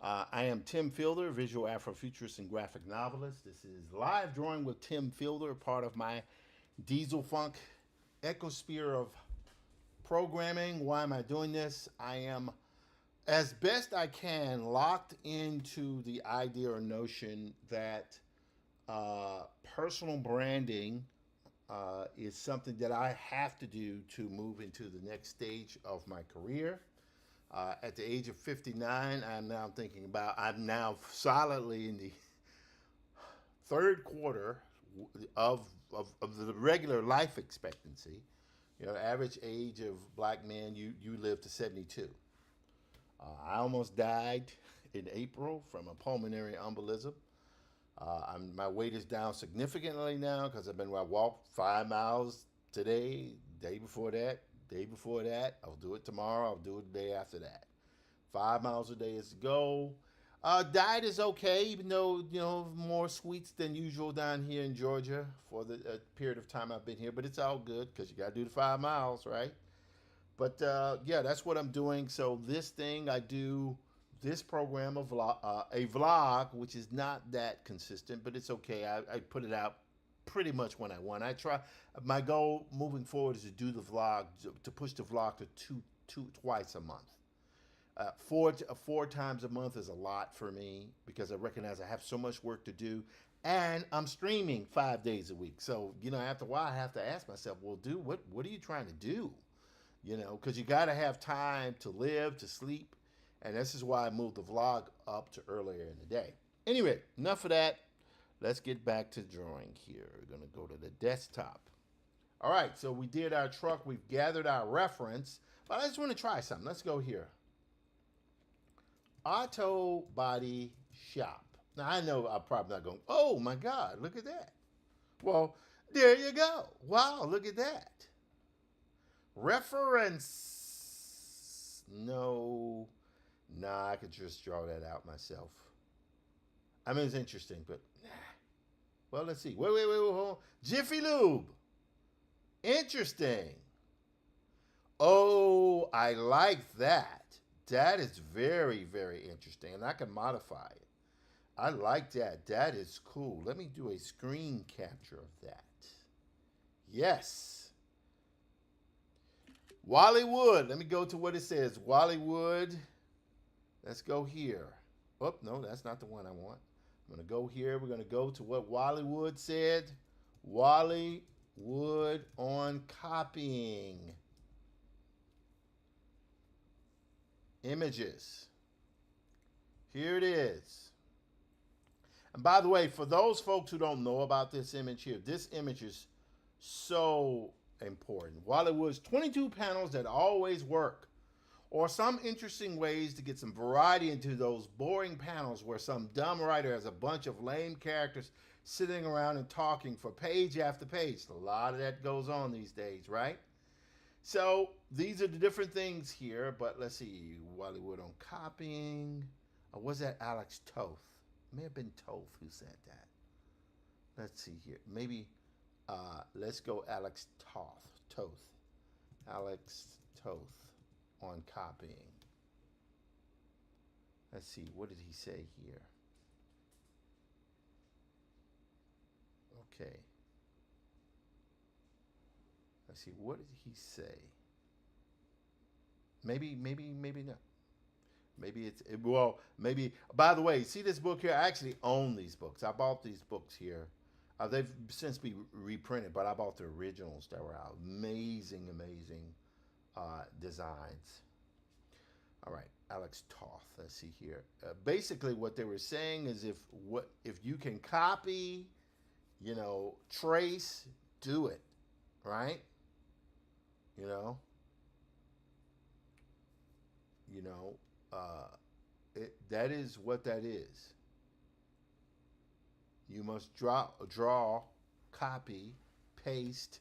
I am Tim Fielder, visual Afrofuturist and graphic novelist. This is Live Drawing with Tim Fielder, part of my Diesel Funk ecosphere of programming. Why am I doing this? I am, as best I can, locked into the idea or notion that personal branding is something that I have to do to move into the next stage of my career. At the age of 59, I'm now solidly in the third quarter of the regular life expectancy. You know, average age of black men, you live to 72. I almost died in April from a pulmonary embolism. My weight is down significantly now because I walked 5 miles today, day before that. I'll do it tomorrow. I'll do it the day after that. 5 miles a day is to go. Diet is okay, even though, more sweets than usual down here in Georgia for the period of time I've been here. But it's all good because you got to do the 5 miles, right? But yeah, that's what I'm doing. So this thing I do, this program of a vlog, which is not that consistent, but it's okay. I put it out pretty much when I want. I try. My goal moving forward is to do the vlog, to push the vlog to twice a month. Four times a month is a lot for me because I recognize I have so much work to do, and I'm streaming 5 days a week. So after a while, I have to ask myself, well, dude, what are you trying to do? Because you got to have time to live, to sleep, and this is why I moved the vlog up to earlier in the day. Anyway, enough of that. Let's get back to drawing here. We're going to go to the desktop. All right, so we did our truck. We've gathered our reference. But I just want to try something. Let's go here. Auto Body Shop. Now, I know I'm probably not going, oh, my God, look at that. Well, there you go. Wow, look at that. Reference. No. Nah, I could just draw that out myself. I mean, it's interesting, but nah. Well, let's see. Wait, hold on. Jiffy Lube. Interesting. Oh, I like that. That is very, very interesting, and I can modify it. I like that. That is cool. Let me do a screen capture of that. Yes. Wally-Wood. Let me go to what it says. Wally-Wood. Let's go here. Oh, no, that's not the one I want. I'm going to go here. We're going to go to what Wally-Wood said. Wally-Wood on copying. Images. Here it is. And by the way, for those folks who don't know about this image here, this image is so important. Wally-Wood's 22 panels that always work. Or some interesting ways to get some variety into those boring panels where some dumb writer has a bunch of lame characters sitting around and talking for page after page. A lot of that goes on these days, right? So these are the different things here, but let's see. Wally-Wood on copying. Or was that Alex Toth? It may have been Toth who said that. Let's see here. Maybe let's go Alex Toth. Alex Toth on copying. Let's see, what did he say here? Okay. Let's see, what did he say? Maybe not. Maybe maybe, by the way, see this book here? I actually own these books. I bought these books here. They've since been reprinted, but I bought the originals that were out. Amazing designs. All right, Alex Toth. Let's see here. Basically, what they were saying is if you can copy, trace, do it, right? That is what that is. You must draw, copy, paste,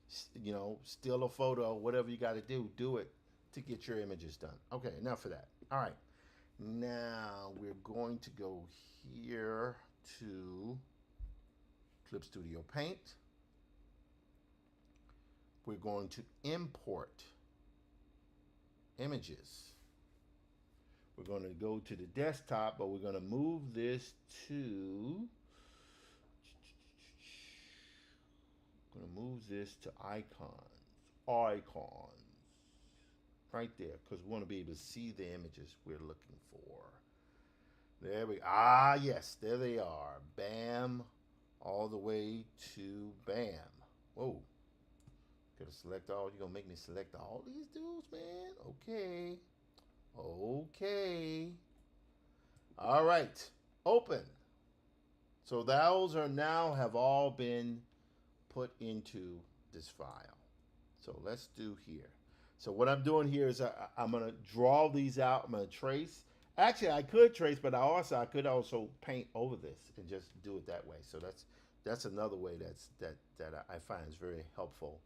steal a photo, whatever you got to do it to get your images done. Okay, enough of that. All right. Now we're going to go here to Clip Studio Paint. we're going to import images. We're going to go to the desktop, but we're going to move this to. Going to move this to icons. Icons. Right there, because we want to be able to see the images we're looking for. There we yes, there they are. Bam, all the way to bam. Whoa. Gotta select all. You're gonna make me select all these dudes, man? Okay. Okay. All right. Open. So those are now have all been put into this file. So let's do here. So what I'm doing here is I'm gonna draw these out. I'm gonna trace. Actually, I could trace, but I could also paint over this and just do it that way. So that's another way that I find is very helpful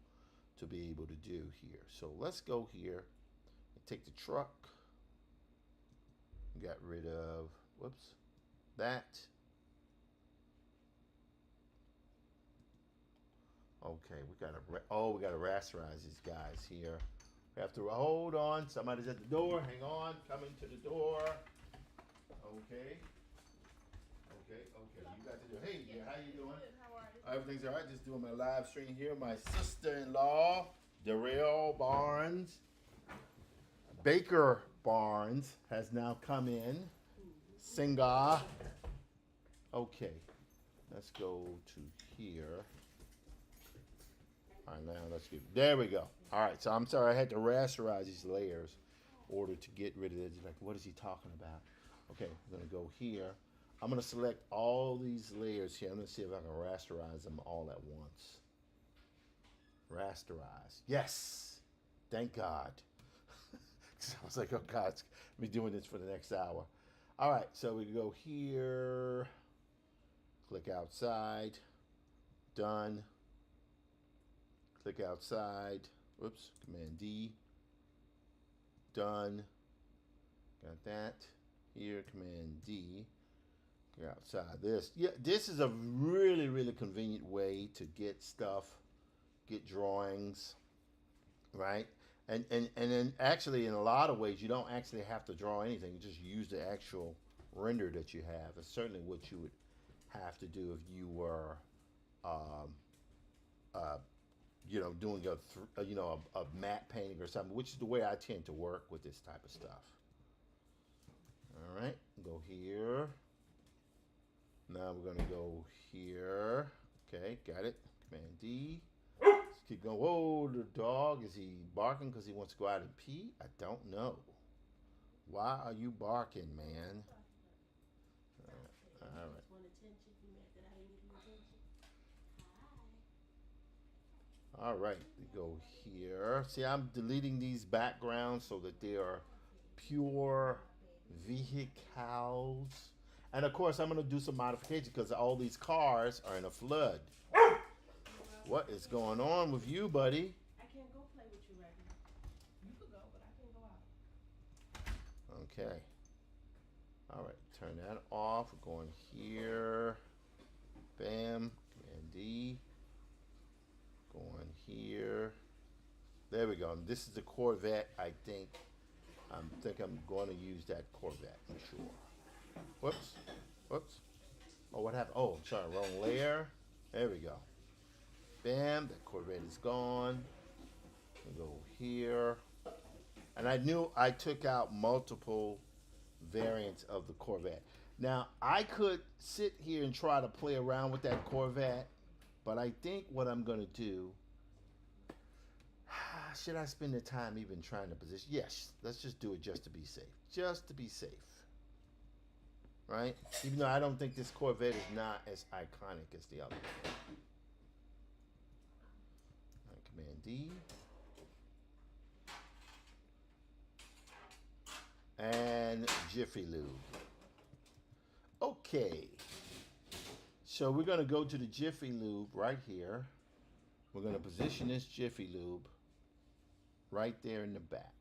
to be able to do here. So let's go here and take the truck. Got rid of that. Okay, we gotta rasterize these guys here. We have to hold on. Somebody's at the door. Hang on. Coming to the door. Okay. You got to do. Hey, yeah, how you doing? Good. How are you? Everything's all right. Just doing my live stream here. My sister-in-law, Darrell Barnes, Baker Barnes, has now come in. Singa. Okay. Let's go to here. All right, now let's get. There we go. All right. So I'm sorry. I had to rasterize these layers in order to get rid of it. Like, what is he talking about? Okay. I'm gonna go here. I'm gonna select all these layers here. I'm gonna see if I can rasterize them all at once. Rasterize. Yes. Thank God. I was like, oh God, I'll be doing this for the next hour. All right, so we go here, click outside, done. Click outside, whoops, Command D, done. Got that. Here, Command D. Go outside this. Yeah, this is a really, really convenient way to get stuff, get drawings, right? And then actually, in a lot of ways, you don't actually have to draw anything. You just use the actual render that you have. It's certainly what you would have to do if you were, doing a matte painting or something, which is the way I tend to work with this type of stuff. All right, go here. Now we're gonna go here. Okay, got it. Command D. Let's keep going. Whoa, the dog, is he barking because he wants to go out and pee? I don't know. Why are you barking, man? All right. All right, we go here. See, I'm deleting these backgrounds so that they are pure vehicles. And of course, I'm going to do some modification because all these cars are in a flood. What is going on with you, buddy? I can't go play with you right now. You could go, but I can't go out. Okay. All right, turn that off. We're going here. Bam. Command D. Going here. There we go. And this is the Corvette, I think. I think I'm going to use that Corvette for sure. Whoops. Oh, what happened? Oh, sorry, wrong layer. There we go. Bam, that Corvette is gone. We'll go here. And I knew I took out multiple variants of the Corvette. Now, I could sit here and try to play around with that Corvette, but I think what I'm going to do, should I spend the time even trying to position? Yes, let's just do it just to be safe. Just to be safe. Right? Even though I don't think this Corvette is not as iconic as the other one. Right, Command D. And Jiffy Lube. Okay. So we're going to go to the Jiffy Lube right here. We're going to position this Jiffy Lube right there in the back.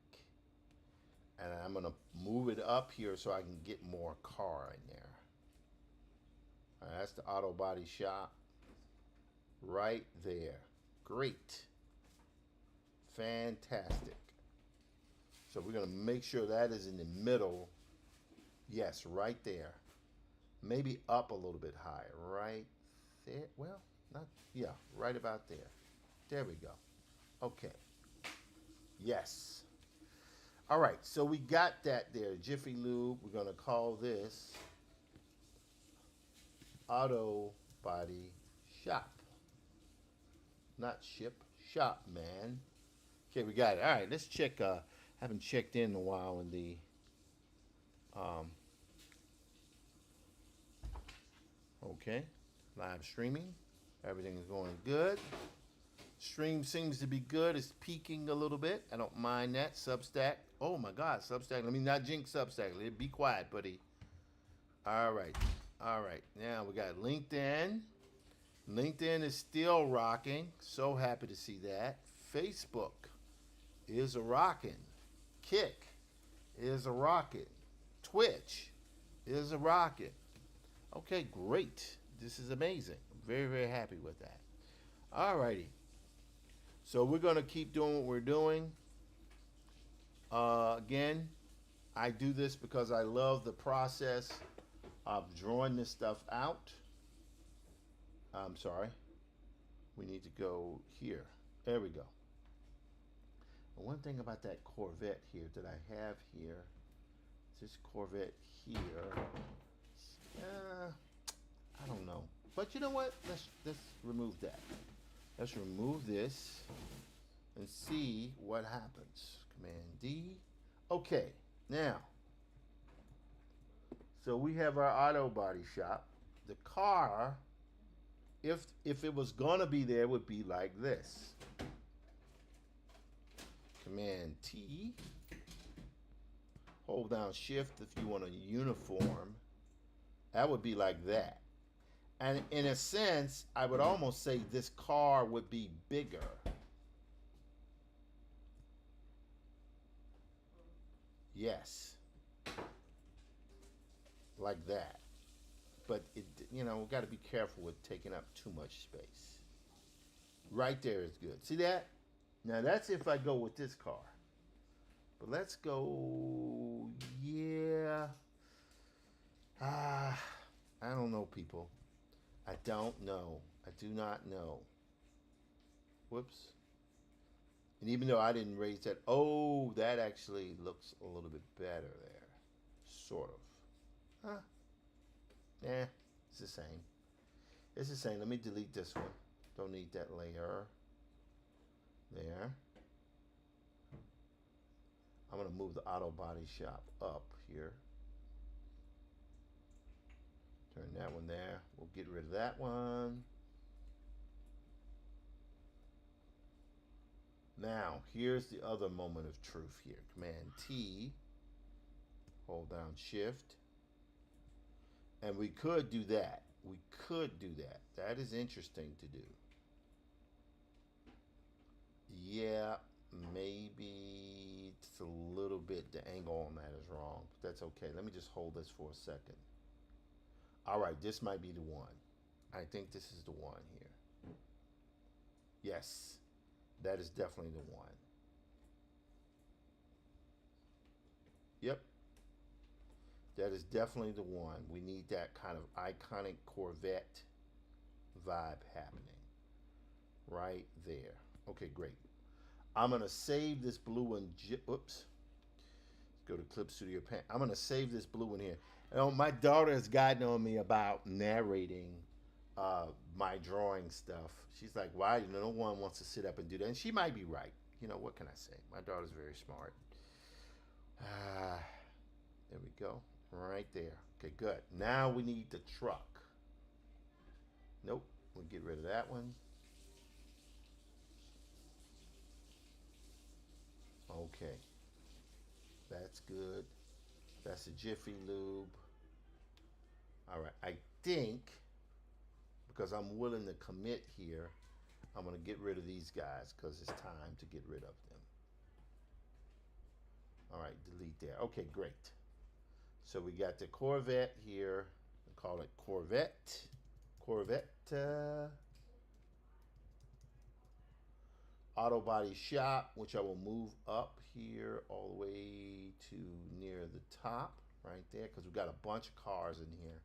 And I'm going to move it up here so I can get more car in there. All right, that's the auto body shop right there. Great. Fantastic. So we're going to make sure that is in the middle. Yes, right there. Maybe up a little bit higher. Right there. Well, not, yeah, right about there. There we go. Okay. Yes. All right, so we got that there. Jiffy Lube. We're going to call this Auto Body Shop. Not ship, shop, man. Okay, we got it. All right, let's check. Haven't checked in a while in the. Okay, live streaming. Everything is going good. Stream seems to be good. It's peaking a little bit. I don't mind that. Substack. Oh my God, Substack. Let me not jinx Substack. Be quiet, buddy. All right. All right. Now we got LinkedIn. LinkedIn is still rocking. So happy to see that. Facebook is a rocking. Kick is a rocket. Twitch is a rocket. Okay, great. This is amazing. I'm very, very happy with that. All righty. So we're going to keep doing what we're doing. Again, I do this because I love the process of drawing this stuff out. I'm sorry. We need to go here. There we go. One thing about that Corvette here that I have here, this Corvette here, I don't know. But you know what? Let's remove that. Let's remove this and see what happens. Command D. Okay, now, so we have our auto body shop. The car, if it was gonna be there, would be like this. Command T. Hold down Shift if you want a uniform. That would be like that. And in a sense, I would almost say this car would be bigger. Yes. Like that. But, we got to be careful with taking up too much space. Right there is good. See that? Now, that's if I go with this car. But let's go, yeah. I don't know, people. I don't know. I do not know. Whoops. And even though I didn't raise that, oh, that actually looks a little bit better there. Sort of. Huh. Yeah, it's the same. It's the same. Let me delete this one. Don't need that layer. There. I'm going to move the auto body shop up here. Turn that one there. We'll get rid of that one. Now, here's the other moment of truth here. Command T. Hold down Shift. And we could do that. We could do that. That is interesting to do. Yeah, maybe it's a little bit, the angle on that is wrong. But that's okay. Let me just hold this for a second. All right, this might be the one. I think this is the one here. Yes, that is definitely the one. Yep. That is definitely the one. We need that kind of iconic Corvette vibe happening. Right there. Okay, great. I'm going to save this blue one. Oops. Go to Clip Studio Paint. I'm going to save this blue one here. My daughter has gotten on me about narrating my drawing stuff. She's like, why? No one wants to sit up and do that. And she might be right. What can I say? My daughter's very smart. There we go. Right there. Okay, good. Now we need the truck. Nope. We'll get rid of that one. Okay. That's good. That's a Jiffy Lube. All right. I think, because I'm willing to commit here, I'm going to get rid of these guys because it's time to get rid of them. All right. Delete there. Okay, great. So we got the Corvette here. We call it Corvette. Corvette. Auto Body Shop, which I will move up here all the way to near the top right there because we got a bunch of cars in here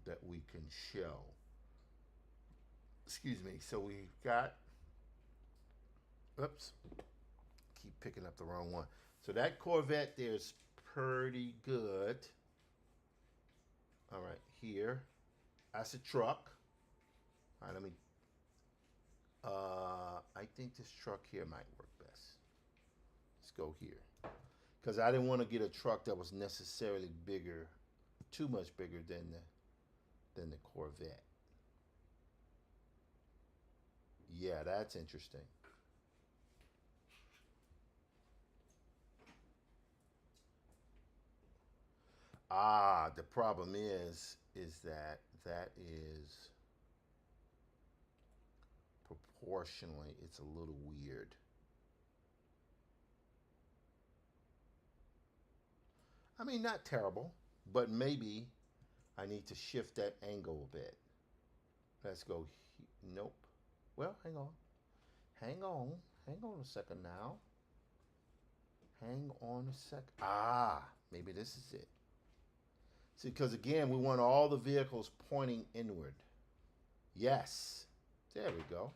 that we can show. Excuse me. So we've got, oops, keep picking up the wrong one. So that Corvette there's pretty good. All right, here, that's a truck. All right, let me, I think this truck here might work best. Let's go here. Because I didn't want to get a truck that was necessarily bigger, too much bigger than the Corvette. Yeah, that's interesting. Ah, the problem is that that is proportionally, it's a little weird. I mean, not terrible, but maybe I need to shift that angle a bit. Let's go. Nope. Well, hang on. Hang on. Hang on a second now. Hang on a sec. Ah, maybe this is it. See, because again, we want all the vehicles pointing inward. Yes. There we go.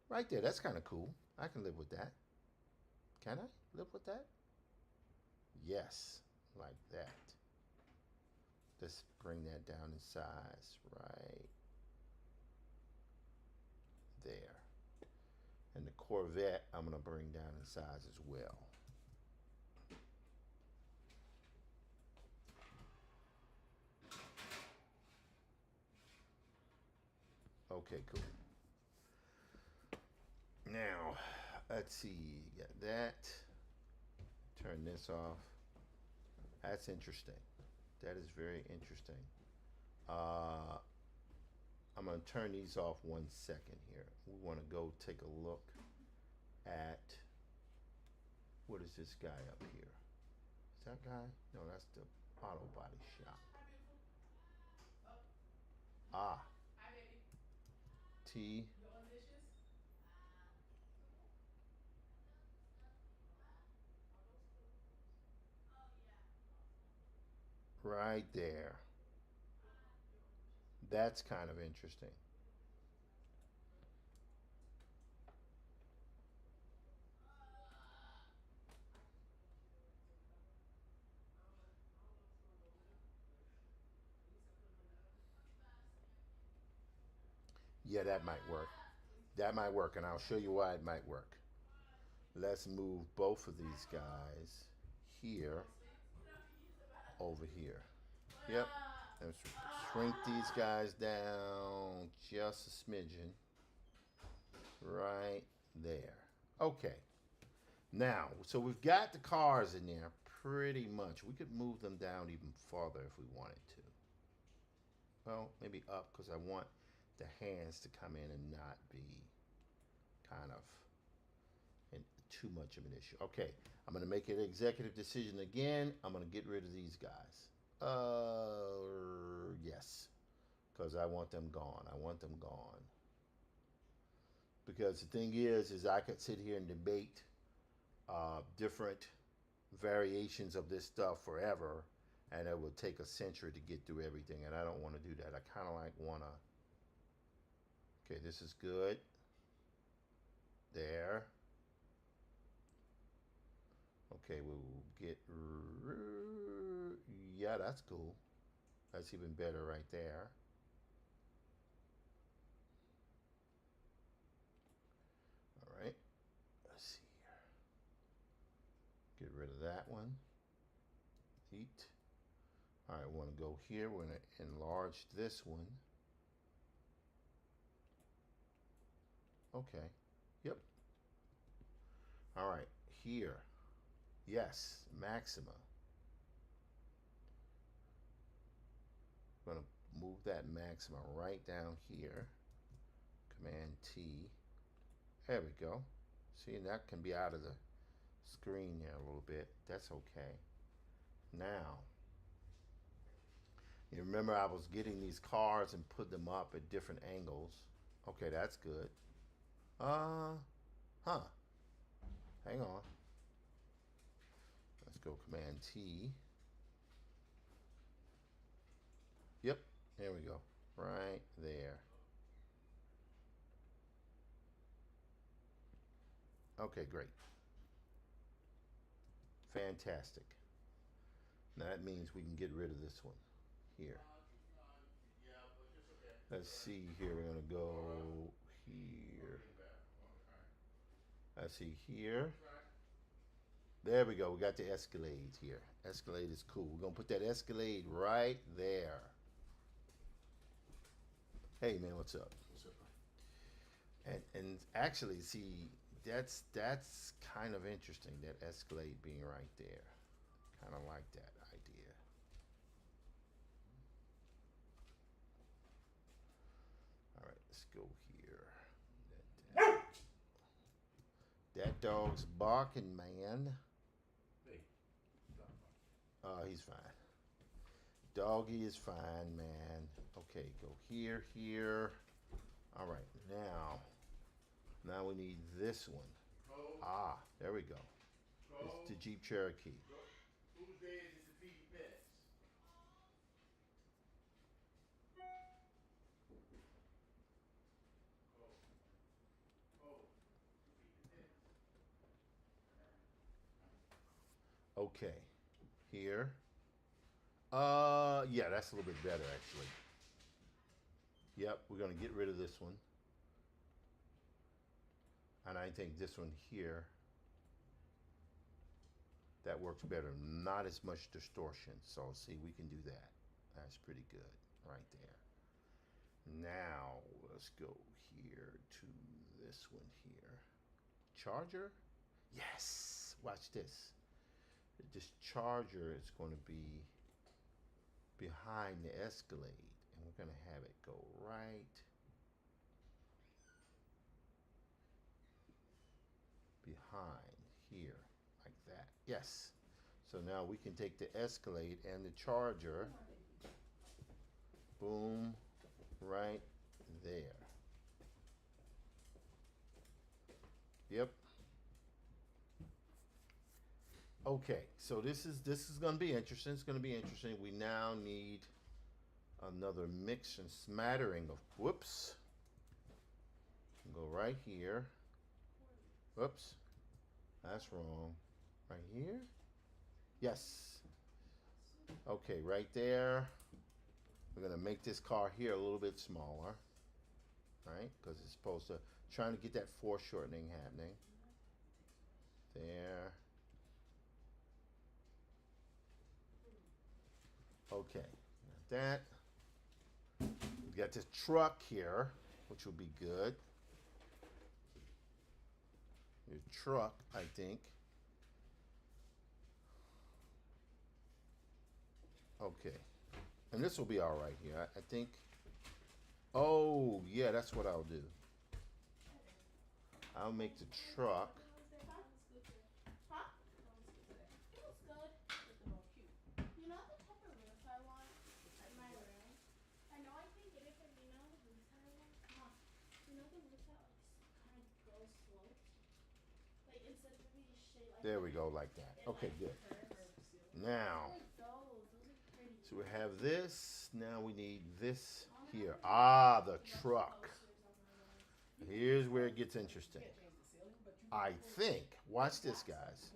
Right there. That's kind of cool. I can live with that. Can I live with that? Yes. Like that. Let's bring that down in size. Right there. And the Corvette, I'm going to bring down in size as well. Okay, cool. Now, let's see. Got that. Turn this off. That's interesting. That is very interesting. I'm going to turn these off 1 second here. We want to go take a look at, what is this guy up here? Is that guy? No, that's the auto body shop. Ah. T. Right there. That's kind of interesting. Yeah, that might work. That might work, and I'll show you why it might work. Let's move both of these guys here over here. Yep. Let's shrink these guys down just a smidgen. Right there. Okay. Now, so we've got the cars in there pretty much. We could move them down even farther if we wanted to. Well, maybe up because I want the hands to come in and not be kind of too much of an issue. Okay, I'm going to make an executive decision again. I'm going to get rid of these guys. Yes, because I want them gone. I want them gone. Because the thing is I could sit here and debate different variations of this stuff forever, and it would take a century to get through everything, and I don't want to do that. I kind of like want to, okay, this is good. There. Okay, we'll get, yeah, that's cool. That's even better right there. All right, let's see here. Get rid of that one. Eat. All right, we want to go here. We're going to enlarge this one. Okay, yep. All right, here. Yes, Maxima. I'm going to move that Maxima right down here. Command T. There we go. See, that can be out of the screen there a little bit. That's okay. Now, you remember I was getting these cars and put them up at different angles. Okay, that's good. Huh. Hang on. Let's go Command T. Yep. There we go. Right there. Okay, great. Fantastic. Now that means we can get rid of this one here. Let's see here. We're going to go here. Let's see here. There we go. We got the Escalade here. Escalade is cool. We're going to put that Escalade right there. Hey, man, what's up? What's up? And actually, see, that's kind of interesting, that Escalade being right there. Kind of like that idea. All right, let's go here. That dog's barking, man. Hey. He's fine. Doggy is fine, man. Okay, go here, here. All right, now we need this one. Ah, there we go. It's the Jeep Cherokee. Whose day is it to feed pets? Okay, here. Yeah, that's a little bit better actually. Yep, we're gonna get rid of this one. And I think this one here, that works better. Not as much distortion. So see, we can do that. That's pretty good right there. Now let's go here to this one here. Charger? Yes. Watch this. This charger is going to be behind the Escalade, and we're going to have it go right behind here, like that. Yes. So now we can take the Escalade and the charger, boom, right there. Yep. Okay, so this is going to be interesting. It's going to be interesting. We now need another mix and smattering of, whoops. Go right here. Whoops. That's wrong. Right here? Yes. Okay, right there. We're going to make this car here a little bit smaller. Right? Because it's supposed to, trying to get that foreshortening happening. There. Okay, got that. We got this truck here, which will be good. Your truck, I think. Okay, and this will be all right here. I think. Oh, yeah, that's what I'll do. I'll make the truck. There we go, like that. Okay, good. Now, so we have this. Now we need this here. Ah, the truck. Here's where it gets interesting. I think, watch this, guys.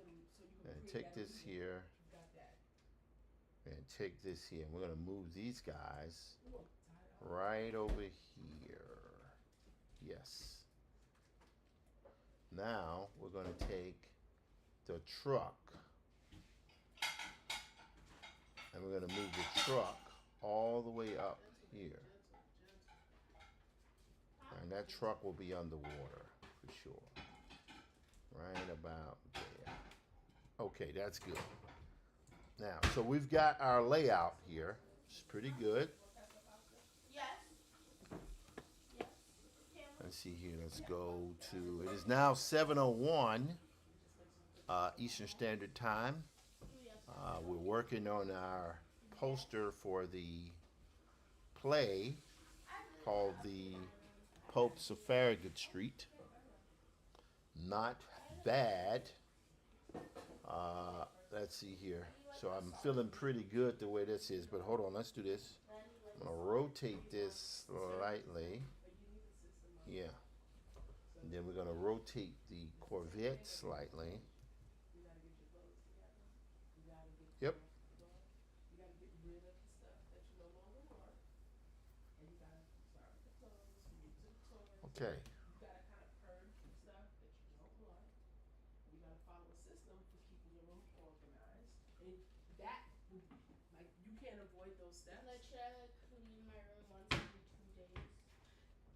And take this here. And take this here. And we're going to move these guys right over here. Yes. Now we're going to take the truck. And we're going to move the truck all the way up here. And that truck will be underwater for sure. Right about there. Okay, that's good. Now, so we've got our layout here. It's pretty good. Let's see here. Let's go to, it is now 7:01 Eastern Standard Time. We're working on our poster for the play called The Popes of Farragut Street. not bad. Let's see here. So I'm feeling pretty good the way this is, but hold on, let's do this. I'm gonna rotate this slightly. Yeah. And then we're gonna rotate the Corvette slightly. Yep. You gotta get rid of the stuff that you no longer want. And you gotta start with the clothes, move to the toys. Okay. You gotta kind of purge the stuff that you don't want. You gotta follow a system for keeping your room organized. And that, like, you can't avoid those steps. Like, should I like clean my room once every 2 days?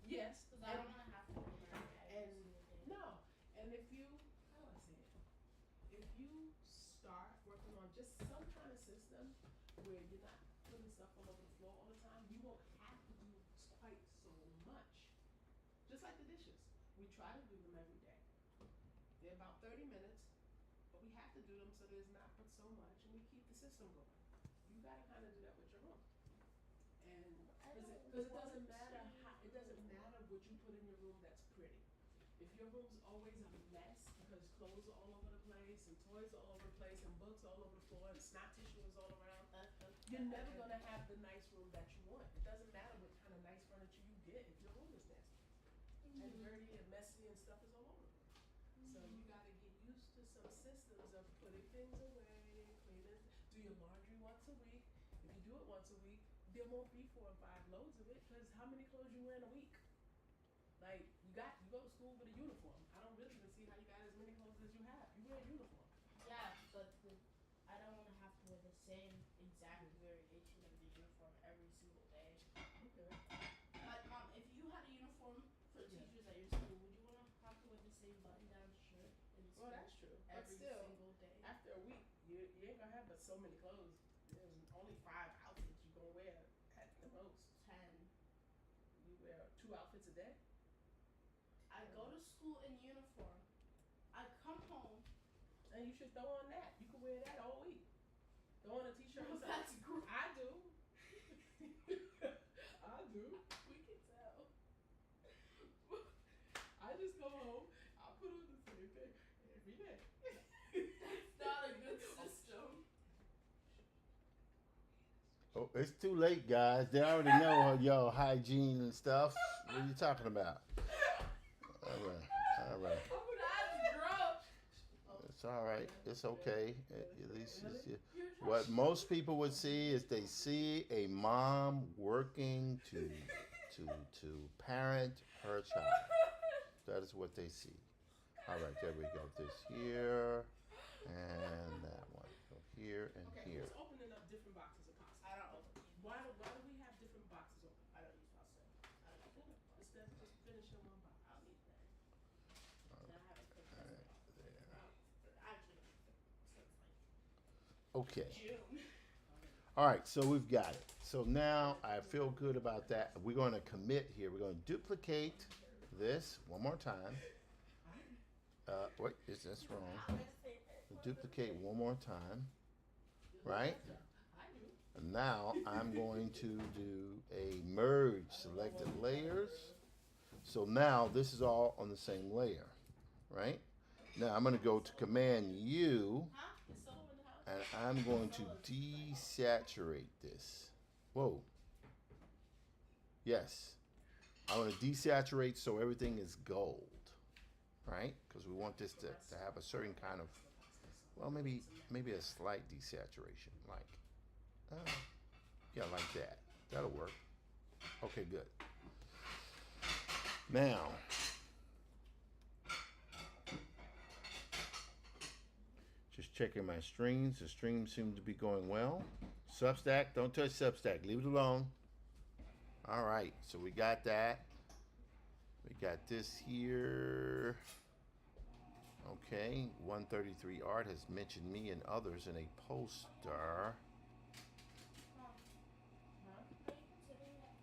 Yes. Because I don't want to have to clean my room every And single day. no, and if you, how do I say it? If you start working on just some kind of system where you're not putting stuff all over the floor all the time, you won't have to do quite so much. Just like the dishes, we try to do them every day. They're about 30 minutes, but we have to do them so there's not but so much, and we keep the system going. You gotta kind of do that with your room. And because it doesn't matter how, it doesn't matter what you put in your room that's pretty. If your room's always a mess because clothes are all over the place and toys are all over the place and books are all over the floor and snot tissue is all around, you're never gonna have the nice room that you want. It doesn't matter what kind of nice furniture you get if your room is nasty and dirty and messy and stuff is all over the place. So you gotta get used to some systems of putting things away, cleaning, do your laundry once a week. If you do it once a week, there won't be 4 or 5 loads of it because how many clothes you wear in a week? Like, you go to school with a uniform. I don't really even see how you got as many clothes as you have. You wear a uniform. Yeah, but I don't want to have to wear the same exact variation of the uniform every single day. Okay. Like, Mom, if you had a uniform for teachers at your school, would you want to have to wear the same button-down shirt in school Well, that's true. But every still, single day? after a week, you ain't gonna have but so many clothes. There's only 5 outfits you gonna wear at the most. 10. You wear 2 outfits a day. I go to school in uniform. I come home. And you should throw on that. You can wear that all week. Throw on a t-shirt or Well, something. that's gross. I do. I do. We can tell. I just go home. I put on the same thing every day. That's not a good system. Oh, it's too late, guys. They already know your hygiene and stuff. What are you talking about? All right. All right. That's gross. It's all right. It's okay. At least it's, what most people would see is they see a mom working to parent her child. That is what they see. All right, there we go. This here and that one. So here and Okay, here. who's opening up different boxes of pasta? I don't open these. Why do we have different boxes open? I don't use pasta. I don't use pasta. Instead of just finishing one box. I don't need that. Then I haven't cooked All this right, at all. there. Actually, since like Okay. June. All right, so we've got it. So now I feel good about that. We're going to commit here. We're going to duplicate this one more time. Wait, is this wrong? Duplicate one more time, right? I do. And now I'm going to do a merge selected layers. So now this is all on the same layer, right? Now I'm going to go to Command U. Huh? Is Solo in the house? And I'm going to desaturate this. Whoa. Yes. I want to desaturate so everything is gold. Right? Because we want this to have a certain kind of, well, maybe a slight desaturation. Like, yeah, like that. That'll work. Okay, good. Now, just checking my streams. The streams seem to be going well. Substack, don't touch Substack. Leave it alone. All right, so we got that. We got this here. Okay, 133 Art has mentioned me and others in a poster. Mom, are you considering that?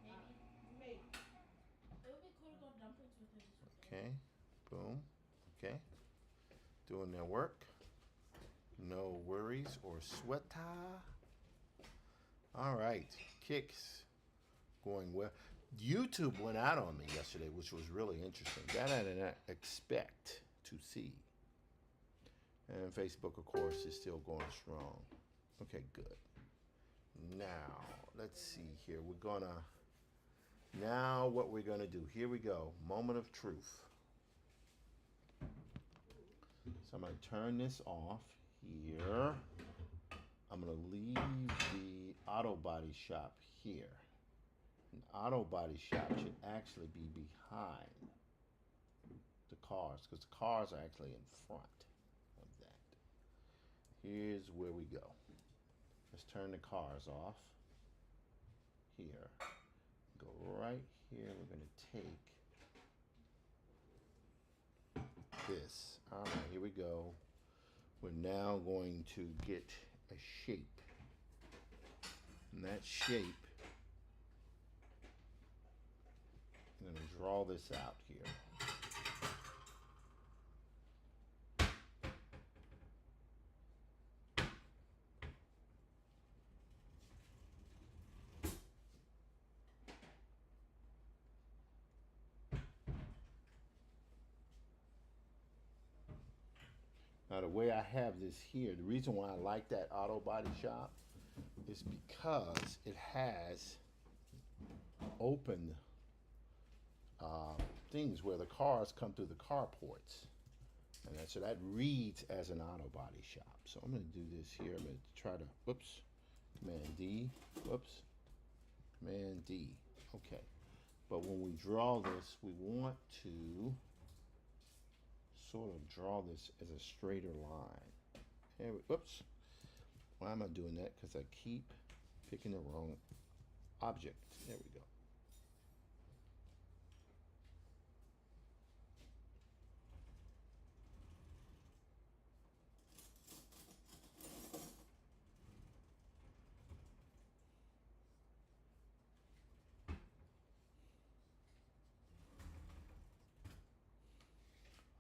Maybe. Maybe. It would be cool to go dumplings with him this weekend. Okay, boom. Okay, doing their work. No worries or sweat. All right, kicks going well. YouTube went out on me yesterday, which was really interesting. That I did not expect to see. And Facebook, of course, is still going strong. Okay, good. Now, let's see here. Now what we're gonna do. Here we go. Moment of truth. So I'm gonna turn this off here. I'm gonna leave the auto body shop here. An auto body shop should actually be behind the cars, because the cars are actually in front of that. Here's where we go. Let's turn the cars off here. Go right here. We're going to take this. All right, here we go. We're now going to get a shape. And that shape, I'm going to draw this out here. Now the way I have this here, the reason why I like that auto body shop is because it has open things where the cars come through the carports. And so that reads as an auto body shop. So I'm going to do this here. I'm going to try to, whoops, Command D, whoops, Command D. Okay. But when we draw this, we want to sort of draw this as a straighter line. There we, whoops. Why am I doing that? Because I keep picking the wrong object. There we go.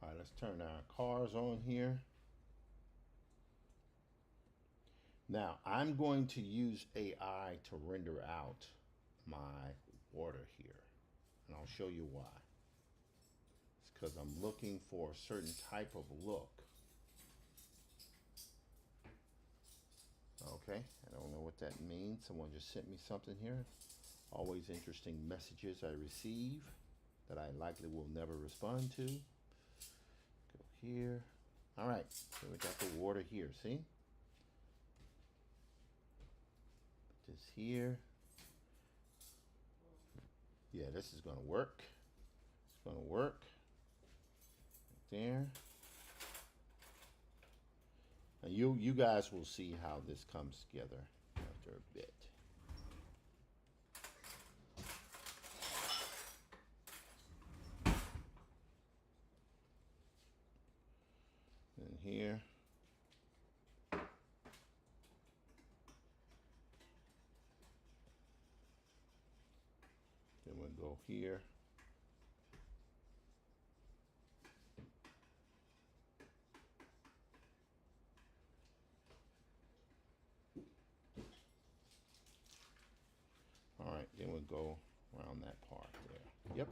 All right, let's turn our cars on here. Now, I'm going to use AI to render out my water here. And I'll show you why. It's because I'm looking for a certain type of look. Okay, I don't know what that means. Someone just sent me something here. Always interesting messages I receive that I likely will never respond to. Go here. All right, so we got the water here, see? Put this here. Yeah, this is gonna work. It's gonna work. Right there. And you guys will see how this comes together after a bit. And here. Then we'll go here. All right, then we'll go around that part there. Yep.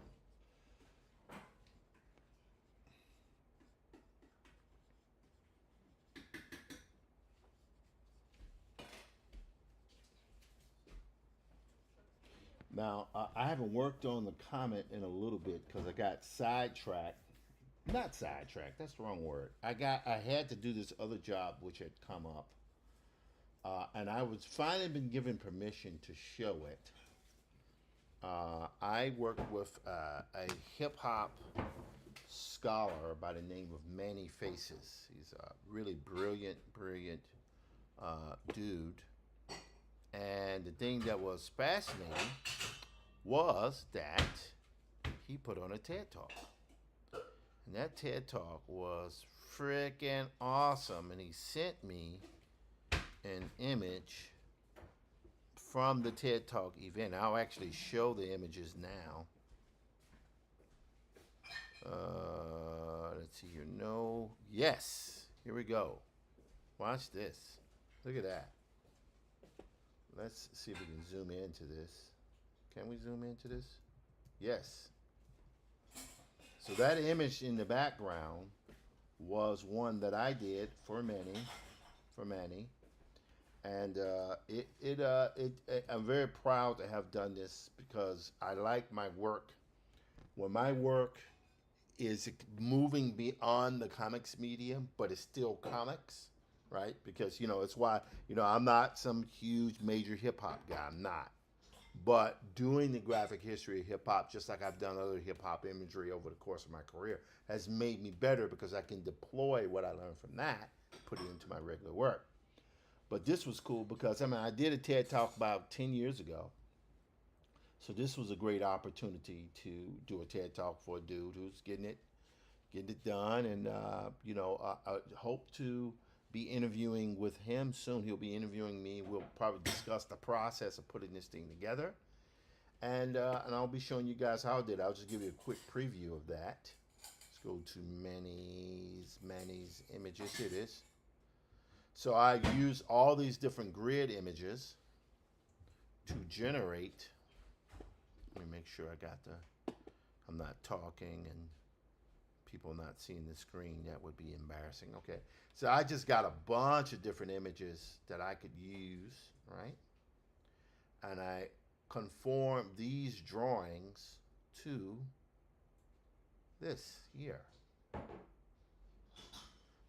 Now, I haven't worked on the comment in a little bit because I got sidetracked. Not sidetracked, that's the wrong word. I had to do this other job which had come up. And I was finally been given permission to show it. I work with a hip hop scholar by the name of Manny Faces. He's a really brilliant dude. And the thing that was fascinating was that he put on a TED Talk. And that TED Talk was freaking awesome. And he sent me an image from the TED Talk event. I'll actually show the images now. Let's see here. No. Yes. Here we go. Watch this. Look at that. Let's see if we can zoom into this. Can we zoom into this? Yes. So that image in the background was one that I did for Manny, and I'm very proud to have done this because I like my work. When my work is moving beyond the comics medium, but it's still comics, right? Because it's why I'm not some huge major hip hop guy. I'm not. But doing the graphic history of hip hop, just like I've done other hip hop imagery over the course of my career, has made me better because I can deploy what I learned from that, put it into my regular work. But this was cool because I did a TED Talk about 10 years ago. So this was a great opportunity to do a TED Talk for a dude who's getting it done, and I hope to be interviewing with him soon. He'll be interviewing me. We'll probably discuss the process of putting this thing together, and I'll be showing you guys how I did. I'll just give you a quick preview of that. Let's go to Manny's images. Here it is. So I use all these different grid images to generate. Let me make sure I'm not talking and people not seeing the screen. That would be embarrassing. Okay. So I just got a bunch of different images that I could use, right? And I conform these drawings to this here.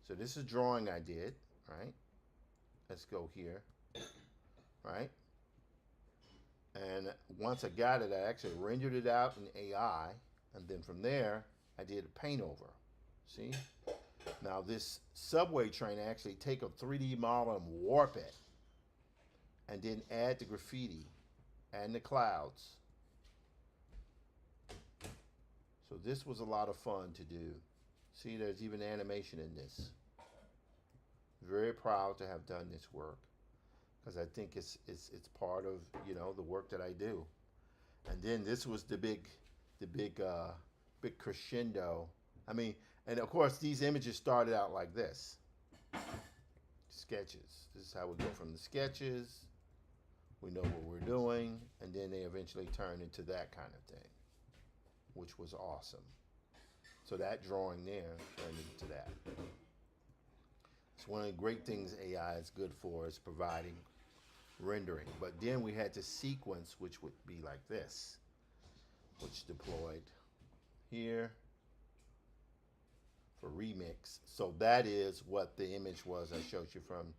So this is a drawing I did, right? Let's go here, right? And once I got it, I actually rendered it out in AI, and then from there, I did a paint over. See? Now this subway train, I actually take a 3D model and warp it, and then add the graffiti and the clouds. So this was a lot of fun to do. See, there's even animation in this. Very proud to have done this work, because I think it's part of the work that I do. And then this was the big crescendo. And of course these images started out like this. Sketches. This is how we go from the sketches. We know what we're doing, and then they eventually turn into that kind of thing, which was awesome. So that drawing there turned into that. It's one of the great things AI is good for, is providing rendering. But then we had to sequence, which would be like this, which deployed here for remix. So that is what the image was I showed you from.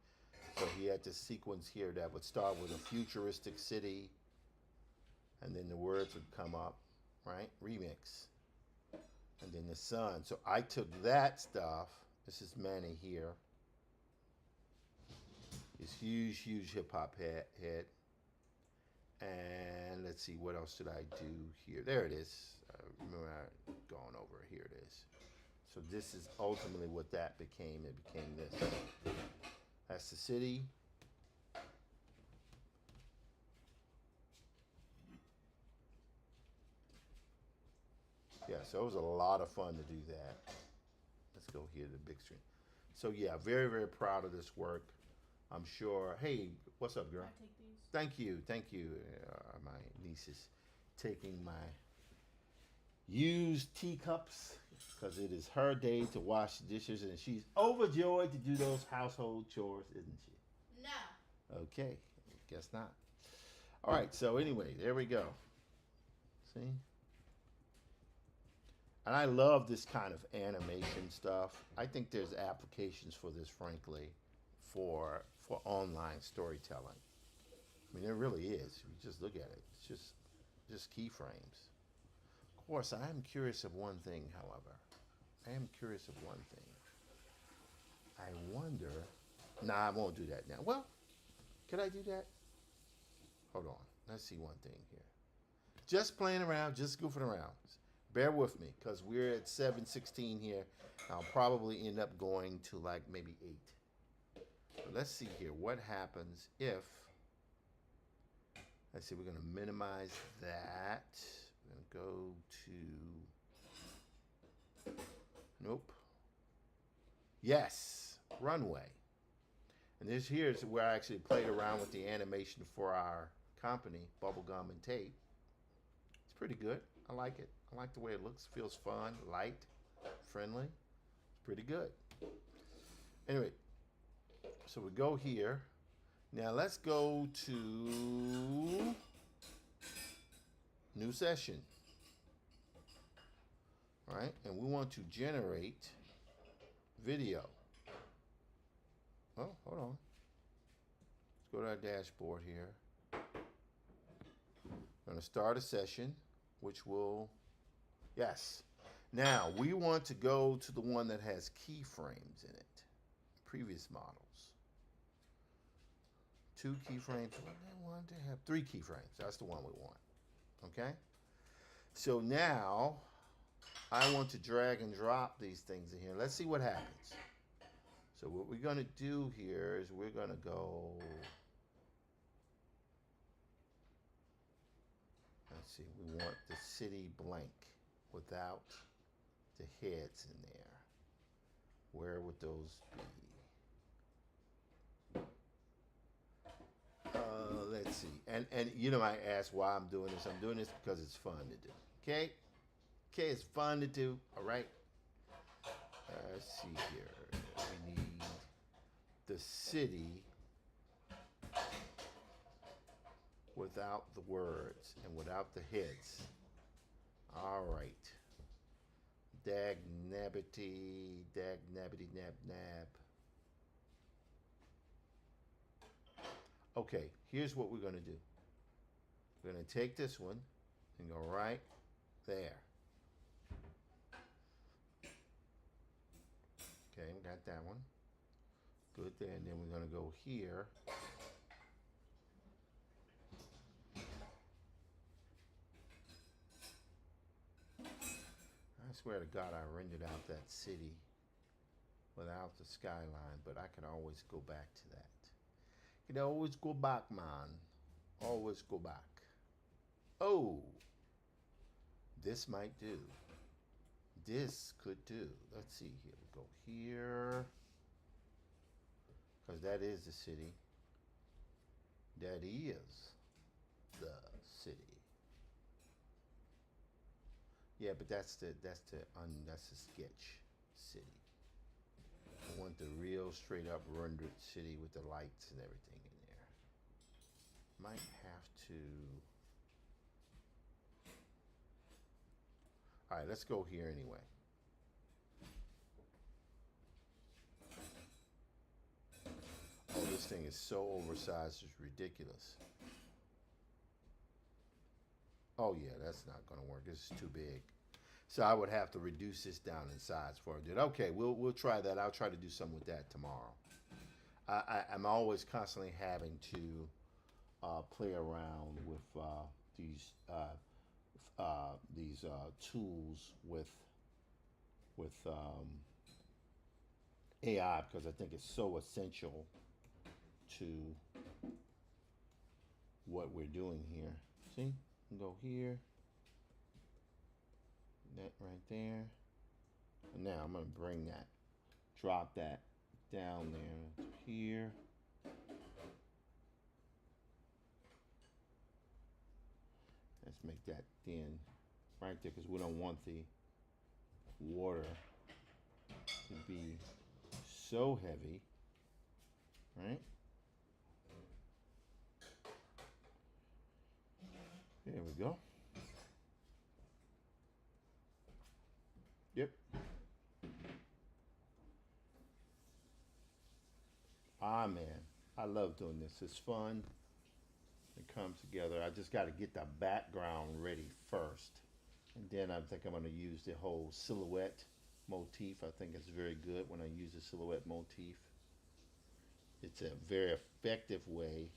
So he had to sequence here that would start with a futuristic city, and then the words would come up, right? Remix. And then the sun. So I took that stuff. This is Manny here. His huge hip hop head. And let's see, what else did I do here? There it is. Remember I gone over it. Here it is. So this is ultimately what that became. It became this. That's the city. Yeah, so it was a lot of fun to do that. Let's go here to the big screen. So yeah, very proud of this work. I'm sure. Hey, what's up, girl? I take these. Thank you. My niece is taking my used teacups because it is her day to wash the dishes, and she's overjoyed to do those household chores, isn't she? No. Okay, guess not. All right, so anyway, there we go. See? And I love this kind of animation stuff. I think there's applications for this, frankly, for online storytelling. I mean, there really is. You just look at it. It's just keyframes. Of course, I am curious of one thing, however. I am curious of one thing. I wonder... Nah, I won't do that now. Well, could I do that? Hold on. Let's see one thing here. Just playing around, just goofing around. Bear with me, because we're at 7:16 here. I'll probably end up going to like maybe 8. But let's see here. What happens if... Let's see, we're going to minimize that. We're going to go to... Nope. Yes, runway. And this here is where I actually played around with the animation for our company, Bubblegum and Tape. It's pretty good. I like it. I like the way it looks. Feels fun, light, friendly. It's pretty good. Anyway, so we go here. Now let's go to new session. All right, and we want to generate video. Oh, hold on. Let's go to our dashboard here. I'm going to start a session, which will, yes. Now, we want to go to the one that has keyframes in it. Previous models. 2 keyframes. I want to have 3 keyframes. That's the one we want. Okay? So now, I want to drag and drop these things in here. Let's see what happens. So what we're going to do here is we're going to go, let's see, we want the city blank without the heads in there. Where would those be? Let's see. And you know, I asked why I'm doing this. I'm doing this because it's fun to do. Okay? Okay, it's fun to do. All right? Let's see here. We need the city without the words and without the heads. All right. Dag nabbity nab nab. Okay, here's what we're going to do. We're going to take this one and go right there. Okay, we got that one. Good there, and then we're going to go here. I swear to God, I rendered out that city without the skyline, but I can always go back to that. You can always go back, man. Always go back. Oh, this might do. This could do. Let's see here. We go here. Because that is the city. That is the city. Yeah, but that's the sketch city. I want the real straight up rendered city with the lights and everything in there. Might have to. All right, let's go here anyway. Oh, this thing is so oversized, it's ridiculous. Oh yeah, that's not gonna work. This is too big. So I would have to reduce this down in size for it. Okay, we'll try that. I'll try to do something with that tomorrow. I'm always constantly having to play around with these tools with AI because I think it's so essential to what we're doing here. See? Go here. That right there. And now I'm going to bring that, drop that down there to here. Let's make that thin right there because we don't want the water to be so heavy, right? There we go. Yep. Ah, man, I love doing this. It's fun. It comes together. I just got to get the background ready first. And then I think I'm going to use the whole silhouette motif. I think it's very good when I use the silhouette motif. It's a very effective way.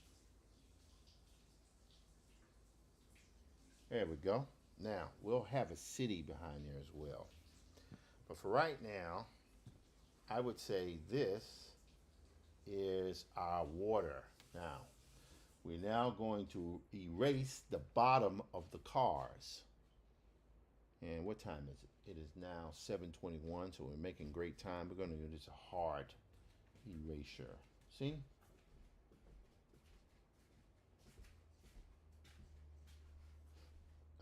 There we go. Now, we'll have a city behind there as well. But for right now, I would say this is our water. Now, we're now going to erase the bottom of the cars. And what time is it? It is now 7:21, so we're making great time. We're going to do this a hard erasure. See?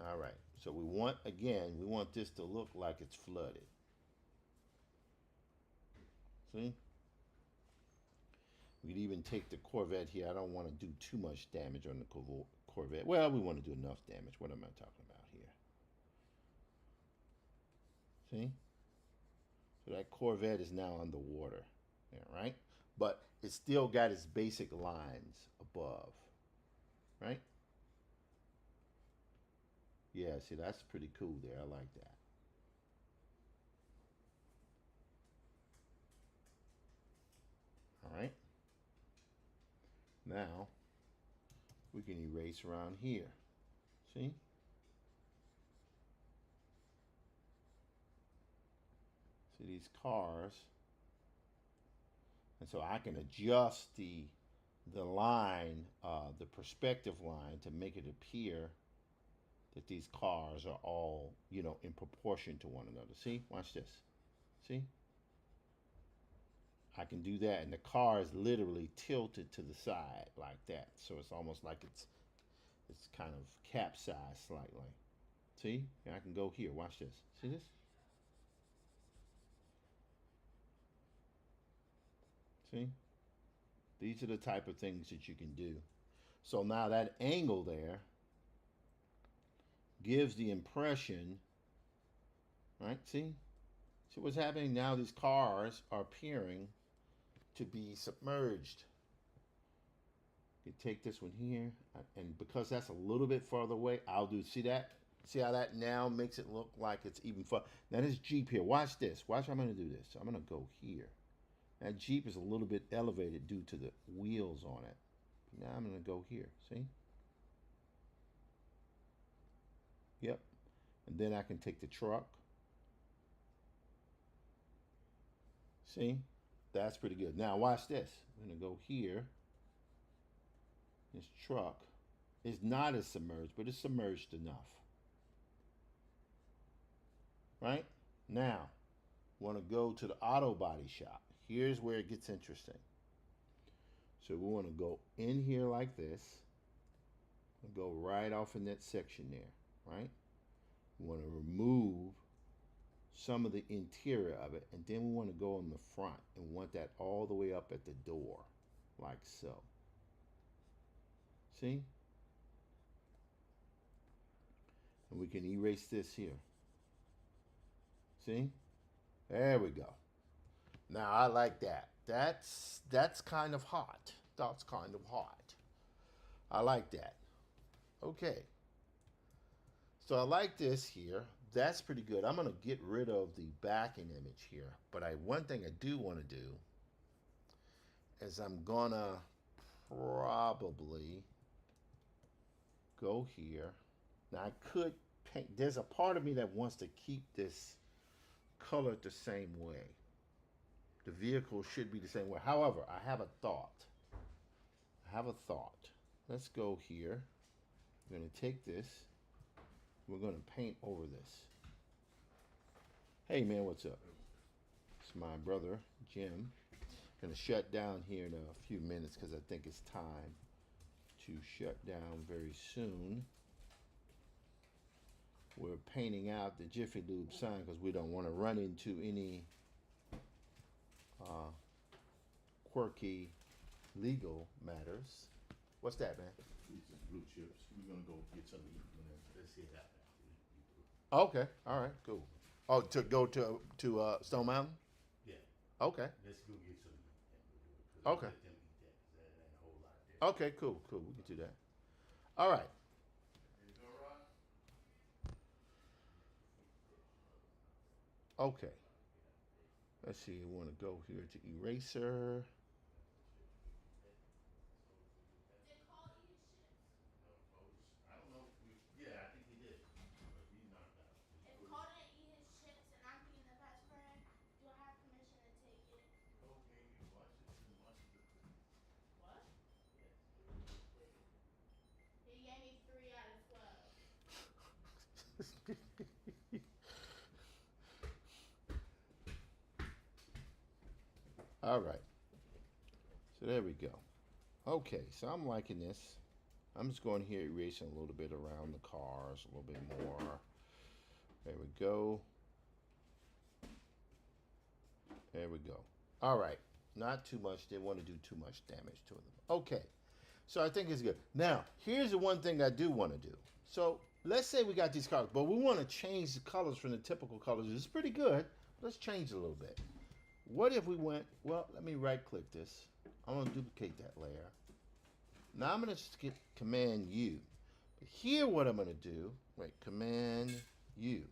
All right. So we want, again, we want this to look like it's flooded. See? We could even take the Corvette here. I don't want to do too much damage on the Corvette. Well, we want to do enough damage. What am I talking about here? See? So that Corvette is now underwater. Yeah, right? But it's still got its basic lines above. Right? Yeah, see, that's pretty cool there. I like that. All right. Now, we can erase around here. See? See these cars. And so I can adjust the line, the perspective line to make it appear that these cars are all, you know, in proportion to one another. See? Watch this. See? I can do that, and the car is literally tilted to the side like that. So it's almost like it's kind of capsized slightly. See? And I can go here. Watch this. See this? See? These are the type of things that you can do. So now that angle there gives the impression, right? See? See what's happening? Now these cars are appearing to be submerged. You take this one here, and because that's a little bit farther away, I'll do, see that? See how that now makes it look like it's even far. Now this Jeep here, watch this. Watch how I'm gonna do this. I'm gonna go here. That Jeep is a little bit elevated due to the wheels on it. Now I'm gonna go here, see? Yep. And then I can take the truck. See? That's pretty good. Now watch this. I'm gonna go here. This truck is not as submerged, but it's submerged enough. Right? Now, want to go to the auto body shop. Here's where it gets interesting. So we want to go in here like this. And go right off in that section there, right? We want to remove some of the interior of it, and then we want to go on the front and want that all the way up at the door, like so. See? And we can erase this here. See? There we go. Now I like that. That's kind of hot. That's kind of hot. I like that. Okay. So I like this here. That's pretty good. I'm going to get rid of the backing image here. But one thing I do want to do is I'm going to probably go here. Now I could paint. There's a part of me that wants to keep this colored the same way. The vehicle should be the same way. However, I have a thought. Let's go here. We're going to take this. We're going to paint over this. Hey man, what's up? It's my brother, Jim. Going to shut down here in a few minutes because I think it's time to shut down very soon. We're painting out the Jiffy Lube sign because we don't want to run into any quirky legal matters. What's that, man? These are blue chips. We're gonna go get some to eat. Let's see that. Okay, all right, cool. Oh, to go to Stone Mountain? Yeah. Okay. Let's go get some to eat. Okay. Let them eat that 'cause that ain't a whole lot there. Okay, cool. We can do that. All right. Is it all right? Okay. Let's see. We want to go here to eraser. I don't know if we. Yeah, I think he did. But he knocked out. If Cole didn't eat his chips and I'm being the best friend, do I have permission to take it? Cole gave you lunches and lunches of cookies. What? Yes. He gave me 3 out of 12. All right. So there we go. Okay, so I'm liking this. I'm just going here erasing a little bit around the cars, a little bit more. There we go. There we go. All right. Not too much. Didn't want to do too much damage to them. Okay. So I think it's good. Now, here's the one thing I do want to do. So let's say we got these colors, but we want to change the colors from the typical colors. It's pretty good. Let's change it a little bit. What if we went, well, let me right click this. I'm going to duplicate that layer. Now I'm going to just get Command U. But here what I'm going to do, wait, Command U.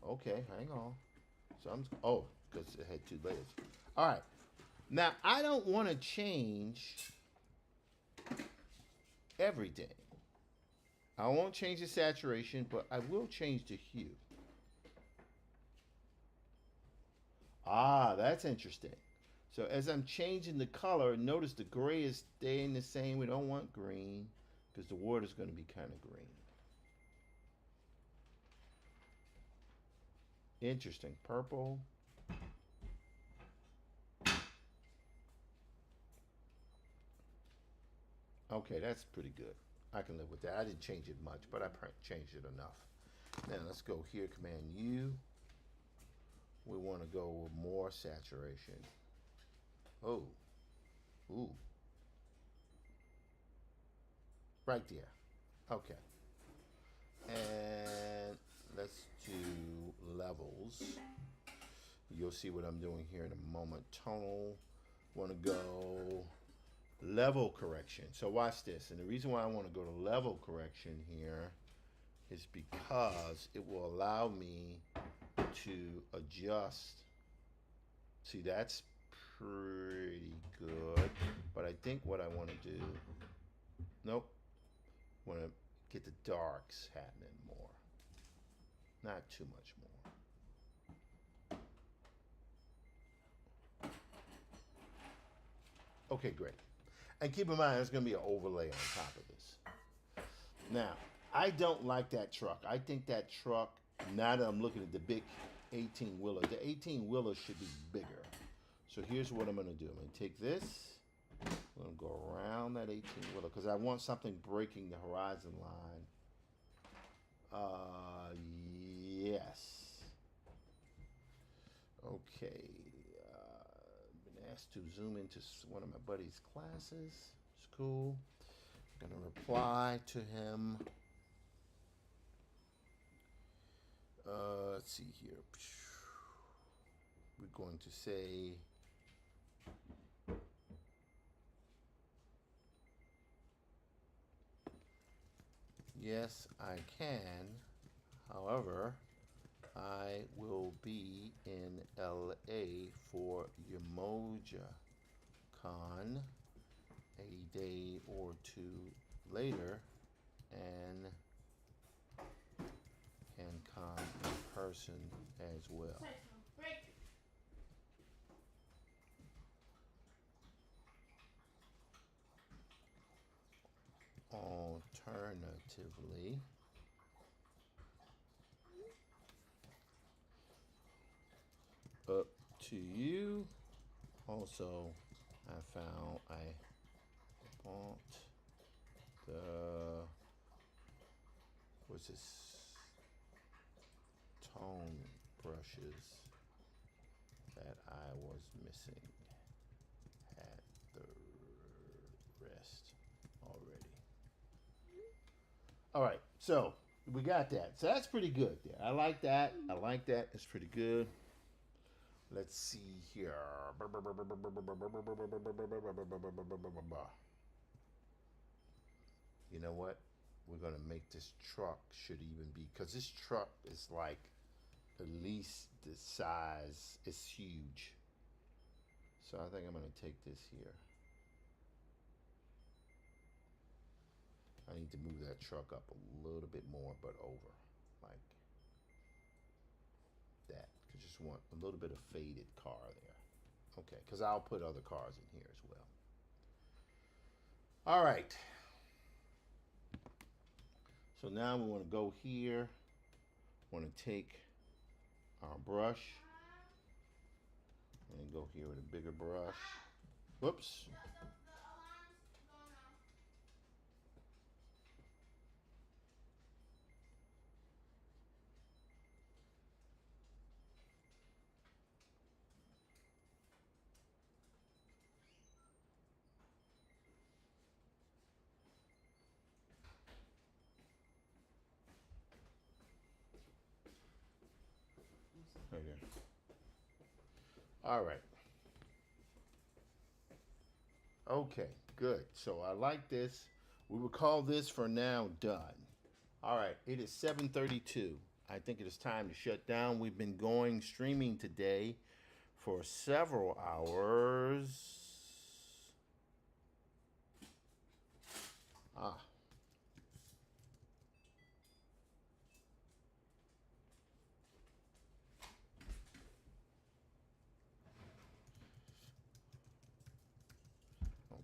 Okay, hang on. So I'm, oh, because it had 2 layers. All right. Now I don't want to change everything. I won't change the saturation, but I will change the hue. Ah, that's interesting. So as I'm changing the color, notice the gray is staying the same. We don't want green because the water is going to be kind of green. Interesting. Purple. Okay, that's pretty good. I can live with that. I didn't change it much, but I changed it enough. Now let's go here, Command U. We want to go with more saturation. Oh, ooh, right there. Okay, and let's do levels. You'll see what I'm doing here in a moment. Tonal. Want to go level correction. So watch this. And the reason why I want to go to level correction here is because it will allow me to adjust. See, that's pretty good. But I think what I want to do, nope, want to get the darks happening more. Not too much more. Okay, great. And keep in mind, there's going to be an overlay on top of this. Now, I don't like that truck. I think that truck, now that I'm looking at the big 18-wheeler, the 18-wheeler should be bigger. So here's what I'm going to do. I'm going to take this. I'm going to go around that 18-wheeler because I want something breaking the horizon line. Yes. Okay. Been asked to zoom into one of my buddy's classes. It's cool. I'm going to reply to him. Let's see here. We're going to say yes, I can. However, I will be in LA for Umoja Con a day or 2 later and can come in person as well. Break. Alternatively, up to you. Also, I found I bought the, what's this, tone brushes that I was missing at the rest already. All right, so we got that. So that's pretty good there. I like that. I like that. It's pretty good. Let's see here. You know what? We're going to make this truck should even be, because this truck is like at least the size. It's huge. So I think I'm going to take this here. I need to move that truck up a little bit more, but over. Like that. I just want a little bit of faded car there. Okay, because I'll put other cars in here as well. All right. So now we want to go here. Want to take our brush and go here with a bigger brush. Whoops. The alarm's going off. Right there. All right. Okay, good. So I like this. We will call this for now done. All right, it is 7:32. I think it is time to shut down. We've been going streaming today for several hours. Ah.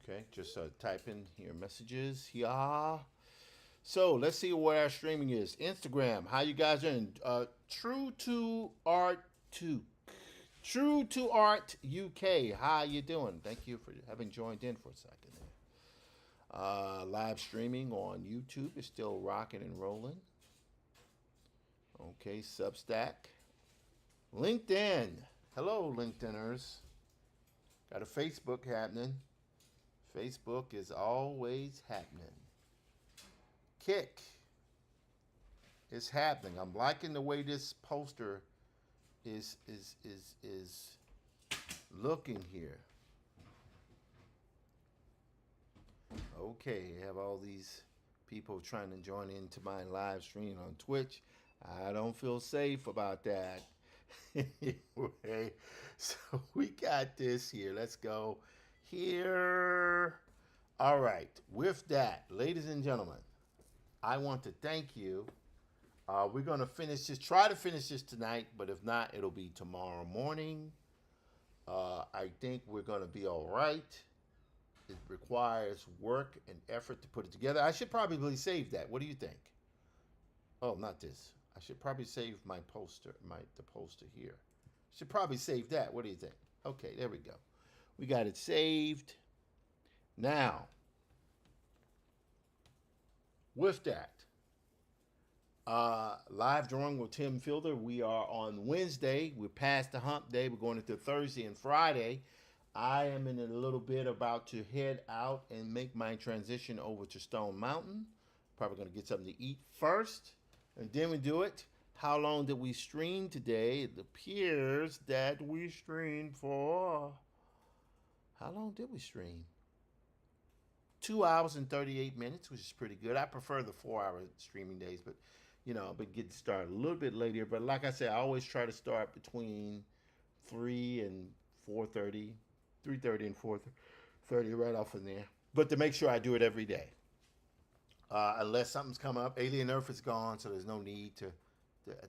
Okay, just type in your messages. Yeah. So let's see where our streaming is. Instagram, how you guys doing? True to Art 2. True to Art UK, how you doing? Thank you for having joined in for a second there. Live streaming on YouTube is still rocking and rolling. Okay, Substack. LinkedIn. Hello, LinkedIners. Got a Facebook happening. Facebook is always happening. Kick. It's happening. I'm liking the way this poster is looking here. Okay, I have all these people trying to join into my live stream on Twitch. I don't feel safe about that. Anyway, so we got this here. Let's go here. All right, with that, ladies and gentlemen, I want to thank you. We're going to try to finish this tonight, but if not, it'll be tomorrow morning. I think we're going to be all right. It requires work and effort to put it together. I should probably save that. What do you think? Oh, not this. I should probably save my poster, the poster here. Should probably save that. What do you think? Okay, there we go. We got it saved. Now, with that, live drawing with Tim Fielder. We are on Wednesday. We're past the hump day. We're going into Thursday and Friday. I am in a little bit about to head out and make my transition over to Stone Mountain. Probably going to get something to eat first, and then we do it. How long did we stream today? It appears that we streamed for... How long did we stream? 2 hours and 38 minutes, which is pretty good. I prefer the 4-hour streaming days, but I've been getting started a little bit later. But like I said, I always try to start between 3 and 4:30, 3:30 and 4:30, right off in there. But to make sure I do it every day. Unless something's come up. Alien Earth is gone, so there's no need to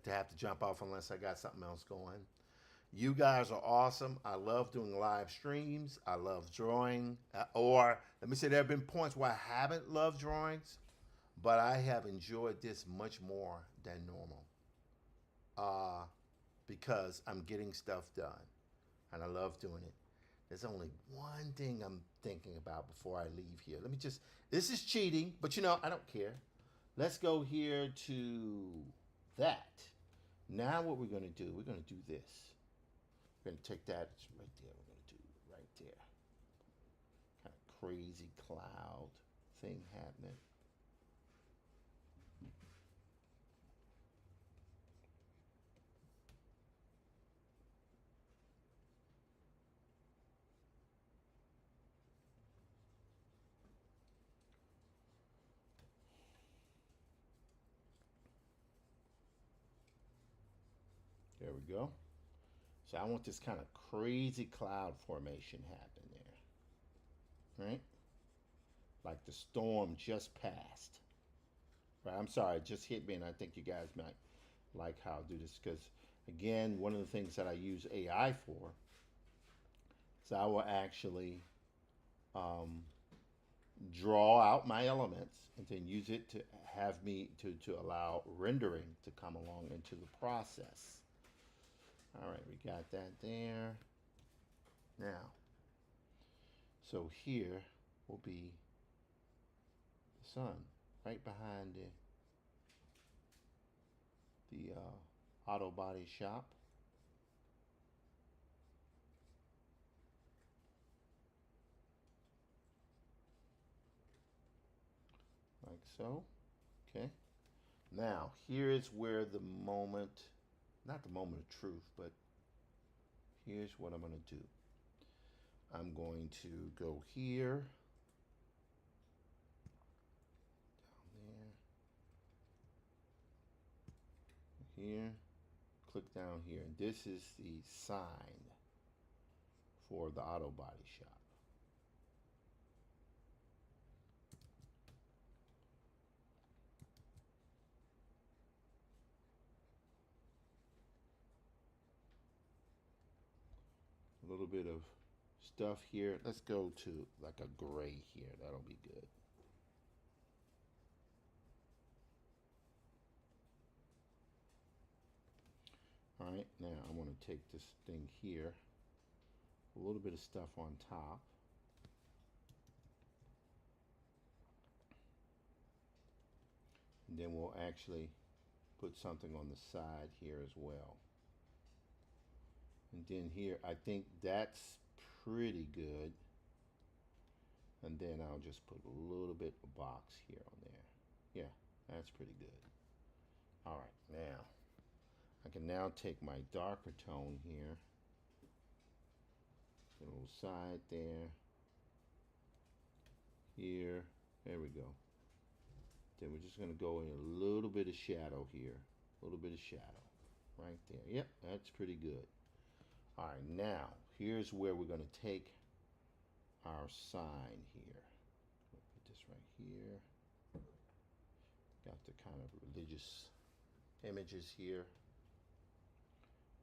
have to jump off unless I got something else going. You guys are awesome. I love doing live streams. I love drawing. Or let me say, there have been points where I haven't loved drawings, but I have enjoyed this much more than normal. Because I'm getting stuff done, and I love doing it. There's only one thing I'm thinking about before I leave here. This is cheating, but I don't care. Let's go here to that. Now what we're going to do, we're going to do this. We're going to take that, it's right there. We're going to do it right there. Kind of crazy cloud thing happening. There we go. So I want this kind of crazy cloud formation happen there. Right? Like the storm just passed. Right? I'm sorry, it just hit me, and I think you guys might like how I do this. Because, again, one of the things that I use AI for is I will actually draw out my elements and then use it to have me to allow rendering to come along into the process. All right, we got that there. Now, so here will be the sun right behind the auto body shop. Like so. Okay. Now, here is where the moment not the moment of truth, but here's what I'm going to do. I'm going to go here, down there, here, click down here. And this is the sign for the auto body shop. A little bit of stuff here. Let's go to like a gray here. That'll be good. All right, now I'm going to take this thing here, a little bit of stuff on top. And then we'll actually put something on the side here as well. And then here, I think that's pretty good. And then I'll just put a little bit of box here on there. Yeah, that's pretty good. All right, now I can now take my darker tone here, a little side there, here, there we go. Then we're just going to go in a little bit of shadow here, a little bit of shadow right there. Yep, that's pretty good. All right, now here's where we're going to take our sign here. Put this right here. Got the kind of religious images here.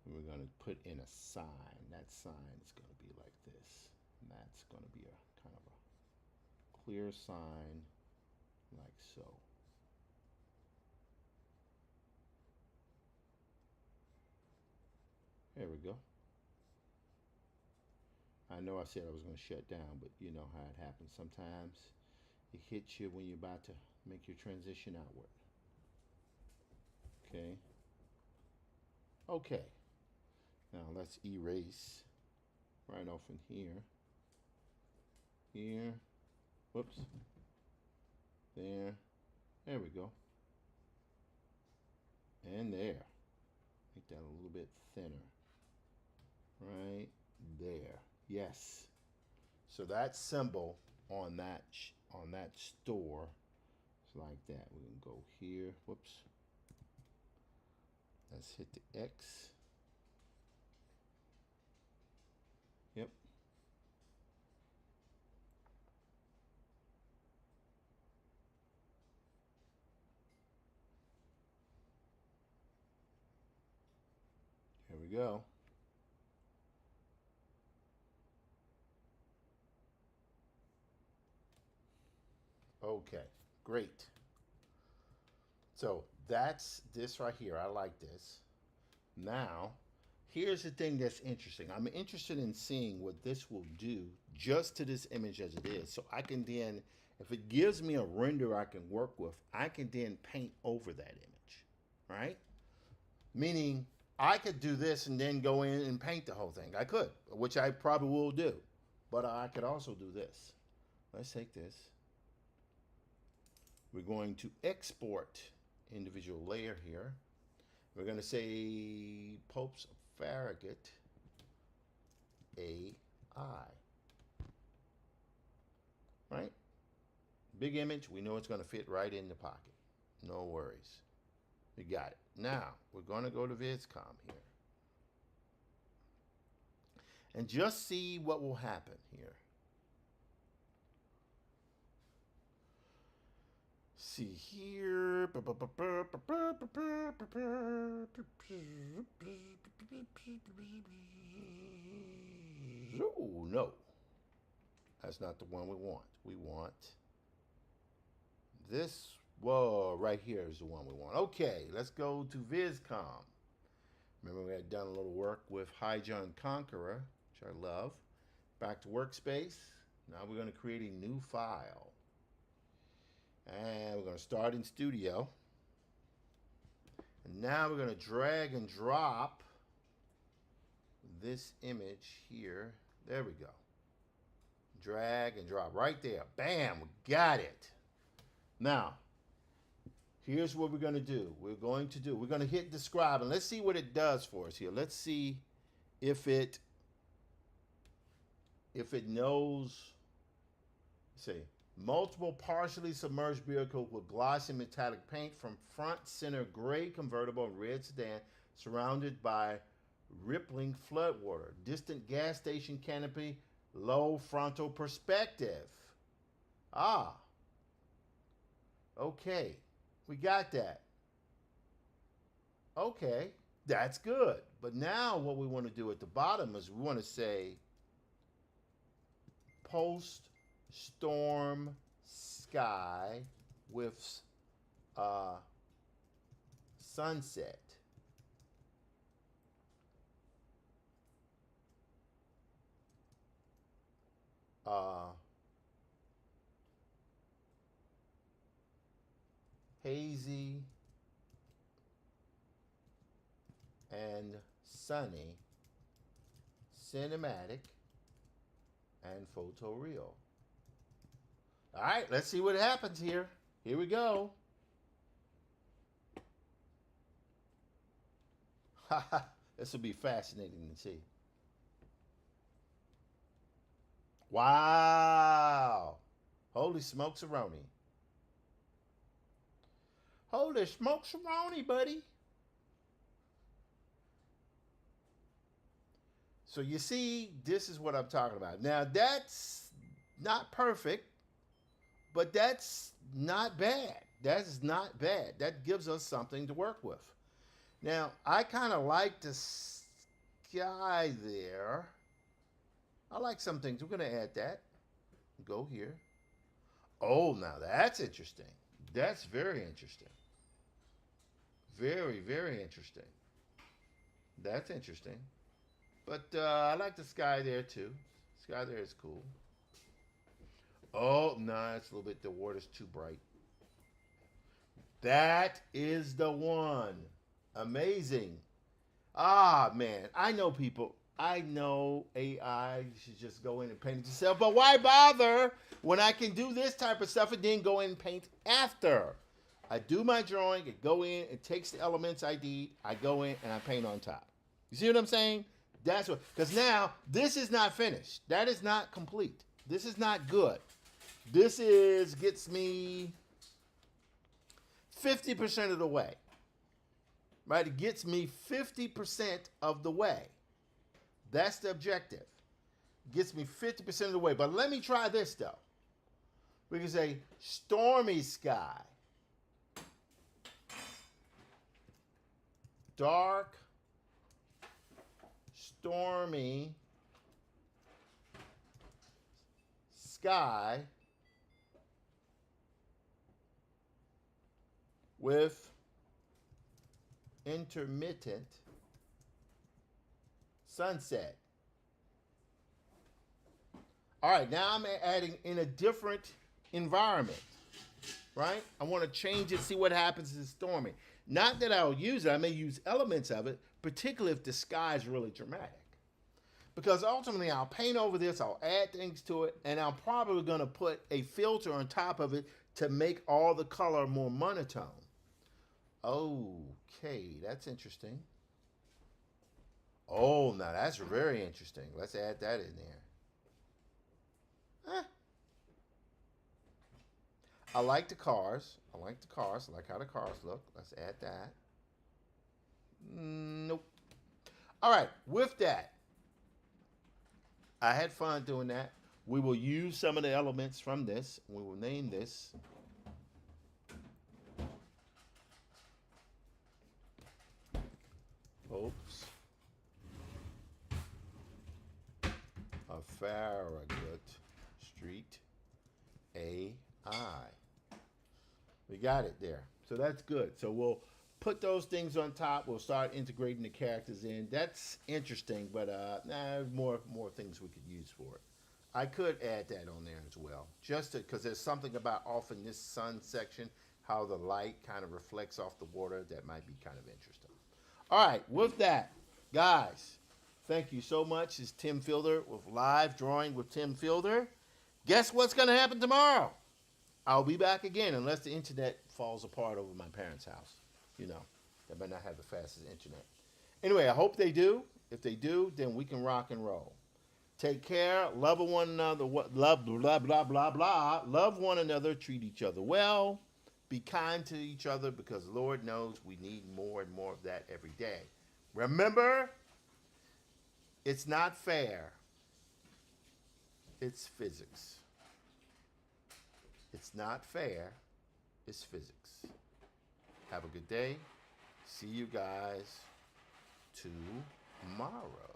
And we're going to put in a sign. That sign is going to be like this. And that's going to be a kind of a clear sign like so. There we go. I know I said I was going to shut down, but you know how it happens. Sometimes it hits you when you're about to make your transition outward. Okay. Okay. Now let's erase right off in here. Here. Whoops. There. There we go. And there. Make that a little bit thinner. Right there. Yes. So that symbol on that store is like that. We can go here. Whoops. Let's hit the X. Yep. Here we go. Okay, great. So that's this right here. I like this. Now, here's the thing that's interesting. I'm interested in seeing what this will do just to this image as it is. So I can then, if it gives me a render I can work with, I can then paint over that image, right? Meaning I could do this and then go in and paint the whole thing. I could, which I probably will do. But I could also do this. Let's take this. We're going to export individual layer here. We're going to say Pope's Farragut AI. Right? Big image. We know it's going to fit right in the pocket. No worries. We got it. Now, we're going to go to VizCom here. And just see what will happen here. See here. Oh, no. That's not the one we want. We want this. Whoa, right here is the one we want. Okay, let's go to VizCom. Remember we had done a little work with Hi-John Conqueror, which I love. Back to Workspace. Now we're going to create a new file. And we're going to start in Studio. And now we're going to drag and drop this image here. There we go. Drag and drop right there. Bam, we got it. Now, here's what we're going to do. We're going to hit describe, and let's see what it does for us here. Let's see if it knows. See, multiple partially submerged vehicle with glossy metallic paint from front center gray convertible and red sedan surrounded by rippling floodwater. Distant gas station canopy, low frontal perspective. Ah. Okay. We got that. Okay. That's good. But now what we want to do at the bottom is we want to say post storm sky with sunset. Hazy and sunny, cinematic and photoreal. All right, let's see what happens here. Here we go. This will be fascinating to see. Wow. Holy smokes-a-roni. Holy smokes-a-roni, buddy. So you see, this is what I'm talking about. Now, that's not perfect, but that's not bad. That is not bad. That gives us something to work with. Now, I kind of like the sky there. I like some things. We're going to add that. Go here. Oh, now that's interesting. That's very interesting. Very, very interesting. That's interesting. But I like the sky there too. Sky there is cool. Oh, no, it's a little bit, the water's too bright. That is the one. Amazing. Ah, man, I know people. I know AI, you should just go in and paint it yourself. But why bother when I can do this type of stuff and then go in and paint after? I do my drawing, I go in, it takes the elements I need, I go in and I paint on top. You see what I'm saying? That's what, because now this is not finished. That is not complete. This is not good. This gets me 50% of the way. Right? It gets me 50% of the way. That's the objective. Gets me 50% of the way. But let me try this though. We can say stormy sky. Dark, stormy sky with intermittent sunset. All right, now I'm adding in a different environment, right? I want to change it, see what happens in stormy. Not that I'll use it, I may use elements of it, particularly if the sky is really dramatic. Because ultimately I'll paint over this, I'll add things to it, and I'm probably going to put a filter on top of it to make all the color more monotone. Okay, that's interesting. Oh, now that's very interesting. Let's add that in there. I like the cars. I like how the cars look. Let's add that. Nope. All right, with that, I had fun doing that. We will use some of the elements from this. We will name this. Oops. A Farragut Street AI. We got it there. So that's good. So we'll put those things on top. We'll start integrating the characters in. That's interesting, but more things we could use for it. I could add that on there as well, just because there's something about off in this sun section, how the light kind of reflects off the water. That might be kind of interesting. All right, with that, guys, thank you so much. It's Tim Fielder with Live Drawing with Tim Fielder. Guess what's going to happen tomorrow? I'll be back again unless the internet falls apart over my parents' house. You know, they might not have the fastest internet. Anyway, I hope they do. If they do, then we can rock and roll. Take care. Love one another. Love blah blah blah blah. Love one another. Treat each other well. Be kind to each other because Lord knows we need more and more of that every day. Remember, it's not fair. It's physics. It's not fair. It's physics. Have a good day. See you guys tomorrow.